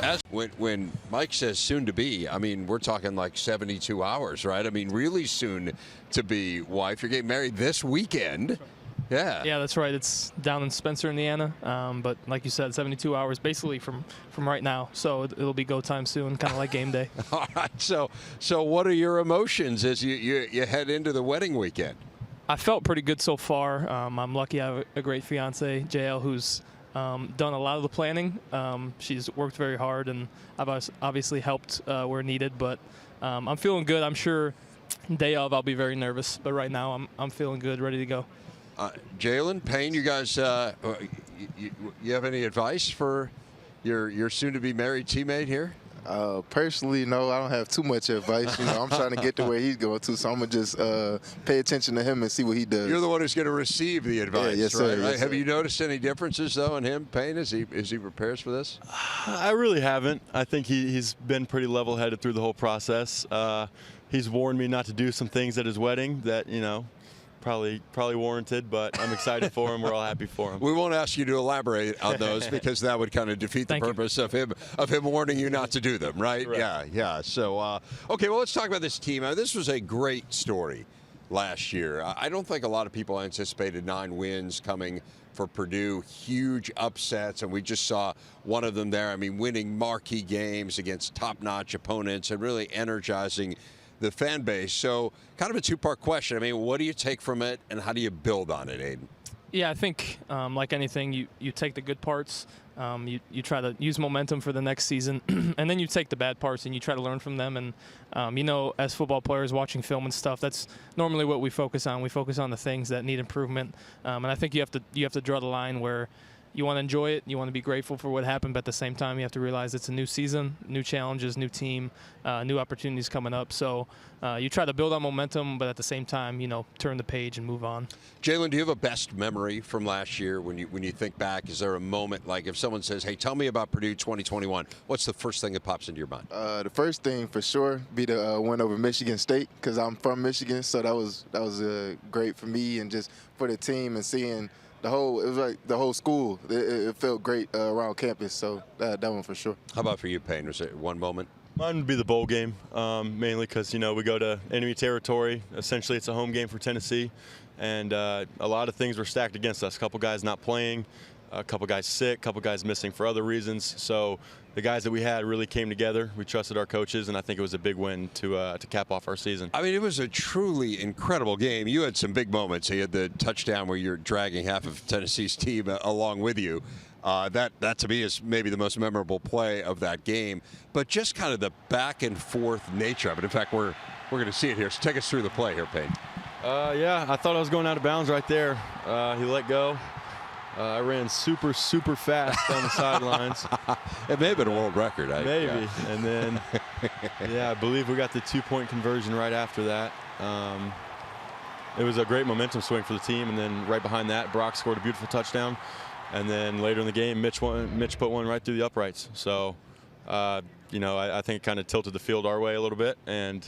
As when Mike says soon to be, I mean, we're talking like 72 hours, right? I mean, really soon to be wife. You're getting married this weekend. Yeah. Yeah, that's right. It's down in Spencer, Indiana. But like you said, 72 hours basically from right now. So it'll be go time soon, kind of like game day. All right. So what are your emotions as you head into the wedding weekend? I felt pretty good so far. I'm lucky I have a great fiance, JL, who's done a lot of the planning. She's worked very hard, and I've obviously helped where needed. But I'm feeling good. I'm sure day of I'll be very nervous, but right now I'm feeling good, ready to go. Jalen, Payne, you guys, you have any advice for your soon-to-be married teammate here? Personally, no, I don't have too much advice. I'm trying to get to where he's going to, so I'm going to just pay attention to him and see what he does. You're the one who's going to receive the advice, yes, right? Sir, yes, have sir. you noticed any differences, though, in him, Payne, as he prepares for this? I really haven't. I think he's been pretty level-headed through the whole process. He's warned me not to do some things at his wedding that, probably warranted, but I'm excited for him. We're all happy for him. We won't ask you to elaborate on those because that would kind of defeat the purpose of him warning you not to do them, right? Correct. Yeah. So, okay, well, let's talk about this team. This was a great story last year. I don't think a lot of people anticipated 9 wins coming for Purdue, huge upsets, and we just saw one of them there. I mean, winning marquee games against top-notch opponents and really energizing the fan base. So kind of a two-part question. I mean, what do you take from it, and how do you build on it, Aidan? Yeah, I think like anything, you take the good parts, you try to use momentum for the next season, and then you take the bad parts and you try to learn from them. And as football players watching film and stuff, that's normally what we focus on. We focus on the things that need improvement, and I think you have to draw the line where you want to enjoy it. You want to be grateful for what happened, but at the same time, you have to realize it's a new season, new challenges, new team, new opportunities coming up. So you try to build on momentum, but at the same time, turn the page and move on. Jalen, do you have a best memory from last year when you think back? Is there a moment, like if someone says, hey, tell me about Purdue 2021, what's the first thing that pops into your mind? The first thing for sure be the win over Michigan State, because I'm from Michigan, so that was great for me and just for the team, and seeing it was like the whole school. It felt great around campus, so that one for sure. How about for you, Payne? Was it one moment? Mine would be the bowl game, mainly because, we go to enemy territory. Essentially, it's a home game for Tennessee, and a lot of things were stacked against us. A couple guys not playing, a couple guys sick, a couple guys missing for other reasons. So the guys that we had really came together. We trusted our coaches, and I think it was a big win to cap off our season. I mean, it was a truly incredible game. You had some big moments. You had the touchdown where you're dragging half of Tennessee's team along with you. That to me is maybe the most memorable play of that game. But just kind of the back and forth nature of it. In fact, we're going to see it here. So take us through the play here, Payne. Yeah, I thought I was going out of bounds right there. He let go. I ran super, super fast down the sidelines. It may have been a world record. Maybe. Yeah. And then, I believe we got the 2-point conversion right after that. It was a great momentum swing for the team. And then right behind that, Brock scored a beautiful touchdown. And then later in the game, Mitch put one right through the uprights. So, I think it kind of tilted the field our way a little bit. And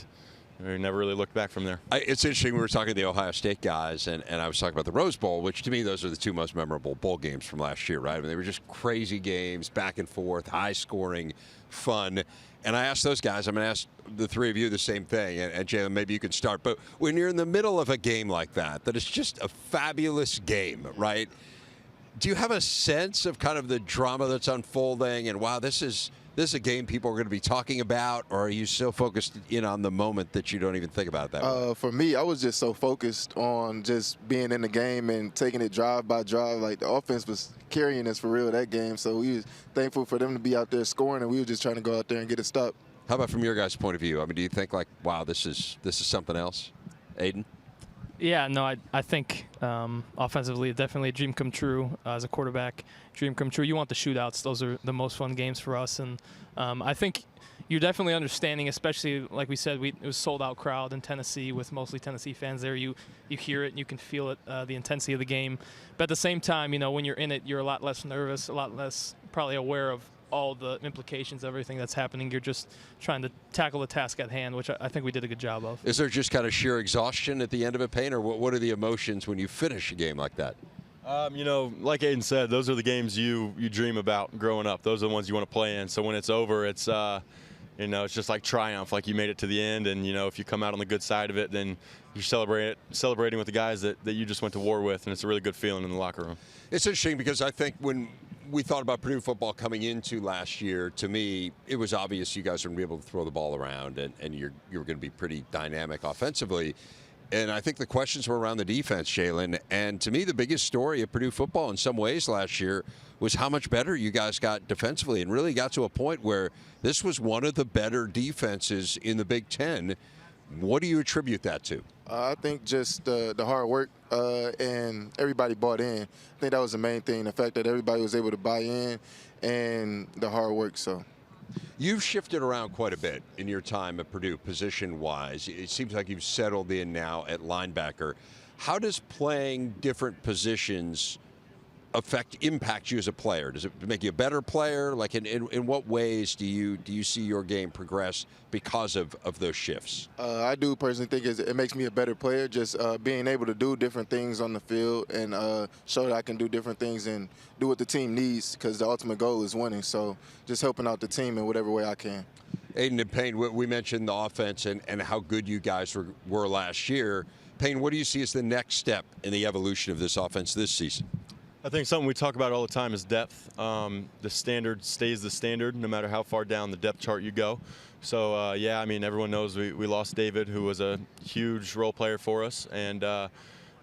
we never really looked back from there. It's interesting. We were talking to the Ohio State guys, and I was talking about the Rose Bowl, which to me, those are the two most memorable bowl games from last year, right? I mean, they were just crazy games, back and forth, high scoring, fun. And I asked those guys, I'm going to ask the three of you the same thing, and Jalen, maybe you can start. But when you're in the middle of a game like that it's just a fabulous game, right? Do you have a sense of kind of the drama that's unfolding and, wow, this is a game people are going to be talking about, or are you so focused in on the moment that you don't even think about that? For me, I was just so focused on just being in the game and taking it drive by drive. Like, the offense was carrying us for real that game, so we was thankful for them to be out there scoring, and we were just trying to go out there and get a stop. How about from your guys' point of view? I mean, do you think, like, wow, this is something else? Aidan? Yeah, no, I think offensively, definitely a dream come true as a quarterback. Dream come true. You want the shootouts. Those are the most fun games for us. And I think you're definitely understanding, especially like we said, it was sold-out crowd in Tennessee with mostly Tennessee fans there. You hear it and you can feel it, the intensity of the game. But at the same time, when you're in it, you're a lot less nervous, a lot less probably aware of all the implications of everything that's happening. You're just trying to tackle the task at hand, which I think we did a good job of. Is there just kind of sheer exhaustion at the end of it, Payne, or what are the emotions when you finish a game like that? Like Aidan said, those are the games you dream about growing up. Those are the ones you want to play in. So when it's over, it's it's just like triumph, like you made it to the end. And if you come out on the good side of it, then you're celebrating with the guys that you just went to war with, and it's a really good feeling in the locker room. It's interesting because I think when we thought about Purdue football coming into last year, to me, it was obvious you guys were going to be able to throw the ball around, and you were going to be pretty dynamic offensively. And I think the questions were around the defense, Jalen. And to me, the biggest story of Purdue football in some ways last year was how much better you guys got defensively, and really got to a point where this was one of the better defenses in the Big Ten. What do you attribute that to? I think just the hard work and everybody bought in. I think that was the main thing, the fact that everybody was able to buy in and the hard work. So, you've shifted around quite a bit in your time at Purdue, position-wise. It seems like you've settled in now at linebacker. How does playing different positions impact you as a player? Does it make you a better player? Like, in what ways do you see your game progress because of those shifts? I do personally think it makes me a better player, just being able to do different things on the field and show that I can do different things and do what the team needs, because the ultimate goal is winning. So just helping out the team in whatever way I can. Aidan and Payne, we mentioned the offense and how good you guys were last year. Payne, what do you see as the next step in the evolution of this offense this season? I think something we talk about all the time is depth. The standard stays the standard no matter how far down the depth chart you go. So, everyone knows we lost David, who was a huge role player for us. And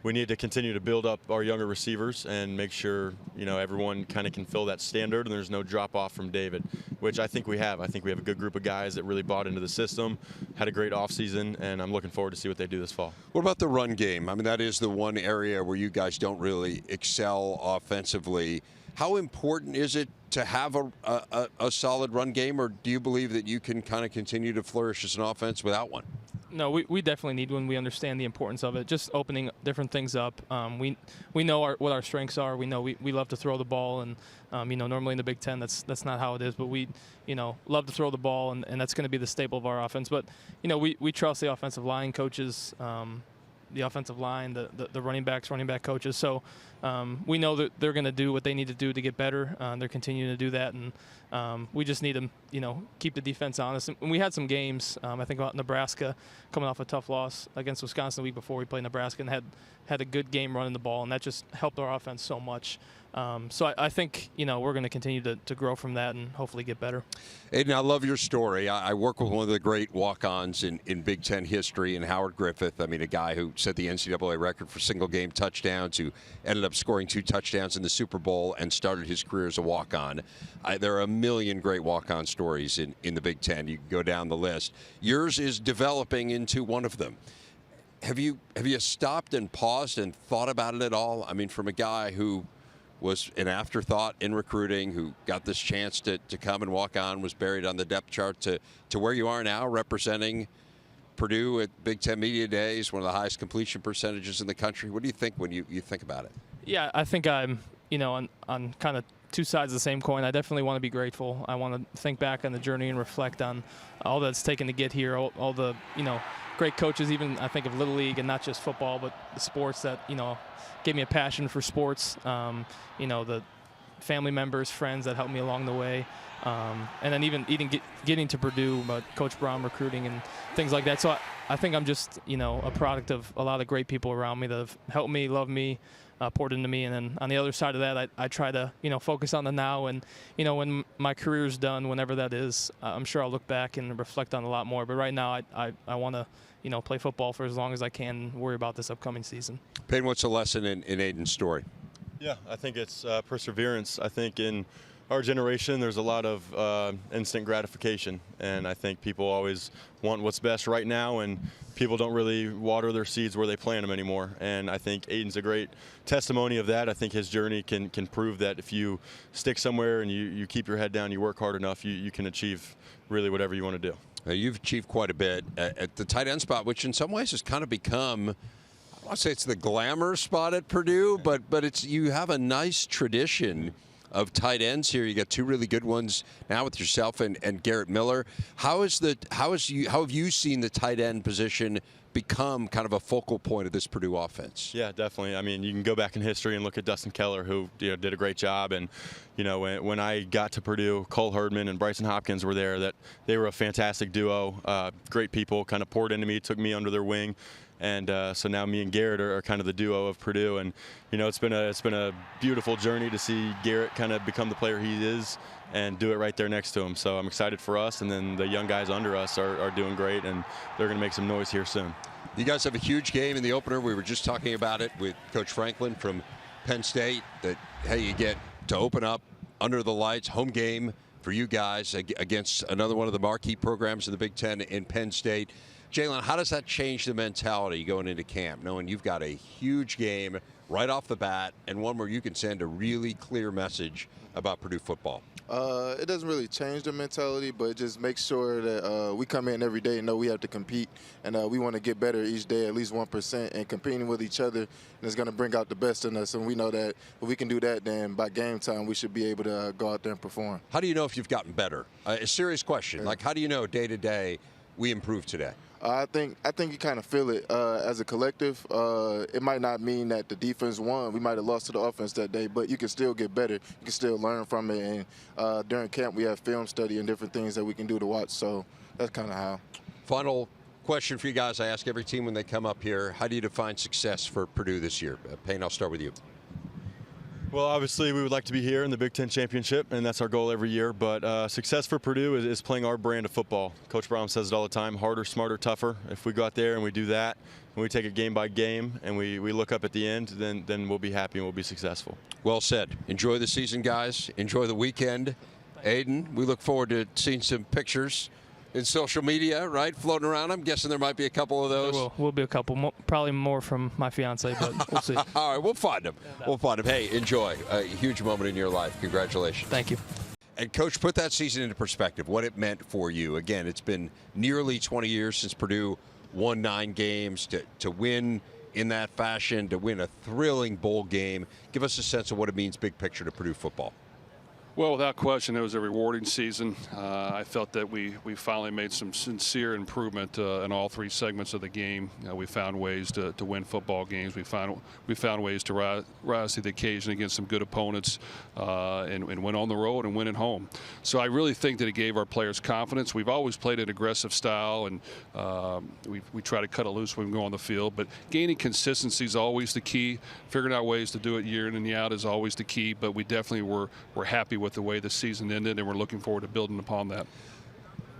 we need to continue to build up our younger receivers and make sure, everyone kind of can fill that standard and there's no drop off from David, which I think we have. I think we have a good group of guys that really bought into the system, had a great offseason, and I'm looking forward to see what they do this fall. What about the run game? I mean, that is the one area where you guys don't really excel offensively. How important is it to have a solid run game, or do you believe that you can kind of continue to flourish as an offense without one? No, we definitely need one. We understand the importance of it. Just opening different things up. We know what our strengths are. We know we love to throw the ball, and normally in the Big Ten that's not how it is. But we love to throw the ball, and that's going to be the staple of our offense. But we trust the offensive line coaches, the offensive line, the running back coaches. So we know that they're going to do what they need to do to get better. They're continuing to do that, and we just need to, keep the defense honest. And we had some games, I think about Nebraska, coming off a tough loss against Wisconsin the week before we played Nebraska, and had a good game running the ball, and that just helped our offense so much. So I think, we're going to continue to grow from that and hopefully get better. Aidan, I love your story. I work with one of the great walk-ons in Big Ten history, in Howard Griffith. I mean, a guy who set the NCAA record for single-game touchdowns, who ended up scoring 2 touchdowns in the Super Bowl and started his career as a walk-on. There are a million great walk-on stories in the Big Ten. You can go down the list. Yours is developing into one of them. Have you stopped and paused and thought about it at all? I mean, from a guy who was an afterthought in recruiting, who got this chance to come and walk on, was buried on the depth chart, to where you are now, representing Purdue at Big Ten Media Days, one of the highest completion percentages in the country. What do you think when you think about it? Yeah, I think I'm, on kind of two sides of the same coin. I definitely want to be grateful. I want to think back on the journey and reflect on all that's taken to get here, all the, great coaches, even I think of Little League and not just football, but the sports that, gave me a passion for sports. The family members, friends that helped me along the way. And then even getting to Purdue, but Coach Brohm recruiting and things like that. So I think I'm just, a product of a lot of great people around me that have helped me, loved me, poured into me. And then on the other side of that, I try to, focus on the now. And, when my career's done, whenever that is, I'm sure I'll look back and reflect on a lot more. But right now, I want to, play football for as long as I can and worry about this upcoming season. Payne, what's the lesson in Aidan's story? Yeah, I think it's perseverance. I think in our generation, there's a lot of instant gratification, and I think people always want what's best right now, and people don't really water their seeds where they plant them anymore. And I think Aidan's a great testimony of that. I think his journey can prove that if you stick somewhere and you keep your head down, you work hard enough, you can achieve really whatever you want to do. You've achieved quite a bit at the tight end spot, which in some ways has kind of become, I want to say it's the glamour spot at Purdue, but it's you have a nice tradition of tight ends here. You got 2 really good ones now with yourself and Garrett Miller. How have you seen the tight end position become kind of a focal point of this Purdue offense? Yeah, definitely. I mean, you can go back in history and look at Dustin Keller, who did a great job. And when I got to Purdue, Cole Herdman and Bryson Hopkins were there. That they were a fantastic duo. Great people, kind of poured into me, took me under their wing. And so now me and Garrett are kind of the duo of Purdue, and it's been a beautiful journey to see Garrett kind of become the player he is and do it right there next to him. So I'm excited for us, and then the young guys under us are doing great, and they're going to make some noise here soon. You guys have a huge game in the opener. We were just talking about it with Coach Franklin from Penn State, that, hey, you get to open up under the lights, home game for you guys against another one of the marquee programs in the Big Ten in Penn State. Jalen, how does that change the mentality going into camp, knowing you've got a huge game right off the bat and one where you can send a really clear message about Purdue football? It doesn't really change the mentality, but it just makes sure that we come in every day and know we have to compete, and we want to get better each day, at least 1%, and competing with each other, and it's going to bring out the best in us. And we know that if we can do that, then by game time we should be able to go out there and perform. How do you know if you've gotten better? A serious question. Yeah. Like, how do you know day to day we improved today? I think you kind of feel it as a collective. It might not mean that the defense won. We might have lost to the offense that day, but you can still get better. You can still learn from it. And during camp, we have film study and different things that we can do to watch. So that's kind of how. Final question for you guys. I ask every team when they come up here, how do you define success for Purdue this year? Payne, I'll start with you. Well, obviously, we would like to be here in the Big Ten Championship, and that's our goal every year. But success for Purdue is playing our brand of football. Coach Brohm says it all the time, harder, smarter, tougher. If we go out there and we do that, and we take it game by game, and we look up at the end, then we'll be happy and we'll be successful. Well said. Enjoy the season, guys. Enjoy the weekend. Aidan, we look forward to seeing some pictures in social media, right, floating around. I'm guessing there might be a couple of those. There will be a couple, probably more from my fiance, but we'll see. All right, we'll find them. We'll find them. Hey, enjoy. A huge moment in your life. Congratulations. Thank you. And, Coach, put that season into perspective, what it meant for you. Again, it's been nearly 20 years since Purdue won 9 games. To win in that fashion, to win a thrilling bowl game. Give us a sense of what it means big picture to Purdue football. Well, without question, it was a rewarding season. I felt that we finally made some sincere improvement in all 3 segments of the game. We found ways to win football games. We found ways to rise to the occasion against some good opponents and win on the road and win at home. So I really think that it gave our players confidence. We've always played an aggressive style, and we try to cut it loose when we go on the field. But gaining consistency is always the key. Figuring out ways to do it year in and year out is always the key. But we definitely were happy with the way the season ended, and we're looking forward to building upon that.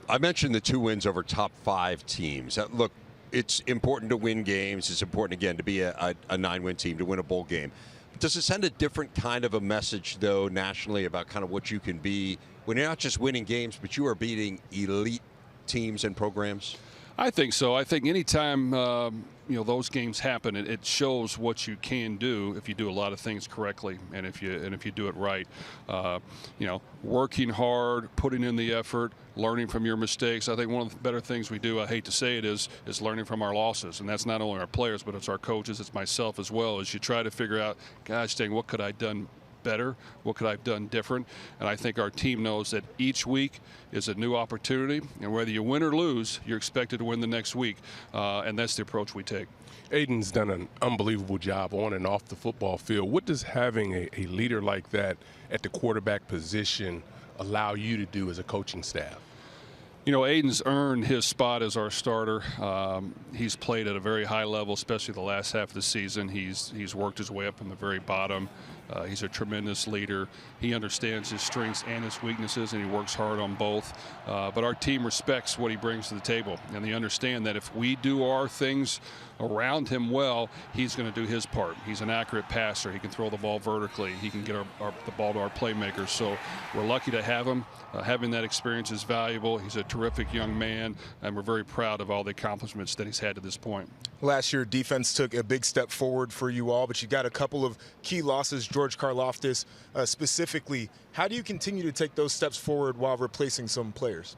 I mentioned the 2 wins over top 5 teams. Look, it's important to win games. It's important, again, to be a 9-win team, to win a bowl game. Does it send a different kind of a message, though, nationally about kind of what you can be when you're not just winning games, but you are beating elite teams and programs? I think so. I think anytime those games happen, it shows what you can do if you do a lot of things correctly and if you do it right. Working hard, putting in the effort, learning from your mistakes. I think one of the better things we do, I hate to say it, is learning from our losses. And that's not only our players, but it's our coaches, it's myself as well, as you try to figure out, gosh dang, what could I have done better? What could I have done different? And I think our team knows that each week is a new opportunity, and whether you win or lose, you're expected to win the next week, and that's the approach we take. Aidan's done an unbelievable job on and off the football field. What does having a leader like that at the quarterback position allow you to do as a coaching staff? Aidan's earned his spot as our starter. He's played at a very high level, especially the last half of the season. He's worked his way up from the very bottom. He's a tremendous leader. He understands his strengths and his weaknesses, and he works hard on both. But our team respects what he brings to the table, and they understand that if we do our things around him well, he's going to do his part. He's an accurate passer. He can throw the ball vertically. He can get the ball to our playmakers. So we're lucky to have him. Having that experience is valuable. He's a terrific young man, and we're very proud of all the accomplishments that he's had to this point. Last year, defense took a big step forward for you all, but you got a couple of key losses. George Karlaftis specifically. How do you continue to take those steps forward while replacing some players?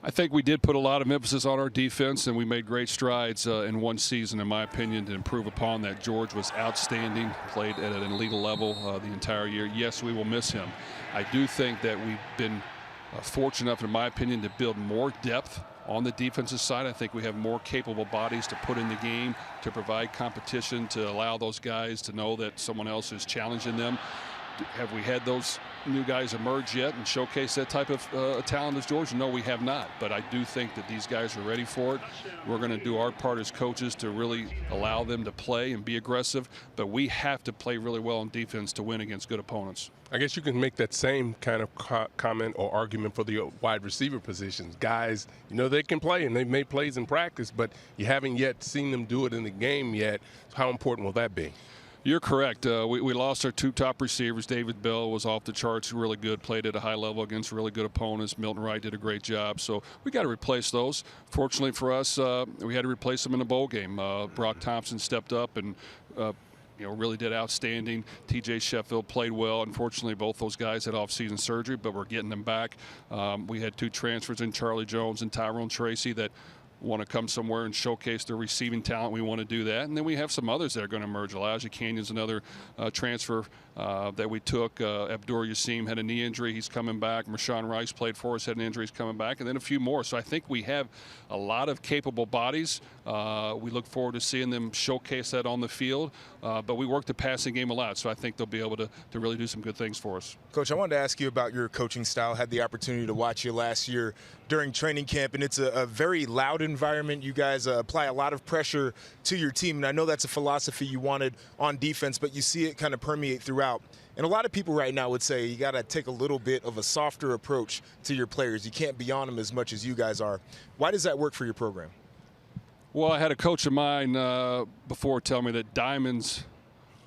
I think we did put a lot of emphasis on our defense, and we made great strides in one season, in my opinion, to improve upon that. George was outstanding, played at an elite level the entire year. Yes, we will miss him. I do think that we've been fortunate enough, in my opinion, to build more depth on the defensive side. I think we have more capable bodies to put in the game, to provide competition, to allow those guys to know that someone else is challenging them. Have we had those new guys emerge yet and showcase that type of talent as George? No, we have not. But I do think that these guys are ready for it. We're going to do our part as coaches to really allow them to play and be aggressive. But we have to play really well on defense to win against good opponents. I guess you can make that same kind of comment or argument for the wide receiver positions. Guys, they can play and they've made plays in practice, but you haven't yet seen them do it in the game yet. How important will that be? You're correct. We lost our 2 top receivers. David Bell was off the charts, really good, played at a high level against really good opponents. Milton Wright did a great job. So we got to replace those. Fortunately for us, we had to replace them in the bowl game. Brock Thompson stepped up and really did outstanding. TJ Sheffield played well. Unfortunately, both those guys had off-season surgery, but we're getting them back. We had 2 transfers in Charlie Jones and Tyrone Tracy that want to come somewhere and showcase their receiving talent. We want to do that. And then we have some others that are going to emerge. Elijah Canyon's another transfer that we took. Abdur Yassim had a knee injury. He's coming back. Marshawn Rice played for us, had an injury. He's coming back. And then a few more. So I think we have a lot of capable bodies. We look forward to seeing them showcase that on the field. But we work the passing game a lot. So I think they'll be able to really do some good things for us. Coach, I wanted to ask you about your coaching style. Had the opportunity to watch you last year during training camp, and it's a very loud environment. You guys apply a lot of pressure to your team, and I know that's a philosophy you wanted on defense, but you see it kind of permeate throughout. And a lot of people right now would say you got to take a little bit of a softer approach to your players. You can't be on them as much as you guys are. Why does that work for your program? Well, I had a coach of mine before tell me that diamonds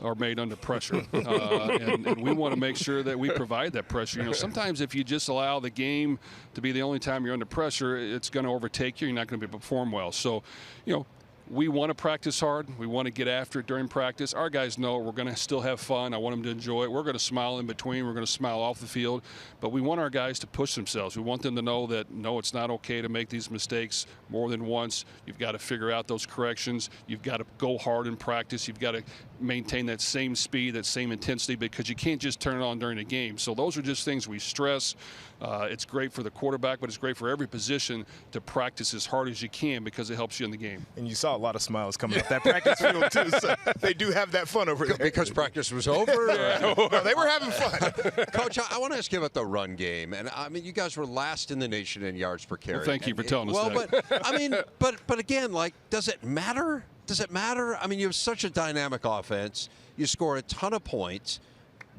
are made under pressure, and we want to make sure that we provide that pressure. You know, sometimes if you just allow the game to be the only time you're under pressure, it's going to overtake you. You're not going to be able to perform well. So, you know, we want to practice hard. We want to get after it during practice. Our guys know we're going to still have fun. I want them to enjoy it. We're going to smile in between. We're going to smile off the field. But we want our guys to push themselves. We want them to know that, no, it's not okay to make these mistakes more than once. You've got to figure out those corrections. You've got to go hard in practice. You've got to maintain that same speed, that same intensity, because you can't just turn it on during the game. So those are just things we stress. It's great for the quarterback, but it's great for every position to practice as hard as you can because it helps you in the game. And you saw a lot of smiles coming up that practice field, too. So they do have that fun over there. Because practice was over? No, they were having fun. Coach, I want to ask you about the run game. And, I mean, you guys were last in the nation in yards per carry. Well, thank you for telling us that. Well, but, I mean, but again, like, does it matter? Does it matter? I mean, you have such a dynamic offense. You score a ton of points.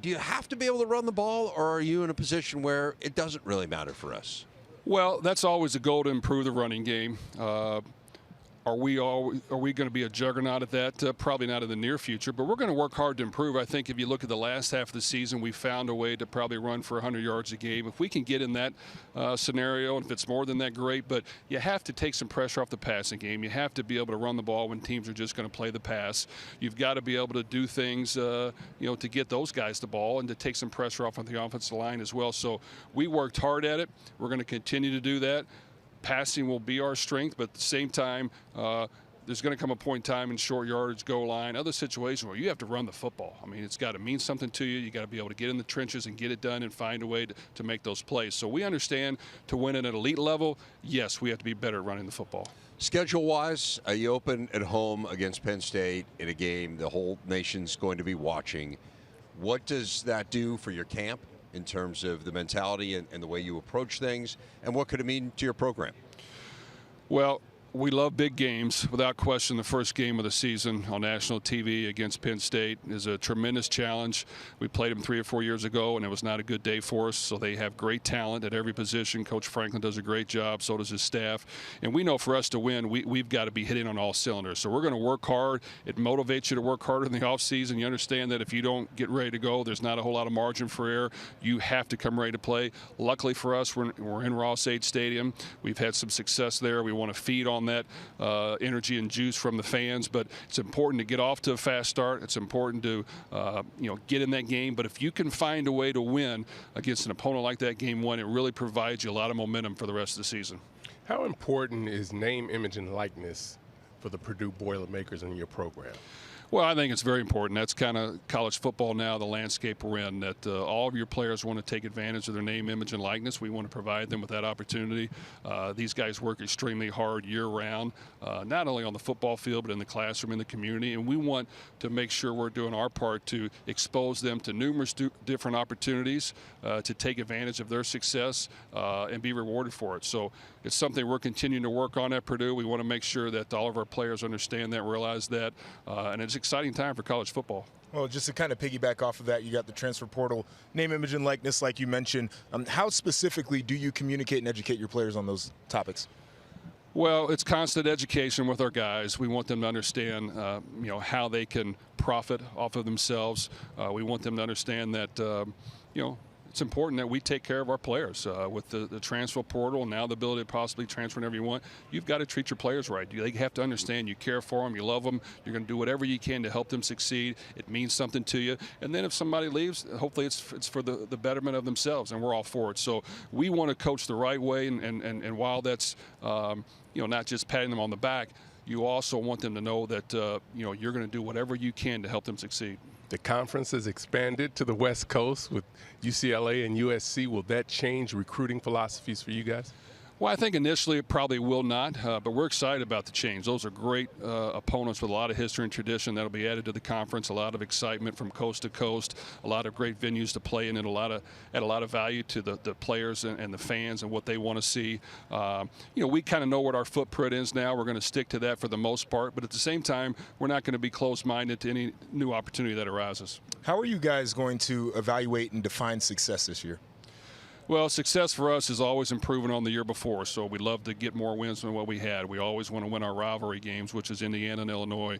Do you have to be able to run the ball, or are you in a position where it doesn't really matter for us? Well, that's always the goal, to improve the running game. Are we going to be a juggernaut at that? Probably not in the near future, but we're going to work hard to improve. I think if you look at the last half of the season, we found a way to probably run for 100 yards a game. If we can get in that scenario, and if it's more than that, great. But you have to take some pressure off the passing game. You have to be able to run the ball when teams are just going to play the pass. You've got to be able to do things, you know, to get those guys the ball and to take some pressure off on the offensive line as well. So we worked hard at it. We're going to continue to do that. Passing will be our strength, but at the same time, there's going to come a point in time in short yardage, goal line, other situations where you have to run the football. I mean, it's got to mean something to you. You got to be able to get in the trenches and get it done and find a way to make those plays. So we understand, to win at an elite level, yes, we have to be better at running the football. Schedule-wise, you open at home against Penn State in a game the whole nation's going to be watching. What does that do for your camp in terms of the mentality and the way you approach things, and what could it mean to your program? Well, we love big games. Without question, the first game of the season on national TV against Penn State is a tremendous challenge. We played them 3 or 4 years ago, and it was not a good day for us. So they have great talent at every position. Coach Franklin does a great job. So does his staff. And we know for us to win, we've got to be hitting on all cylinders. So we're going to work hard. It motivates you to work harder in the offseason. You understand that if you don't get ready to go, there's not a whole lot of margin for error. You have to come ready to play. Luckily for us, we're in Ross-Ade Stadium. We've had some success there. We want to feed on that energy and juice from the fans, but it's important to get off to a fast start. It's important to get in that game. But if you can find a way to win against an opponent like that game one, it really provides you a lot of momentum for the rest of the season. How important is name, image, and likeness for the Purdue Boilermakers in your program? Well, I think it's very important. That's kind of college football now, the landscape we're in, that all of your players want to take advantage of their name, image, and likeness. We want to provide them with that opportunity. These guys work extremely hard year-round, not only on the football field, but in the classroom, in the community. And we want to make sure we're doing our part to expose them to numerous different opportunities to take advantage of their success and be rewarded for it. So it's something we're continuing to work on at Purdue. We want to make sure that all of our players understand that, realize that, and it's exciting time for college football. Well, just to kind of piggyback off of that, you got the transfer portal, name, image, and likeness, like you mentioned. How specifically do you communicate and educate your players on those topics? Well, it's constant education with our guys. We want them to understand, how they can profit off of themselves. We want them to understand that, it's important that we take care of our players with the transfer portal and now the ability to possibly transfer whenever you want. You've got to treat your players right. They have to understand you care for them, you love them. You're going to do whatever you can to help them succeed. It means something to you. And then if somebody leaves, hopefully it's for the betterment of themselves, and we're all for it. So we want to coach the right way, and while that's not just patting them on the back, you also want them to know that you're going to do whatever you can to help them succeed. The conference has expanded to the West Coast with UCLA and USC. Will that change recruiting philosophies for you guys? Well, I think initially it probably will not, but we're excited about the change. Those are great opponents with a lot of history and tradition that will be added to the conference, a lot of excitement from coast to coast, a lot of great venues to play in, and add a lot of value to the players and the fans and what they want to see. We kind of know what our footprint is now. We're going to stick to that for the most part, but at the same time, we're not going to be closed-minded to any new opportunity that arises. How are you guys going to evaluate and define success this year? Well, success for us is always improving on the year before, so we'd love to get more wins than what we had. We always want to win our rivalry games, which is Indiana and Illinois.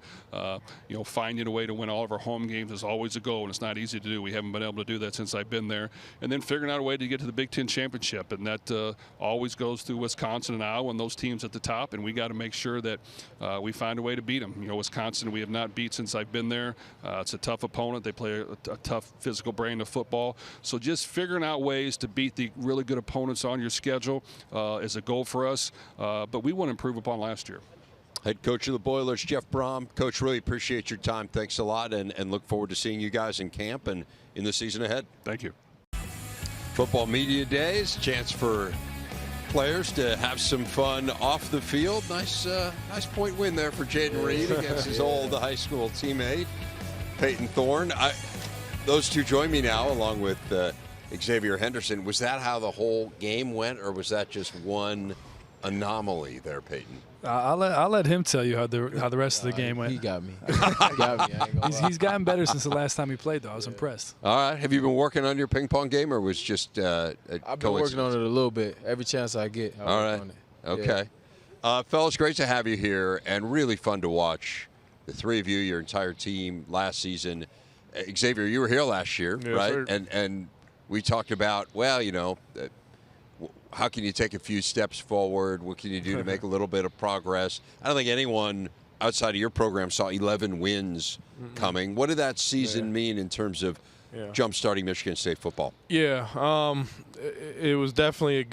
Finding a way to win all of our home games is always a goal, and it's not easy to do. We haven't been able to do that since I've been there. And then figuring out a way to get to the Big Ten championship, and that always goes through Wisconsin and Iowa and those teams at the top, and we got to make sure that we find a way to beat them. Wisconsin we have not beat since I've been there. It's a tough opponent. They play a tough physical brand of football. So just figuring out ways to beat the really good opponents on your schedule is a goal for us, but we want to improve upon last year. Head coach of the Boilers, Jeff Brohm. Coach, really appreciate your time. Thanks a lot, and look forward to seeing you guys in camp and in the season ahead. Thank you. Football Media Days, chance for players to have some fun off the field. Nice point win there for Jayden Reed against his old high school teammate, Payton Thorne. Those two join me now, along with Xavier Henderson. Was that how the whole game went, or was that just one anomaly there, Payton? I'll let him tell you how the rest of the game went. He got me. He's gotten better since the last time he played, though. I was impressed. All right. Have you been working on your ping pong game, or was just I've been working on it a little bit. Every chance I get, I work on it. Okay. Fellas, great to have you here, and really fun to watch the three of you, your entire team last season. Xavier, you were here last year, right? Sir. And we talked about, how can you take a few steps forward? What can you do to make a little bit of progress? I don't think anyone outside of your program saw 11 wins coming. What did that season mean in terms of jump-starting Michigan State football? Yeah, it was definitely a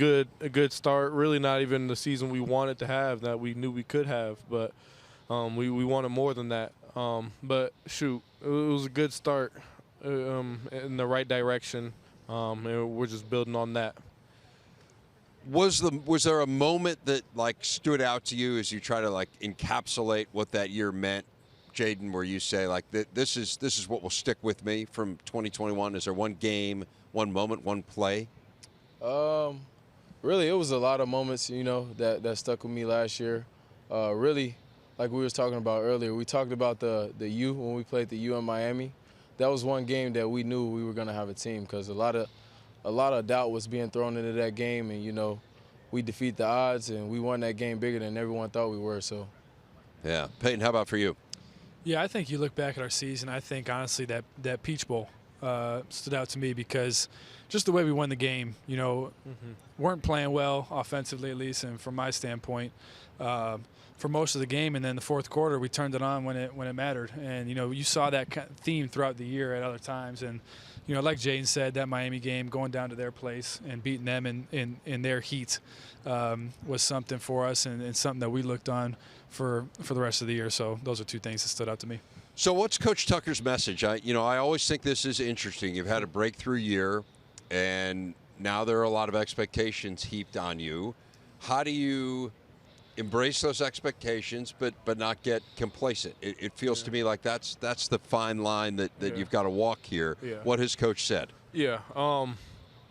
good start. Really not even the season we wanted to have, that we knew we could have, but we wanted more than that. But shoot, it was a good start in the right direction, and we're just building on that. Was there a moment that stood out to you as you try to encapsulate what that year meant, Jayden, where you say this is what will stick with me from 2021? Is there one game, one moment, one play? Really, it was a lot of moments, that stuck with me last year. Really, like we was talking about earlier, we talked about the U when we played the U in Miami. That was one game that we knew we were going to have a team, because a lot of doubt was being thrown into that game, and we defeat the odds, and we won that game bigger than everyone thought we were. So, yeah, Payton, how about for you? Yeah, I think you look back at our season. I think honestly that Peach Bowl stood out to me, because just the way we won the game, weren't playing well offensively, at least, and from my standpoint, for most of the game, and then the fourth quarter we turned it on when it mattered, and you saw that theme throughout the year at other times, and like Jayden said, that Miami game, going down to their place and beating them in their heat was something for us, and something that we looked on for the rest of the year. So those are two things that stood out to me. So what's Coach Tucker's message? I always think this is interesting. You've had a breakthrough year, and now there are a lot of expectations heaped on you. How do you embrace those expectations but not get complacent? It feels to me like that's the fine line that you've got to walk here. Yeah. What has Coach said? Yeah,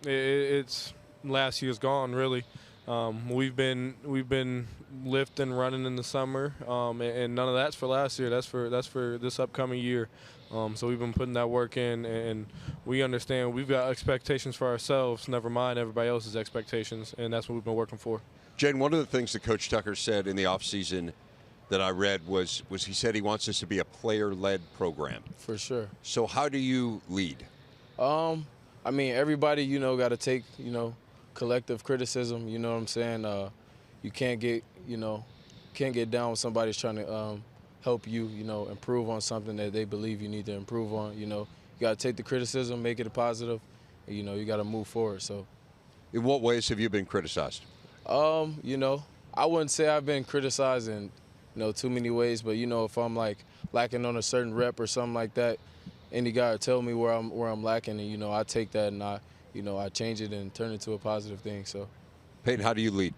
it's last year's gone, really. We've been lifting, running in the summer, and none of that's for last year. That's for this upcoming year. So we've been putting that work in, and we understand we've got expectations for ourselves, never mind everybody else's expectations, and that's what we've been working for. Jayden, one of the things that Coach Tucker said in the offseason that I read was he said he wants this to be a player-led program. For sure. So how do you lead? Everybody, got to take, collective criticism. You know what I'm saying? You can't get down when somebody's trying to help you, improve on something that they believe you need to improve on. You got to take the criticism, make it a positive. You got to move forward. So, in what ways have you been criticized? I wouldn't say I've been criticized in, too many ways, but if I'm lacking on a certain rep or something like that, any guy will tell me where I'm lacking, and I take that and I change it and turn it into a positive thing. So, Payton, how do you lead?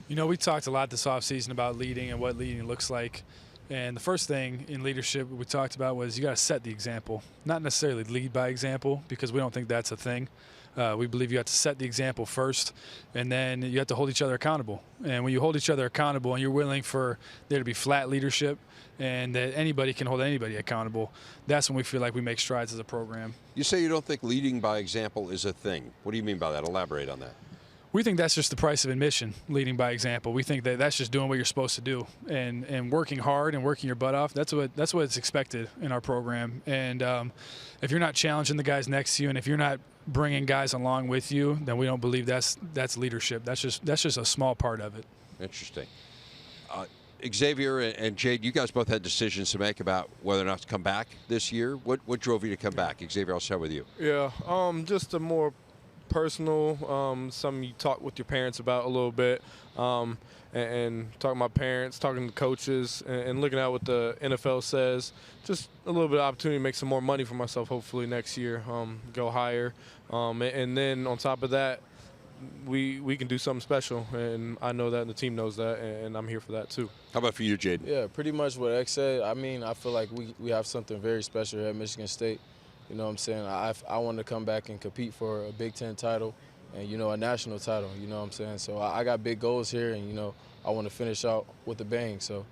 We talked a lot this offseason about leading and what leading looks like. And the first thing in leadership we talked about was you got to set the example, not necessarily lead by example, because we don't think that's a thing. We believe you have to set the example first, and then you have to hold each other accountable. And when you hold each other accountable and you're willing for there to be flat leadership and that anybody can hold anybody accountable, that's when we feel like we make strides as a program. You say you don't think leading by example is a thing. What do you mean by that? Elaborate on that. We think that's just the price of admission, leading by example. We think that that's just doing what you're supposed to do, and working hard and working your butt off. That's what's expected in our program. And if you're not challenging the guys next to you, and if you're not bringing guys along with you, then we don't believe that's leadership. That's just a small part of it. Interesting. Xavier and Jayden, you guys both had decisions to make about whether or not to come back this year. What drove you to come back? Xavier, I'll start with you. Yeah, just a more personal, something you talk with your parents about a little bit, and talking to my parents, talking to coaches, and looking at what the NFL says. Just a little bit of opportunity to make some more money for myself, hopefully next year, go higher. And then on top of that, we can do something special, and I know that, and the team knows that, and I'm here for that too. How about for you, Jayden? Yeah, pretty much what X said. I mean, I feel like we have something very special here at Michigan State. You know what I'm saying? I want to come back and compete for a Big Ten title and, a national title, you know what I'm saying? So I got big goals here, and, I want to finish out with a bang. So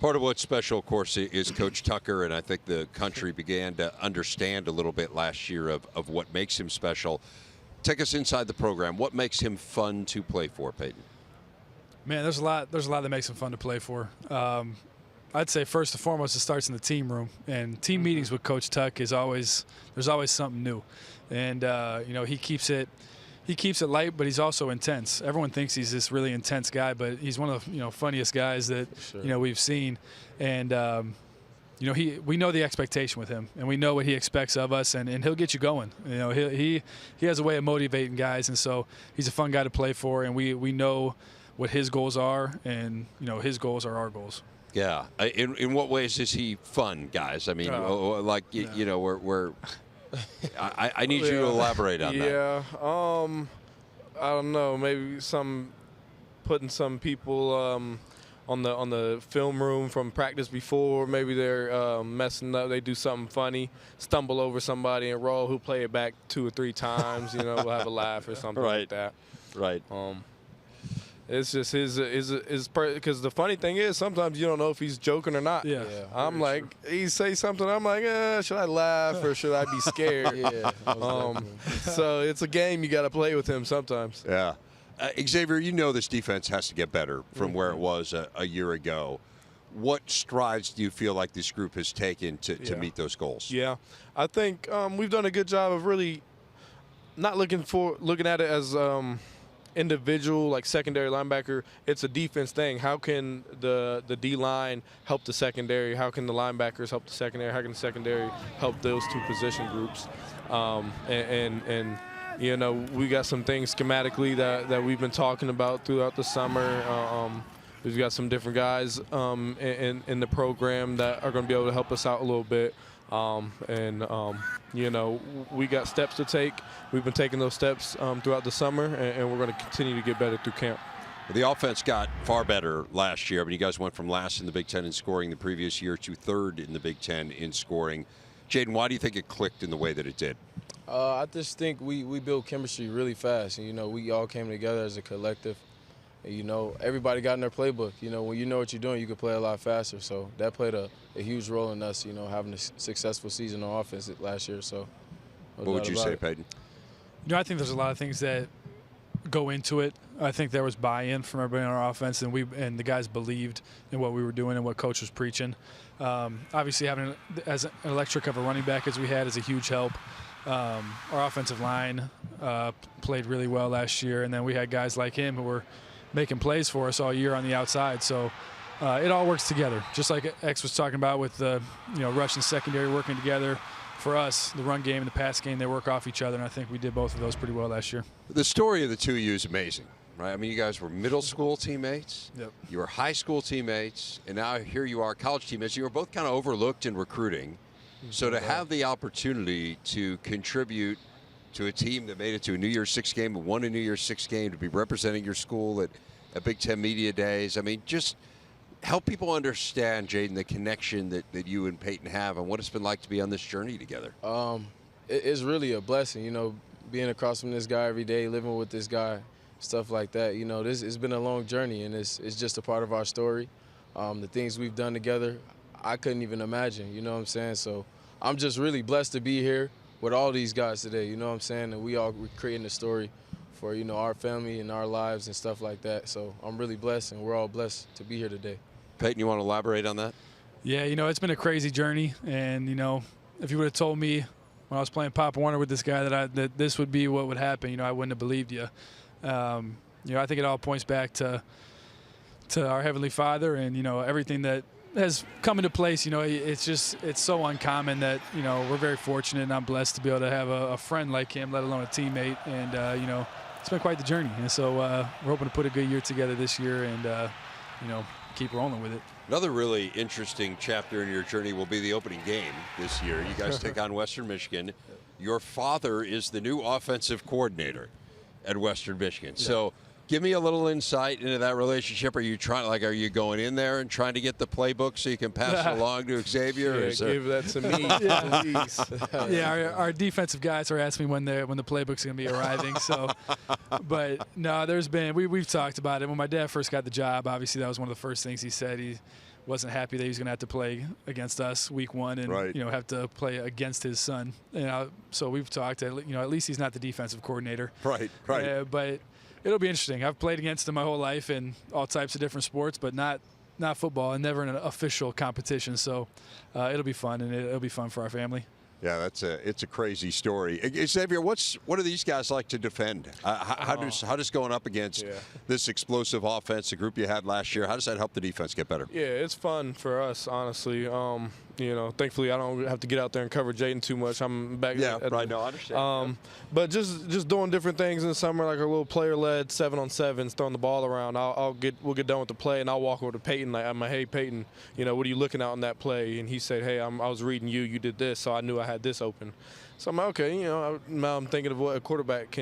part of what's special, of course, is Coach Tucker, and I think the country began to understand a little bit last year of what makes him special. Take us inside the program. What makes him fun to play for, Payton? Man, there's a lot that makes him fun to play for. I'd say first and foremost, it starts in the team room, and team meetings with Coach Tuck there's always something new, and he keeps it light, but he's also intense. Everyone thinks he's this really intense guy, but he's one of the funniest guys that we've seen, and we know the expectation with him, and we know what he expects of us, and he'll get you going. He has a way of motivating guys, and so he's a fun guy to play for, and we know what his goals are, and his goals are our goals. Yeah. In what ways is he fun, guys? I mean, we're I need you to elaborate on that. Yeah. I don't know. Maybe putting some people on the film room from practice before. Maybe they're messing up. They do something funny, stumble over somebody, and roll. Who play it back 2 or 3 times. We'll have a laugh or something like that. Right. It's just his because the funny thing is sometimes you don't know if he's joking or not. Yeah. I'm like, he say something, I'm like, should I laugh or should I be scared? So it's a game you got to play with him sometimes. Yeah. Xavier, this defense has to get better from where it was a year ago. What strides do you feel like this group has taken to meet those goals? Yeah, I think we've done a good job of really not looking at it as individual, like secondary linebacker. It's a defense thing. How can the D-line help the secondary? How can the linebackers help the secondary? How can the secondary help those 2 position groups? We got some things schematically that we've been talking about throughout the summer. We've got some different guys in the program that are going to be able to help us out a little bit. We got steps to take. We've been taking those steps throughout the summer, and we're going to continue to get better through camp. The offense got far better last year. I mean, you guys went from last in the Big Ten in scoring the previous year to 3rd in the Big Ten in scoring. Jayden, why do you think it clicked in the way that it did? I just think we built chemistry really fast, and we all came together as a collective. And, everybody got in their playbook. When you know what you're doing, you can play a lot faster. So that played a huge role in us, having a successful season on offense last year. So what would you say, Payton? I think there's a lot of things that go into it. I think there was buy-in from everybody on our offense, and the guys believed in what we were doing and what Coach was preaching. Obviously, having as electric of a running back as we had is a huge help. Our offensive line played really well last year, and then we had guys like him who were making plays for us all year on the outside. So it all works together, just like X was talking about with the rush and secondary working together. For us, the run game and the pass game, they work off each other, and I think we did both of those pretty well last year. The story of the 2 of you is amazing, right? I mean, you guys were middle school teammates. Yep. You were high school teammates, and now here you are college teammates. You were both kind of overlooked in recruiting. So to have the opportunity to contribute to a team that made it to a New Year's Six game, won a New Year's Six game, to be representing your school at Big Ten Media Days, I mean, just help people understand, Jayden, the connection that you and Payton have and what it's been like to be on this journey together. It's really a blessing, you know, being across from this guy every day, living with this guy, stuff like that. You know, it's been a long journey, and it's just a part of our story. The things we've done together, I couldn't even imagine, you know what I'm saying? So I'm just really blessed to be here with all these guys today, you know what I'm saying? And we're creating a story for, you know, our family and our lives and stuff like that. So I'm really blessed, and we're all blessed to be here today. Payton, you want to elaborate on that? Yeah, you know, it's been a crazy journey. And, you know, if you would have told me when I was playing Pop Warner with this guy that this would be what would happen, you know, I wouldn't have believed you. You know, I think it all points back to our Heavenly Father and, you know, everything that has come into place. You know, it's so uncommon that, you know, we're very fortunate, and I'm blessed to be able to have a friend like him, let alone a teammate. And, you know, it's been quite the journey. And so we're hoping to put a good year together this year and, you know, keep rolling with it. Another really interesting chapter in your journey will be the opening game this year. You guys take on Western Michigan. Your father is the new offensive coordinator at Western Michigan. Yeah. So give me a little insight into that relationship. Are you going in there and trying to get the playbook so you can pass it along to Xavier? Yeah, give that to me, please. Yeah, our defensive guys are asking me when the playbook's going to be arriving. So, but no, we've talked about it. When my dad first got the job, obviously that was one of the first things he said. He wasn't happy that he was going to have to play against us week one and you know, have to play against his son. You know, so we've talked. You know, at least he's not the defensive coordinator. Right. But it'll be interesting. I've played against him my whole life in all types of different sports, but not football, and never in an official competition. So it'll be fun, and it'll be fun for our family. Yeah, it's a crazy story. Xavier, what do these guys like to defend? How does going up against this explosive offense, the group you had last year, how does that help the defense get better? Yeah, it's fun for us, honestly. You know, thankfully I don't have to get out there and cover Jayden too much. I'm back. No, I understand. But just doing different things in the summer, like our little player-led 7-on-7s, throwing the ball around. We'll get done with the play, and I'll walk over to Payton. Like, I'm like, hey, Payton, you know, what are you looking at on that play? And he said, hey, I was reading you. You did this, so I knew I had this open. So I'm like, okay, you know, now I'm thinking of what a quarterback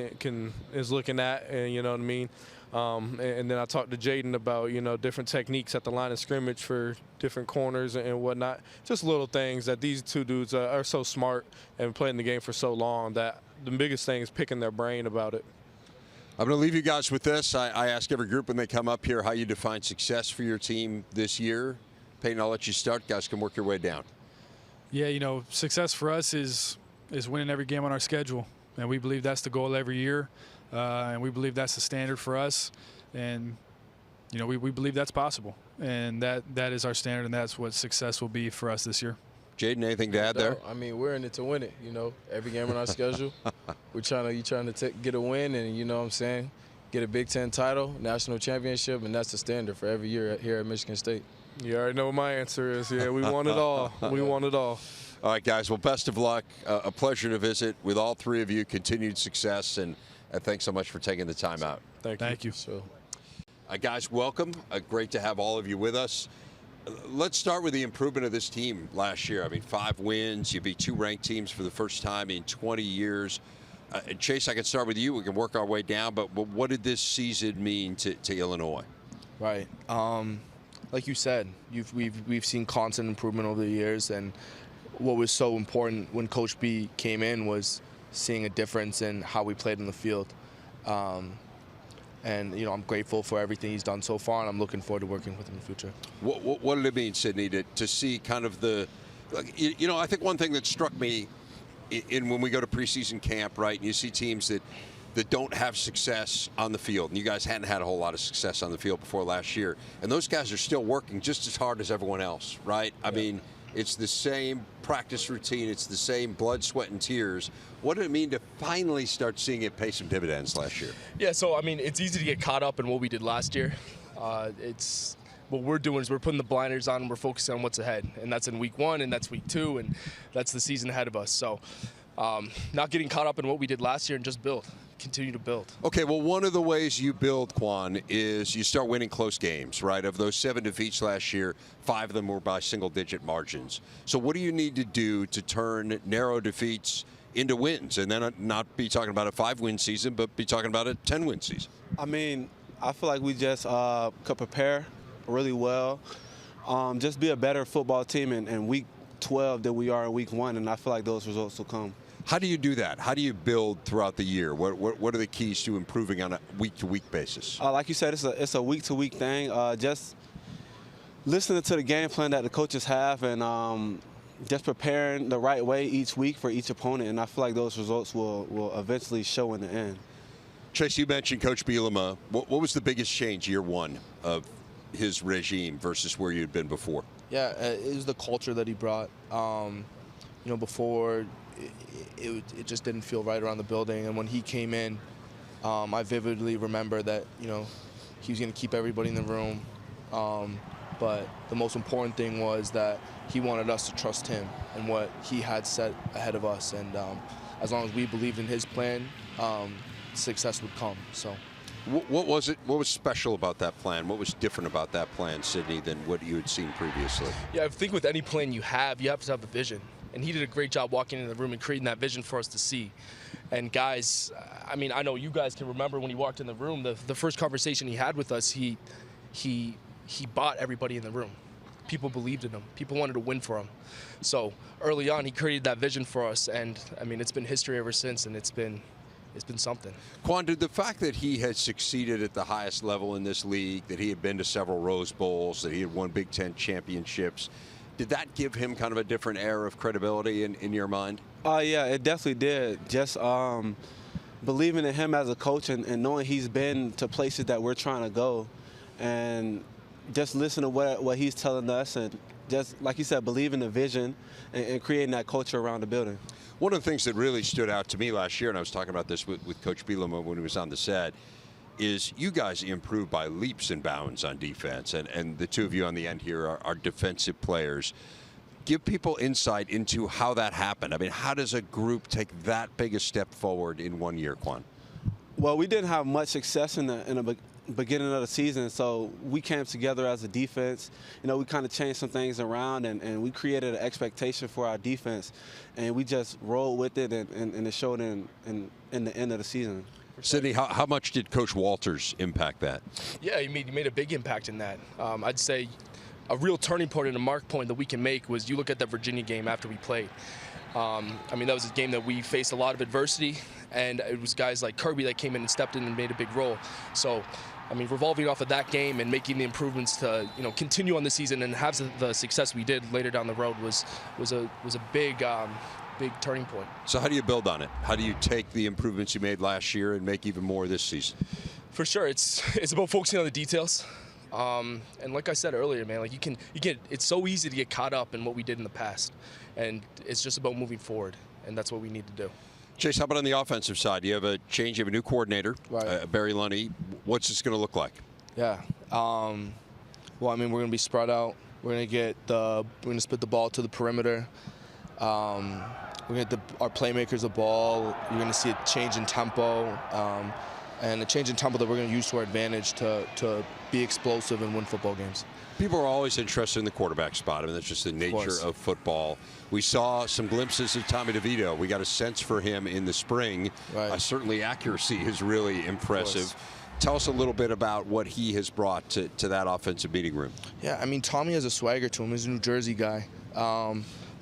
is looking at, and you know what I mean. And then I talked to Jayden about, you know, different techniques at the line of scrimmage for different corners and whatnot. Just little things that these two dudes are so smart and playing the game for so long that the biggest thing is picking their brain about it. I'm going to leave you guys with this. I ask every group when they come up here how you define success for your team this year. Payton, I'll let you start. Guys can work your way down. Yeah, you know, success for us is winning every game on our schedule, and we believe that's the goal every year. And we believe that's the standard for us, and you know we believe that's possible, and that is our standard, and that's what success will be for us this year. Jayden, anything to add there? I mean, we're in it to win it. You know, every game on our schedule, you're trying to get a win, and you know what I'm saying, get a Big Ten title, national championship, and that's the standard for every year here at Michigan State. You already know what my answer is. Yeah, we want it all. We want it all. All right, guys. Well, best of luck. A pleasure to visit with all three of you. Continued success, and thanks so much for taking the time out. Thank you. So, guys, welcome. Great to have all of you with us. Let's start with the improvement of this team last year. I mean, 5 wins. You beat 2 ranked teams for the first time in 20 years. Chase, I can start with you. We can work our way down. But what did this season mean to Illinois? Right. Like you said, we've seen constant improvement over the years, and what was so important when Coach B came in was seeing a difference in how we played in the field. And, you know, I'm grateful for everything he's done so far, and I'm looking forward to working with him in the future. What did it mean, Sydney, to see kind of you know, I think one thing that struck me when we go to preseason camp, right, and you see teams that don't have success on the field, and you guys hadn't had a whole lot of success on the field before last year, and those guys are still working just as hard as everyone else, right? I mean, it's the same practice routine. It's the same blood, sweat, and tears. What did it mean to finally start seeing it pay some dividends last year? Yeah, so, I mean, it's easy to get caught up in what we did last year. What we're doing is we're putting the blinders on and we're focusing on what's ahead. And that's in week 1, and that's week 2, and that's the season ahead of us. So not getting caught up in what we did last year and just continue to build. Okay, well, one of the ways you build, Quan, is you start winning close games, right? Of those 7 defeats last year, 5 of them were by single-digit margins. So what do you need to do to turn narrow defeats into wins, and then not be talking about a 5-win season, but be talking about a 10-win season? I mean, I feel like we just could prepare really well. just be a better football team in week 12 than we are in week 1, and I feel like those results will come. How do you do that? How do you build throughout the year? What are the keys to improving on a week-to-week basis? Like you said, it's a week-to-week thing. Just listening to the game plan that the coaches have and just preparing the right way each week for each opponent, and I feel like those results will eventually show in the end. Chase, you mentioned Coach Bielema. What was the biggest change year one of his regime versus where you'd been before? Yeah, it was the culture that he brought. Before it just didn't feel right around the building, and when he came in, I vividly remember that he was going to keep everybody in the room. But the most important thing was that he wanted us to trust him and what he had set ahead of us. And as long as we believed in his plan, success would come. So, what was it? What was special about that plan? What was different about that plan, Sydney, than what you had seen previously? Yeah, I think with any plan you have to have a vision. And he did a great job walking into the room and creating that vision for us to see. And guys, I mean, I know you guys can remember when he walked in the room, the first conversation he had with us, he bought everybody in the room. People believed in him. People wanted to win for him. So early on, he created that vision for us, and I mean, it's been history ever since, and it's been something. Quan, did the fact that he had succeeded at the highest level in this league, that he had been to several Rose Bowls, that he had won Big Ten championships, did that give him kind of a different air of credibility in your mind? Yeah, it definitely did. Just believing in him as a coach and knowing he's been to places that we're trying to go, and just listen to what he's telling us, and just, like you said, believe in the vision and creating that culture around the building. One of the things that really stood out to me last year, and I was talking about this with Coach Bielema when he was on the set, is you guys improved by leaps and bounds on defense, and the two of you on the end here are defensive players. Give people insight into how that happened. I mean, how does a group take that big a step forward in 1 year, Quan? Well, we didn't have much success in the beginning of the season, so we came together as a defense. We kind of changed some things around, and we created an expectation for our defense, and we just rolled with it, and it showed in the end of the season. Sydney, how much did Coach Walters impact that? Yeah, he made a big impact in that. I'd say a real turning point and a mark point that we can make was you look at the Virginia game after we played. I mean, that was a game that we faced a lot of adversity, and it was guys like Herbib that came in and stepped in and made a big role. So, I mean, revolving off of that game and making the improvements to continue on the season and have the success we did later down the road was a big turning point. So how do you build on it? How do you take the improvements you made last year and make even more this season? For sure, it's about focusing on the details. And like I said earlier, man, like it's so easy to get caught up in what we did in the past, and it's just about moving forward, and that's what we need to do. Chase, how about on the offensive side? You have a change, you have a new coordinator, right. Barry Lunny. What's this going to look like? Yeah. Well, I mean, we're going to be spread out. We're going to split the ball to the perimeter. We're going to get our playmakers the ball. You're going to see a change in tempo, and a change in tempo that we're going to use to our advantage to be explosive and win football games. People are always interested in the quarterback spot. I mean, that's just the nature of football. We saw some glimpses of Tommy DeVito. We got a sense for him in the spring. Right. Certainly accuracy is really impressive. Tell us a little bit about what he has brought to that offensive meeting room. Yeah, I mean, Tommy has a swagger to him. He's a New Jersey guy.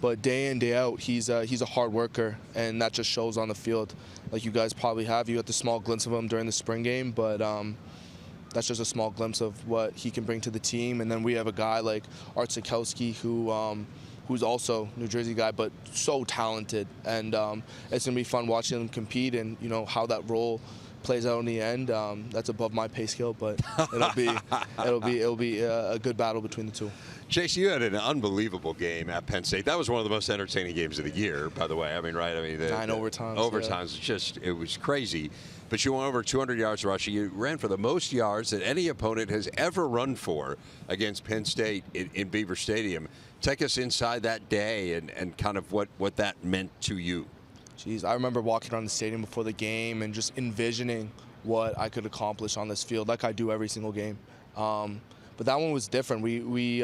But day in, day out, he's a hard worker, and that just shows on the field. Like you guys probably have. You got the small glimpse of him during the spring game, but that's just a small glimpse of what he can bring to the team. And then we have a guy like Art Sikowski, who's also a New Jersey guy, but so talented. And it's going to be fun watching him compete and, how that role plays out in the end. That's above my pay scale, but it'll be a good battle between the two. Chase, you had an unbelievable game at Penn State. That was one of the most entertaining games of the year, by the way. I mean, right? I mean, 9 overtimes. Overtimes, it was crazy. But you went over 200 yards rushing. You ran for the most yards that any opponent has ever run for against Penn State in Beaver Stadium. Take us inside that day and kind of what that meant to you. Jeez, I remember walking around the stadium before the game and just envisioning what I could accomplish on this field, like I do every single game. But that one was different. We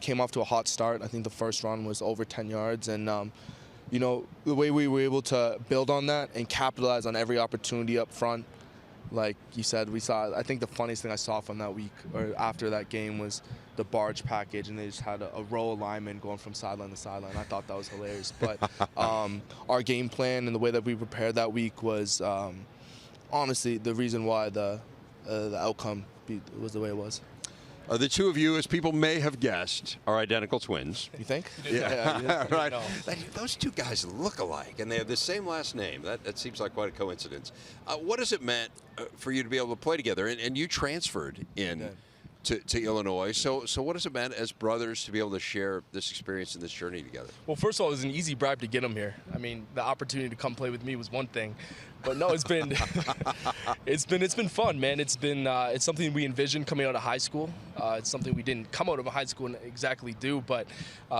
came off to a hot start. I think the first run was over 10 yards, and the way we were able to build on that and capitalize on every opportunity up front, like you said, we saw. I think the funniest thing I saw from that week or after that game was the barge package, and they just had a row of linemen going from sideline to sideline. I thought that was hilarious. But our game plan and the way that we prepared that week was honestly the reason why the outcome was the way it was. The two of you, as people may have guessed, are identical twins. You think? Yeah, right. Those two guys look alike, and they have the same last name. That seems like quite a coincidence. What has it meant for you to be able to play together? And you transferred in to Illinois. So what has it meant as brothers to be able to share this experience and this journey together? Well, first of all, it was an easy bribe to get him here. I mean, the opportunity to come play with me was one thing, but no, it's been it's been fun, man. It's something we envisioned coming out of high school. It's something we didn't come out of high school and exactly do, but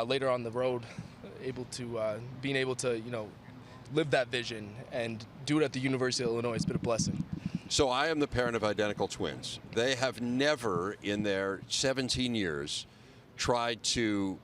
later on the road, being able to live that vision and do it at the University of Illinois, it's been a blessing. So I am the parent of identical twins. They have never, in their 17 years, tried to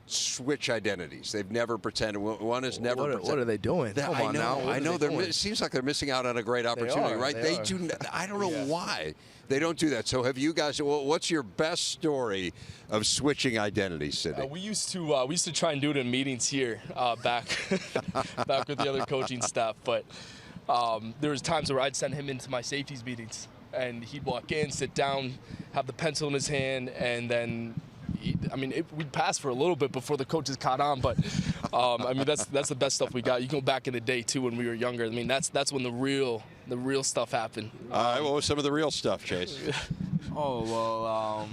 switch identities. They've never pretended. One has never pretended. What are they doing? I know. It seems like they're missing out on a great opportunity, right? They do. I don't know why they don't do that. So have you guys? What's your best story of switching identities, Sidney? We used to try and do it in meetings here back with the other coaching staff, but. There was times where I'd send him into my safeties meetings, and he'd walk in, sit down, have the pencil in his hand, and then, we'd pass for a little bit before the coaches caught on. But that's the best stuff we got. You go back in the day too when we were younger. I mean, that's when the real stuff happened. What was some of the real stuff, Chase? Oh, well,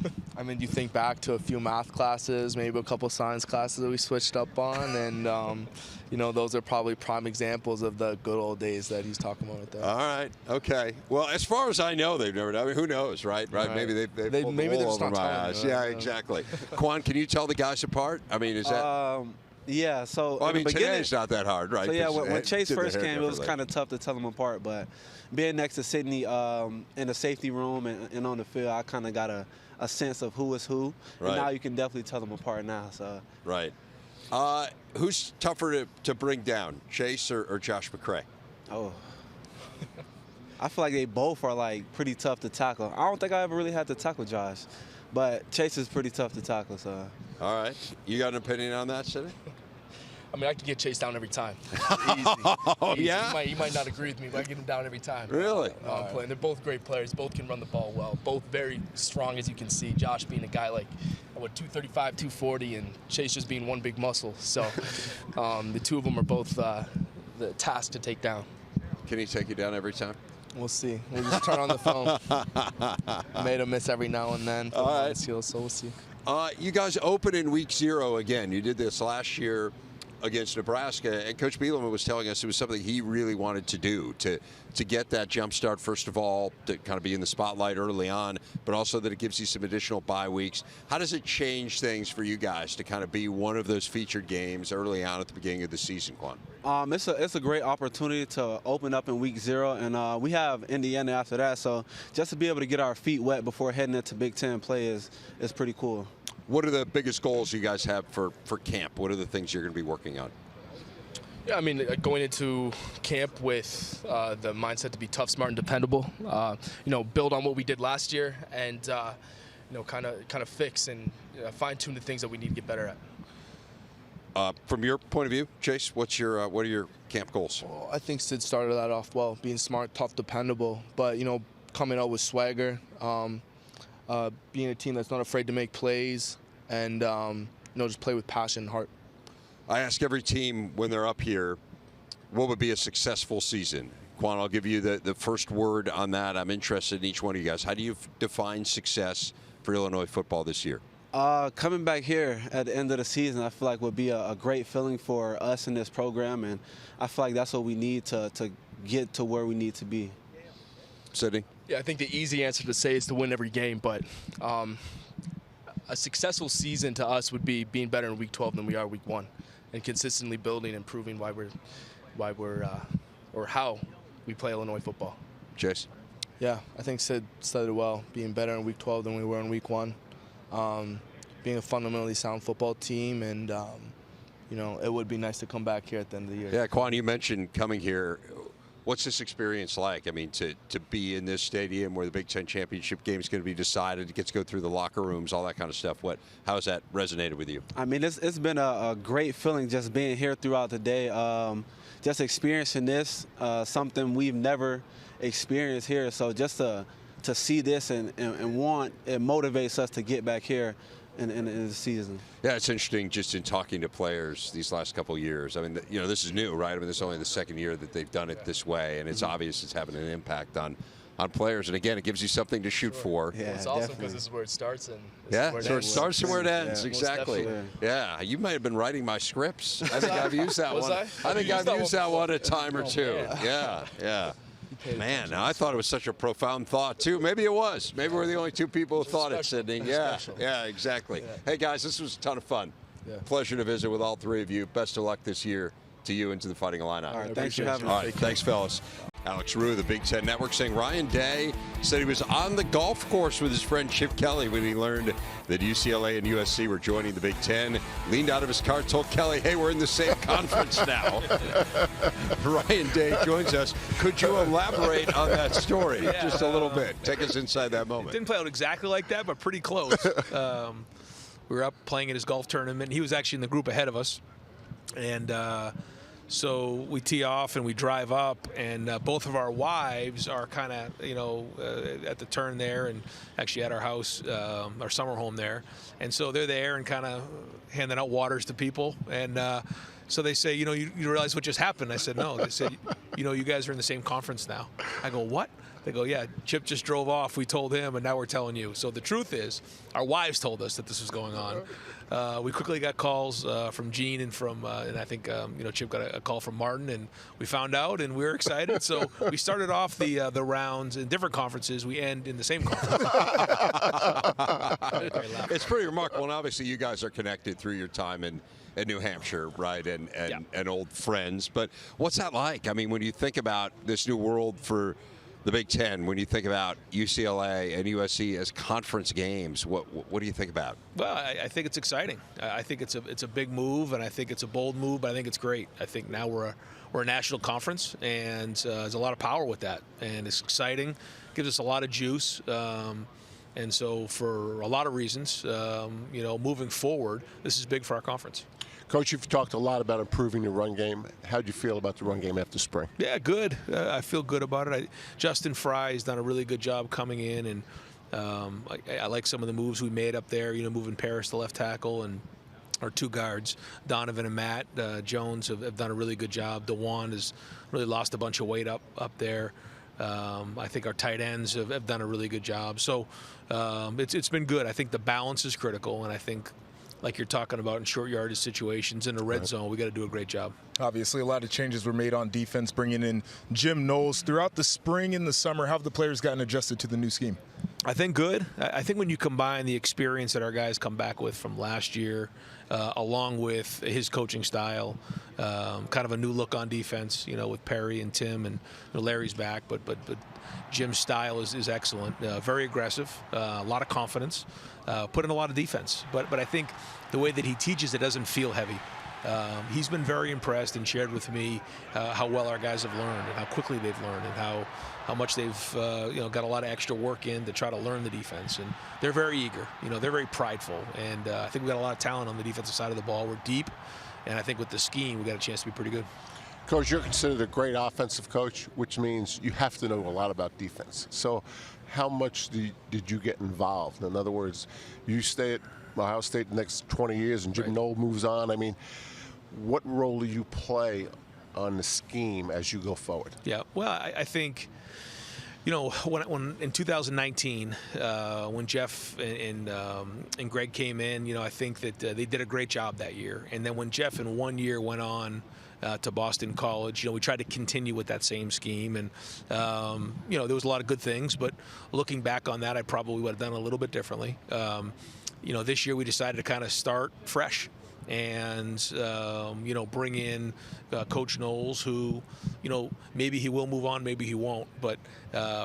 you think back to a few math classes, maybe a couple science classes that we switched up on, and, those are probably prime examples of the good old days that he's talking about right there. All right. Okay. Well, as far as I know, they've never done it. Who knows, right? Maybe they've pulled the wool over my eyes. Yeah, exactly. Quan, can you tell the guys apart? I mean, is that... Yeah, so today's not that hard, right? So yeah, when Chase first came, it was kind of tough to tell them apart. But being next to Sydney in the safety room and on the field, I kind of got a sense of who is who. Right. And now you can definitely tell them apart now. So right. Who's tougher to bring down, Chase or Josh McCray? Oh. I feel like they both are pretty tough to tackle. I don't think I ever really had to tackle Josh, but Chase is pretty tough to tackle. So. All right. You got an opinion on that, Sidney? I mean, I can get Chase down every time. Easy. Yeah? He might not agree with me, but I get him down every time. Really? Playing. They're both great players. Both can run the ball well. Both very strong, as you can see. Josh being a guy 235, 240, and Chase just being one big muscle. So the two of them are both the task to take down. Can he take you down every time? We'll see. We'll just turn on the phone. Made him miss every now and then. All right. So we'll see. You guys open in week 0 again. You did this last year against Nebraska, and Coach Bielema was telling us it was something he really wanted to do, to get that jump start, first of all, to kind of be in the spotlight early on, but also that it gives you some additional bye weeks. How does it change things for you guys to kind of be one of those featured games early on at the beginning of the season, Quan? It's a great opportunity to open up in week 0, and we have Indiana after that, so just to be able to get our feet wet before heading into Big Ten play is pretty cool. What are the biggest goals you guys have for camp? What are the things you're going to be working on? Yeah, going into camp with the mindset to be tough, smart, and dependable. Build on what we did last year, and kind of fix and fine-tune the things that we need to get better at. From your point of view, Chase, what are your camp goals? Well, I think Sid started that off well, being smart, tough, dependable, but coming out with swagger. Being a team that's not afraid to make plays and just play with passion and heart. I ask every team when they're up here, what would be a successful season? Quan, I'll give you the first word on that. I'm interested in each one of you guys. How do you define success for Illinois football this year? Coming back here at the end of the season, I feel like would be a great feeling for us in this program, and I feel like that's what we need to get to where we need to be. Sidney? Yeah, I think the easy answer to say is to win every game, but a successful season to us would be being better in week 12 than we are week 1, and consistently building and proving how we play Illinois football. Chase? Yeah, I think Sid said it well, being better in week 12 than we were in week 1, being a fundamentally sound football team, and it would be nice to come back here at the end of the year. Yeah, Quan, you mentioned coming here. What's this experience like? I mean, to be in this stadium where the Big Ten championship game is going to be decided, to get to go through the locker rooms, all that kind of stuff. How has that resonated with you? I mean, it's been a great feeling just being here throughout the day, just experiencing this, something we've never experienced here. So just to see this and want, it motivates us to get back here in the season. Yeah, it's interesting just in talking to players these last couple of years. I mean, this is new, right? I mean, this is only the second year that they've done it this way, and it's obvious it's having an impact on players. And again, it gives you something to shoot for. Yeah, it's awesome because this is where it starts and so it starts and where it ends. Yeah, exactly. Yeah, you might have been writing my scripts. I think I've used that one. I think I've used that one a time or two. Yeah. Man, now I thought it was such a profound thought, too. Maybe it was. Maybe we're the only two people who thought it, Sydney. Yeah, exactly. Yeah. Hey, guys, this was a ton of fun. Yeah. Pleasure to visit with all three of you. Best of luck this year to you and to the Fighting Illini. All right, thanks for having us. All right, thanks, fellas. Alex Rue, the Big Ten Network, saying Ryan Day said he was on the golf course with his friend Chip Kelly when he learned that UCLA and USC were joining the Big Ten. Leaned out of his car, told Kelly, hey, we're in the same conference now. Ryan Day joins us. Could you elaborate on that story just a little bit? Take us inside that moment. It didn't play out exactly like that, but pretty close. We were up playing in his golf tournament. He was actually in the group ahead of us. And so we tee off and we drive up, and both of our wives are kind of, at the turn there and actually at our house, our summer home there. And so they're there and kind of handing out waters to people. And so they say, you realize what just happened? I said, no. They said, you guys are in the same conference now. I go, what? They go, yeah, Chip just drove off. We told him, and now we're telling you. So the truth is, our wives told us that this was going on. We quickly got calls from Gene and and I think Chip got a call from Martin, and we found out, and we were excited. So we started off the rounds in different conferences. We end in the same conference. It's pretty remarkable, and obviously you guys are connected through your time in New Hampshire, right, and old friends. But what's that like? I mean, when you think about this new world for the Big Ten, when you think about UCLA and USC as conference games, what do you think about? Well, I think it's exciting. I think it's a big move, and I think it's a bold move, but I think it's great. I think now we're a national conference, and there's a lot of power with that, and it's exciting. Gives us a lot of juice. And so for a lot of reasons, moving forward, this is big for our conference. Coach, you've talked a lot about improving the run game. How do you feel about the run game after spring? Yeah, good. I feel good about it. Justin Fry has done a really good job coming in, and I like some of the moves we made up there, moving Paris to left tackle, and our two guards, Donovan and Matt Jones, have done a really good job. DeJuan has really lost a bunch of weight up there. I think our tight ends have done a really good job. So it's been good. I think the balance is critical, and I think, like you're talking about in short yardage situations in the red zone, we got to do a great job. Obviously, a lot of changes were made on defense, bringing in Jim Knowles. Throughout the spring and the summer, how have the players gotten adjusted to the new scheme? I think good. I think when you combine the experience that our guys come back with from last year, along with his coaching style, kind of a new look on defense, with Perry and Tim, and Larry's back, but Jim's style is excellent, very aggressive, a lot of confidence, put in a lot of defense. But I think the way that he teaches it doesn't feel heavy. He's been very impressed and shared with me how well our guys have learned and how quickly they've learned and how much they've got a lot of extra work in to try to learn the defense. And they're very eager. They're very prideful. And I think we've got a lot of talent on the defensive side of the ball. We're deep. And I think with the scheme, we got a chance to be pretty good. Coach, you're considered a great offensive coach, which means you have to know a lot about defense. So how much did you get involved? In other words, you stay at Ohio State the next 20 years and Jim Knowles moves on. I mean, what role do you play on the scheme as you go forward? Yeah, well, I think, when in 2019, when Jeff and Greg came in, I think that they did a great job that year. And then when Jeff in 1 year went on to Boston College, we tried to continue with that same scheme. And, there was a lot of good things, but looking back on that, I probably would have done a little bit differently. This year we decided to kind of start fresh and bring in Coach Knowles, who maybe he will move on, maybe he won't, but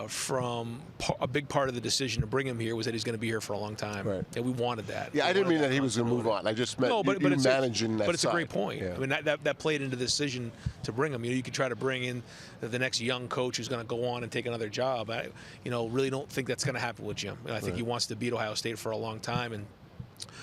from a big part of the decision to bring him here was that he's going to be here for a long time, and we wanted that. Yeah, I didn't mean that he was going to move on. I just meant you managing that. But it's side. a great point. Yeah. I mean, that played into the decision to bring him. You could try to bring in the next young coach who's going to go on and take another job. I really don't think that's going to happen with Jim. I think he wants to beat Ohio State for a long time, and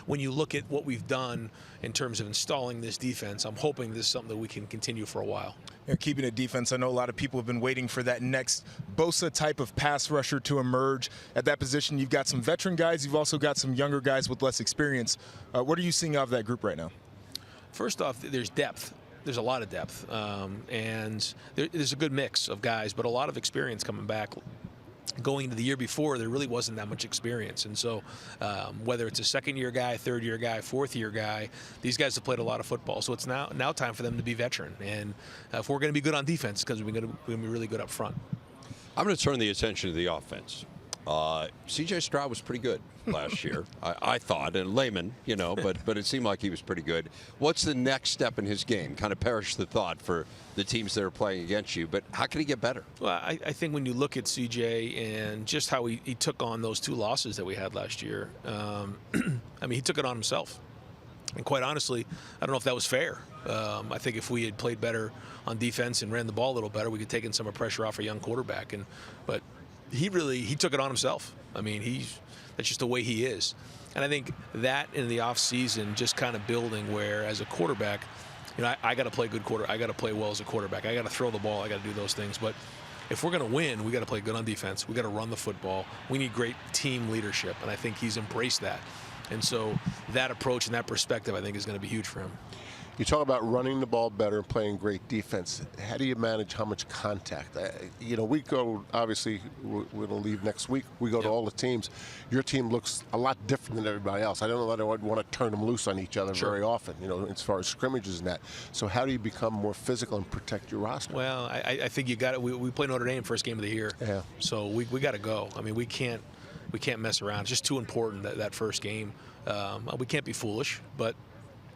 when you look at what we've done in terms of installing this defense, I'm hoping this is something that we can continue for a while. Keeping it defense, I know a lot of people have been waiting for that next Bosa type of pass rusher to emerge. At that position, you've got some veteran guys. You've also got some younger guys with less experience. What are you seeing out of that group right now? First off, there's depth. There's a lot of depth. And there's a good mix of guys, but a lot of experience coming back. Going into the year before, there really wasn't that much experience. And so whether it's a second-year guy, third-year guy, fourth-year guy, these guys have played a lot of football. So it's now time for them to be veteran. And if we're going to be good on defense, because we're going to be really good up front. I'm going to turn the attention to the offense. C.J. Stroud was pretty good last year, I thought, and layman, but it seemed like he was pretty good. What's the next step in his game? Kind of perish the thought for the teams that are playing against you, but how can he get better? Well, I think when you look at C.J. and just how he took on those 2 losses that we had last year, I mean, he took it on himself. And quite honestly, I don't know if that was fair. I think if we had played better on defense and ran the ball a little better, we could take in some of the pressure off a young quarterback. But he took it on himself. I mean, that's just the way he is. And I think that in the offseason, just kind of building where as a quarterback, I got to play good quarter. I got to play well as a quarterback. I got to throw the ball. I got to do those things. But if we're going to win, we got to play good on defense. We got to run the football. We need great team leadership, and I think he's embraced that. And so that approach and that perspective, I think, is going to be huge for him. You talk about running the ball better and playing great defense. How do you manage how much contact? We go, obviously, we're going to leave next week. We go to all the teams. Your team looks a lot different than everybody else. I don't know that I would want to turn them loose on each other very often, as far as scrimmages and that. So how do you become more physical and protect your roster? Well, I think you got it. We play Notre Dame first game of the year. Yeah. So we got to go. I mean, we can't mess around. It's just too important, that first game. We can't be foolish,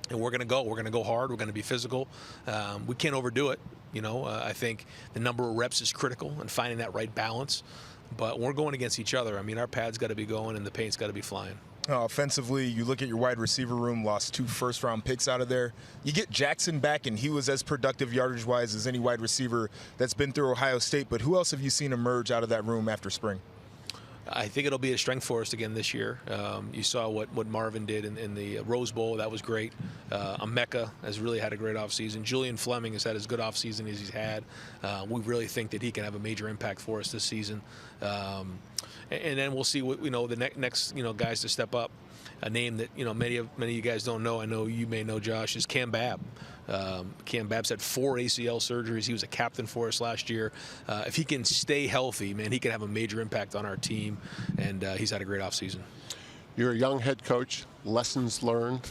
and we're going to go. We're going to go hard. We're going to be physical. We can't overdo it. I think the number of reps is critical and finding that right balance. But we're going against each other. I mean, our pads got to be going and the paint's got to be flying. Offensively, you look at your wide receiver room, lost 2 first-round picks out of there. You get Jaxon back, and he was as productive yardage-wise as any wide receiver that's been through Ohio State. But who else have you seen emerge out of that room after spring? I think it'll be a strength for us again this year. You saw what Marvin did in the Rose Bowl. That was great. Emeka has really had a great offseason. Julian Fleming has had as good offseason as he's had. We really think that he can have a major impact for us this season. And then we'll see what the next guys to step up. A name that many of you guys don't know. I know you may know, Josh, is Cam Babb. Cam Babb's had 4 ACL surgeries. He was a captain for us last year. If he can stay healthy, man, he can have a major impact on our team, and he's had a great offseason. You're a young head coach. Lessons learned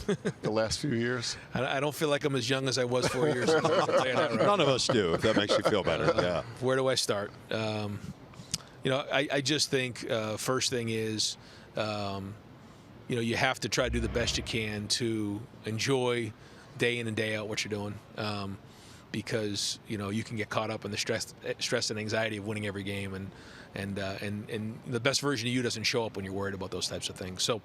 the last few years? I don't feel like I'm as young as I was 4 years ago. I'll tell you that right. None of us do, if that makes you feel better. Yeah. Where do I start? I just think first thing is, you have to try to do the best you can to enjoy day in and day out what you're doing, because you can get caught up in the stress and anxiety of winning every game, and the best version of you doesn't show up when you're worried about those types of things. So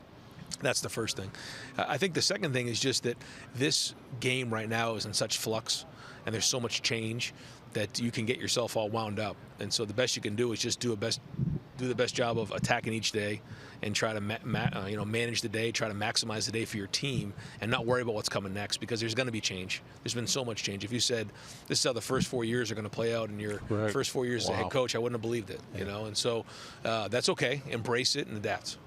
that's the first thing. I think the second thing is just that this game right now is in such flux, and there's so much change that you can get yourself all wound up. And so the best you can do is just do the best job of attacking each day and try to manage the day, try to maximize the day for your team, and not worry about what's coming next, because there's going to be change. There's been so much change. If you said this is how the first 4 years are going to play out in your first 4 years as a head coach, I wouldn't have believed it. And so that's okay. Embrace it and adapt.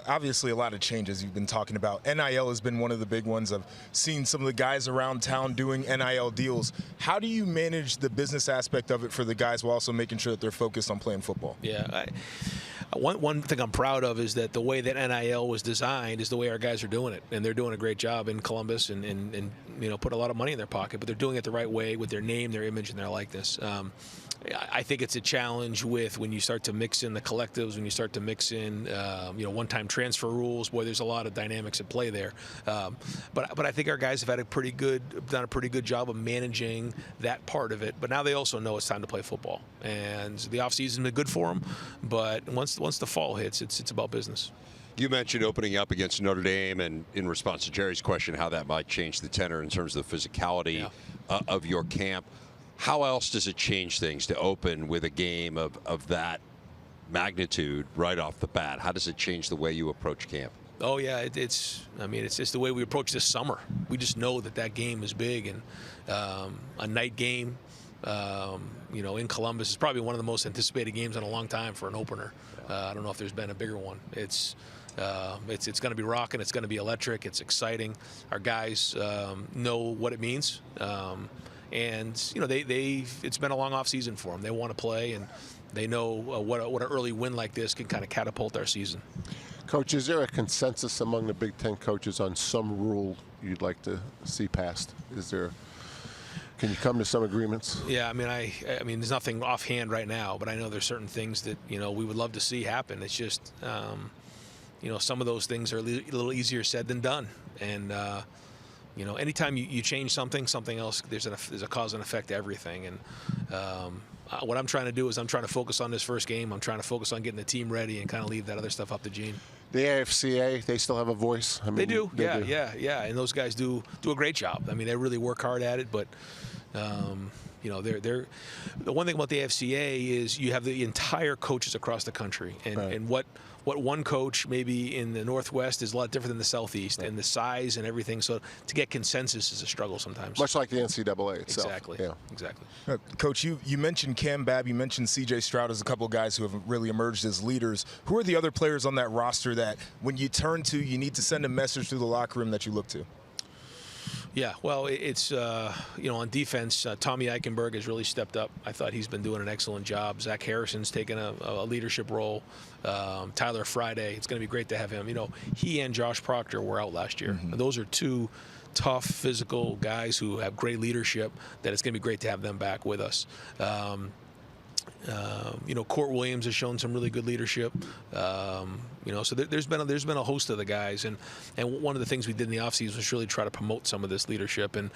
Obviously, a lot of changes you've been talking about. NIL has been one of the big ones. I've seen some of the guys around town doing NIL deals. How do you manage the business aspect of it for the guys while also making sure that they're focused on playing football? Yeah. One thing I'm proud of is that the way that NIL was designed is the way our guys are doing it, and they're doing a great job in Columbus and put a lot of money in their pocket, but they're doing it the right way with their name, their image, and their likeness. I think it's a challenge with when you start to mix in the collectives, when you start to mix in, one-time transfer rules. Boy, there's a lot of dynamics at play there. But I think our guys have done a pretty good job of managing that part of it. But now they also know it's time to play football, and the offseason has been good for them. But once the fall hits, it's about business. You mentioned opening up against Notre Dame, and in response to Jerry's question, how that might change the tenor in terms of the physicality of your camp. How else does it change things to open with a game of that magnitude right off the bat? How does it change the way you approach camp? Oh yeah, it's just the way we approach this summer. We just know that game is big, and a night game, in Columbus is probably one of the most anticipated games in a long time for an opener. I don't know if there's been a bigger one. It's going to be rocking. It's going to be electric. It's exciting. Our guys know what it means. And it's been a long off season for them. They want to play, and they know what an early win like this can kind of catapult our season. Coach, is there a consensus among the Big Ten coaches on some rule you'd like to see passed? Can you come to some agreements? Yeah, I mean, there's nothing offhand right now, but I know there's certain things that we would love to see happen. It's just some of those things are a little easier said than done, and. Anytime you change something else, there's a cause and effect to everything. And what I'm trying to do is I'm trying to focus on this first game. I'm trying to focus on getting the team ready and kind of leave that other stuff up to Gene. The AFCA, they still have a voice? They do. Yeah. And those guys do a great job. I mean, they really work hard at it, but they're the one thing about the AFCA is you have the entire coaches across the country, and what one coach maybe in the Northwest is a lot different than the Southeast, and the size and everything. So to get consensus is a struggle sometimes. Much like the NCAA itself. Exactly. Yeah. Exactly. Coach, you mentioned Cam Babb, you mentioned C.J. Stroud as a couple of guys who have really emerged as leaders. Who are the other players on that roster that when you turn to, you need to send a message through the locker room that you look to? Yeah, well, it's, on defense, Tommy Eichenberg has really stepped up. I thought he's been doing an excellent job. Zach Harrison's taken a leadership role. Tyler Friday, it's going to be great to have him. He and Josh Proctor were out last year. Mm-hmm. Those are two tough, physical guys who have great leadership that it's going to be great to have them back with us. Court Williams has shown some really good leadership. So there's been a host of the guys, and one of the things we did in the offseason was really try to promote some of this leadership, and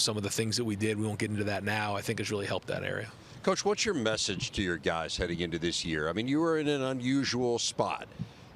some of the things that we did, we won't get into that now, I think has really helped that area. Coach, what's your message to your guys heading into this year? I mean, you were in an unusual spot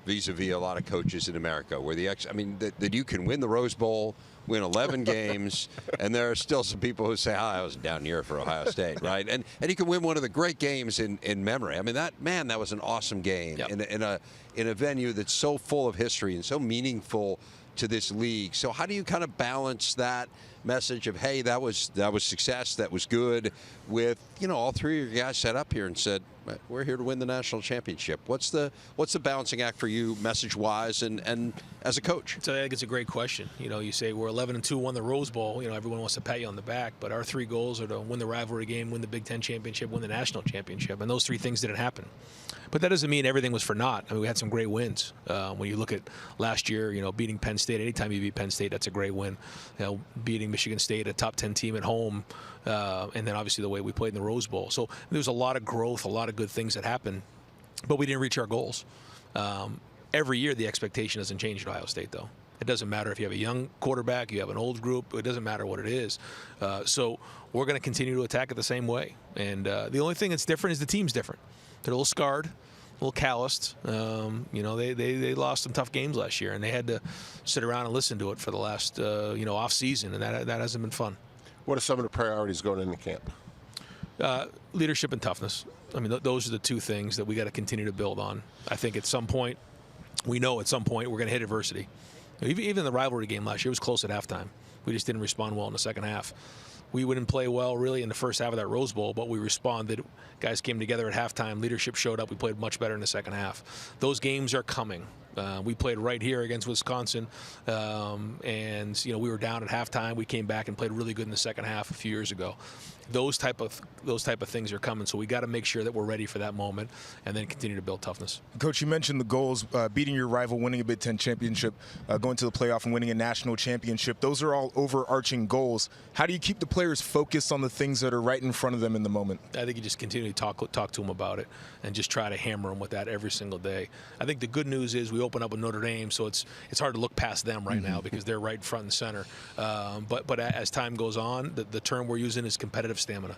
vis-a-vis a lot of coaches in America, where that you can win the Rose Bowl, win 11 games, and there are still some people who say, I was down here for Ohio State, right? And you can win one of the great games in memory. I mean, that was an awesome game in a venue that's so full of history and so meaningful to this league. So how do you kind of balance that message of, hey, that was success, that was good, with all three of your guys set up here and said, we're here to win the national championship? What's the balancing act for you, message wise and as a coach? So I think it's a great question. You say we're 11-2, won the Rose Bowl. Everyone wants to pat you on the back, but our three goals are to win the rivalry game, win the Big Ten championship, win the national championship, and those three things didn't happen. But that doesn't mean everything was for naught. I mean, we had some great wins. When you look at last year, beating Penn State, anytime you beat Penn State, that's a great win. Beating Michigan State, a top 10 team at home, and then obviously the way we played in the Rose Bowl. So there's a lot of growth, a lot of good things that happened, but we didn't reach our goals. Every year the expectation doesn't change at Ohio State, though. It doesn't matter if you have a young quarterback, you have an old group, it doesn't matter what it is. So we're going to continue to attack it the same way. And the only thing that's different is the team's different. They're a little scarred, a little calloused. They lost some tough games last year, and they had to sit around and listen to it for the last off season, and that hasn't been fun. What are some of the priorities going into camp? Leadership and toughness. I mean, those are the two things that we got to continue to build on. I think at some point, we're going to hit adversity. Even the rivalry game last year was close at halftime. We just didn't respond well in the second half. We wouldn't play well really in the first half of that Rose Bowl, but we responded. Guys came together at halftime. Leadership showed up. We played much better in the second half. Those games are coming. We played right here against Wisconsin, and we were down at halftime. We came back and played really good in the second half a few years ago. Those type of things are coming, so we got to make sure that we're ready for that moment, and then continue to build toughness. Coach, you mentioned the goals: beating your rival, winning a Big Ten championship, going to the playoff, and winning a national championship. Those are all overarching goals. How do you keep the players focused on the things that are right in front of them in the moment? I think you just continue to talk to them about it, and just try to hammer them with that every single day. I think the good news is we open up with Notre Dame, so it's hard to look past them right now because they're right front and center. But as time goes on, the term we're using is competitive stamina,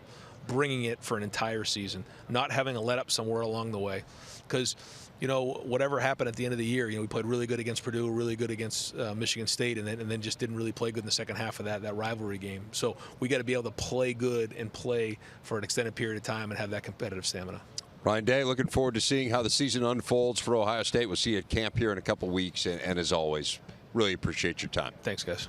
bringing it for an entire season, not having a let up somewhere along the way, because whatever happened at the end of the year, we played really good against Purdue, really good against Michigan State, and then just didn't really play good in the second half of that rivalry game. So we got to be able to play good and play for an extended period of time and have that competitive stamina. Ryan Day, looking forward to seeing how the season unfolds for Ohio State. We'll see you at camp here in a couple weeks, and as always, really appreciate your time. Thanks, guys.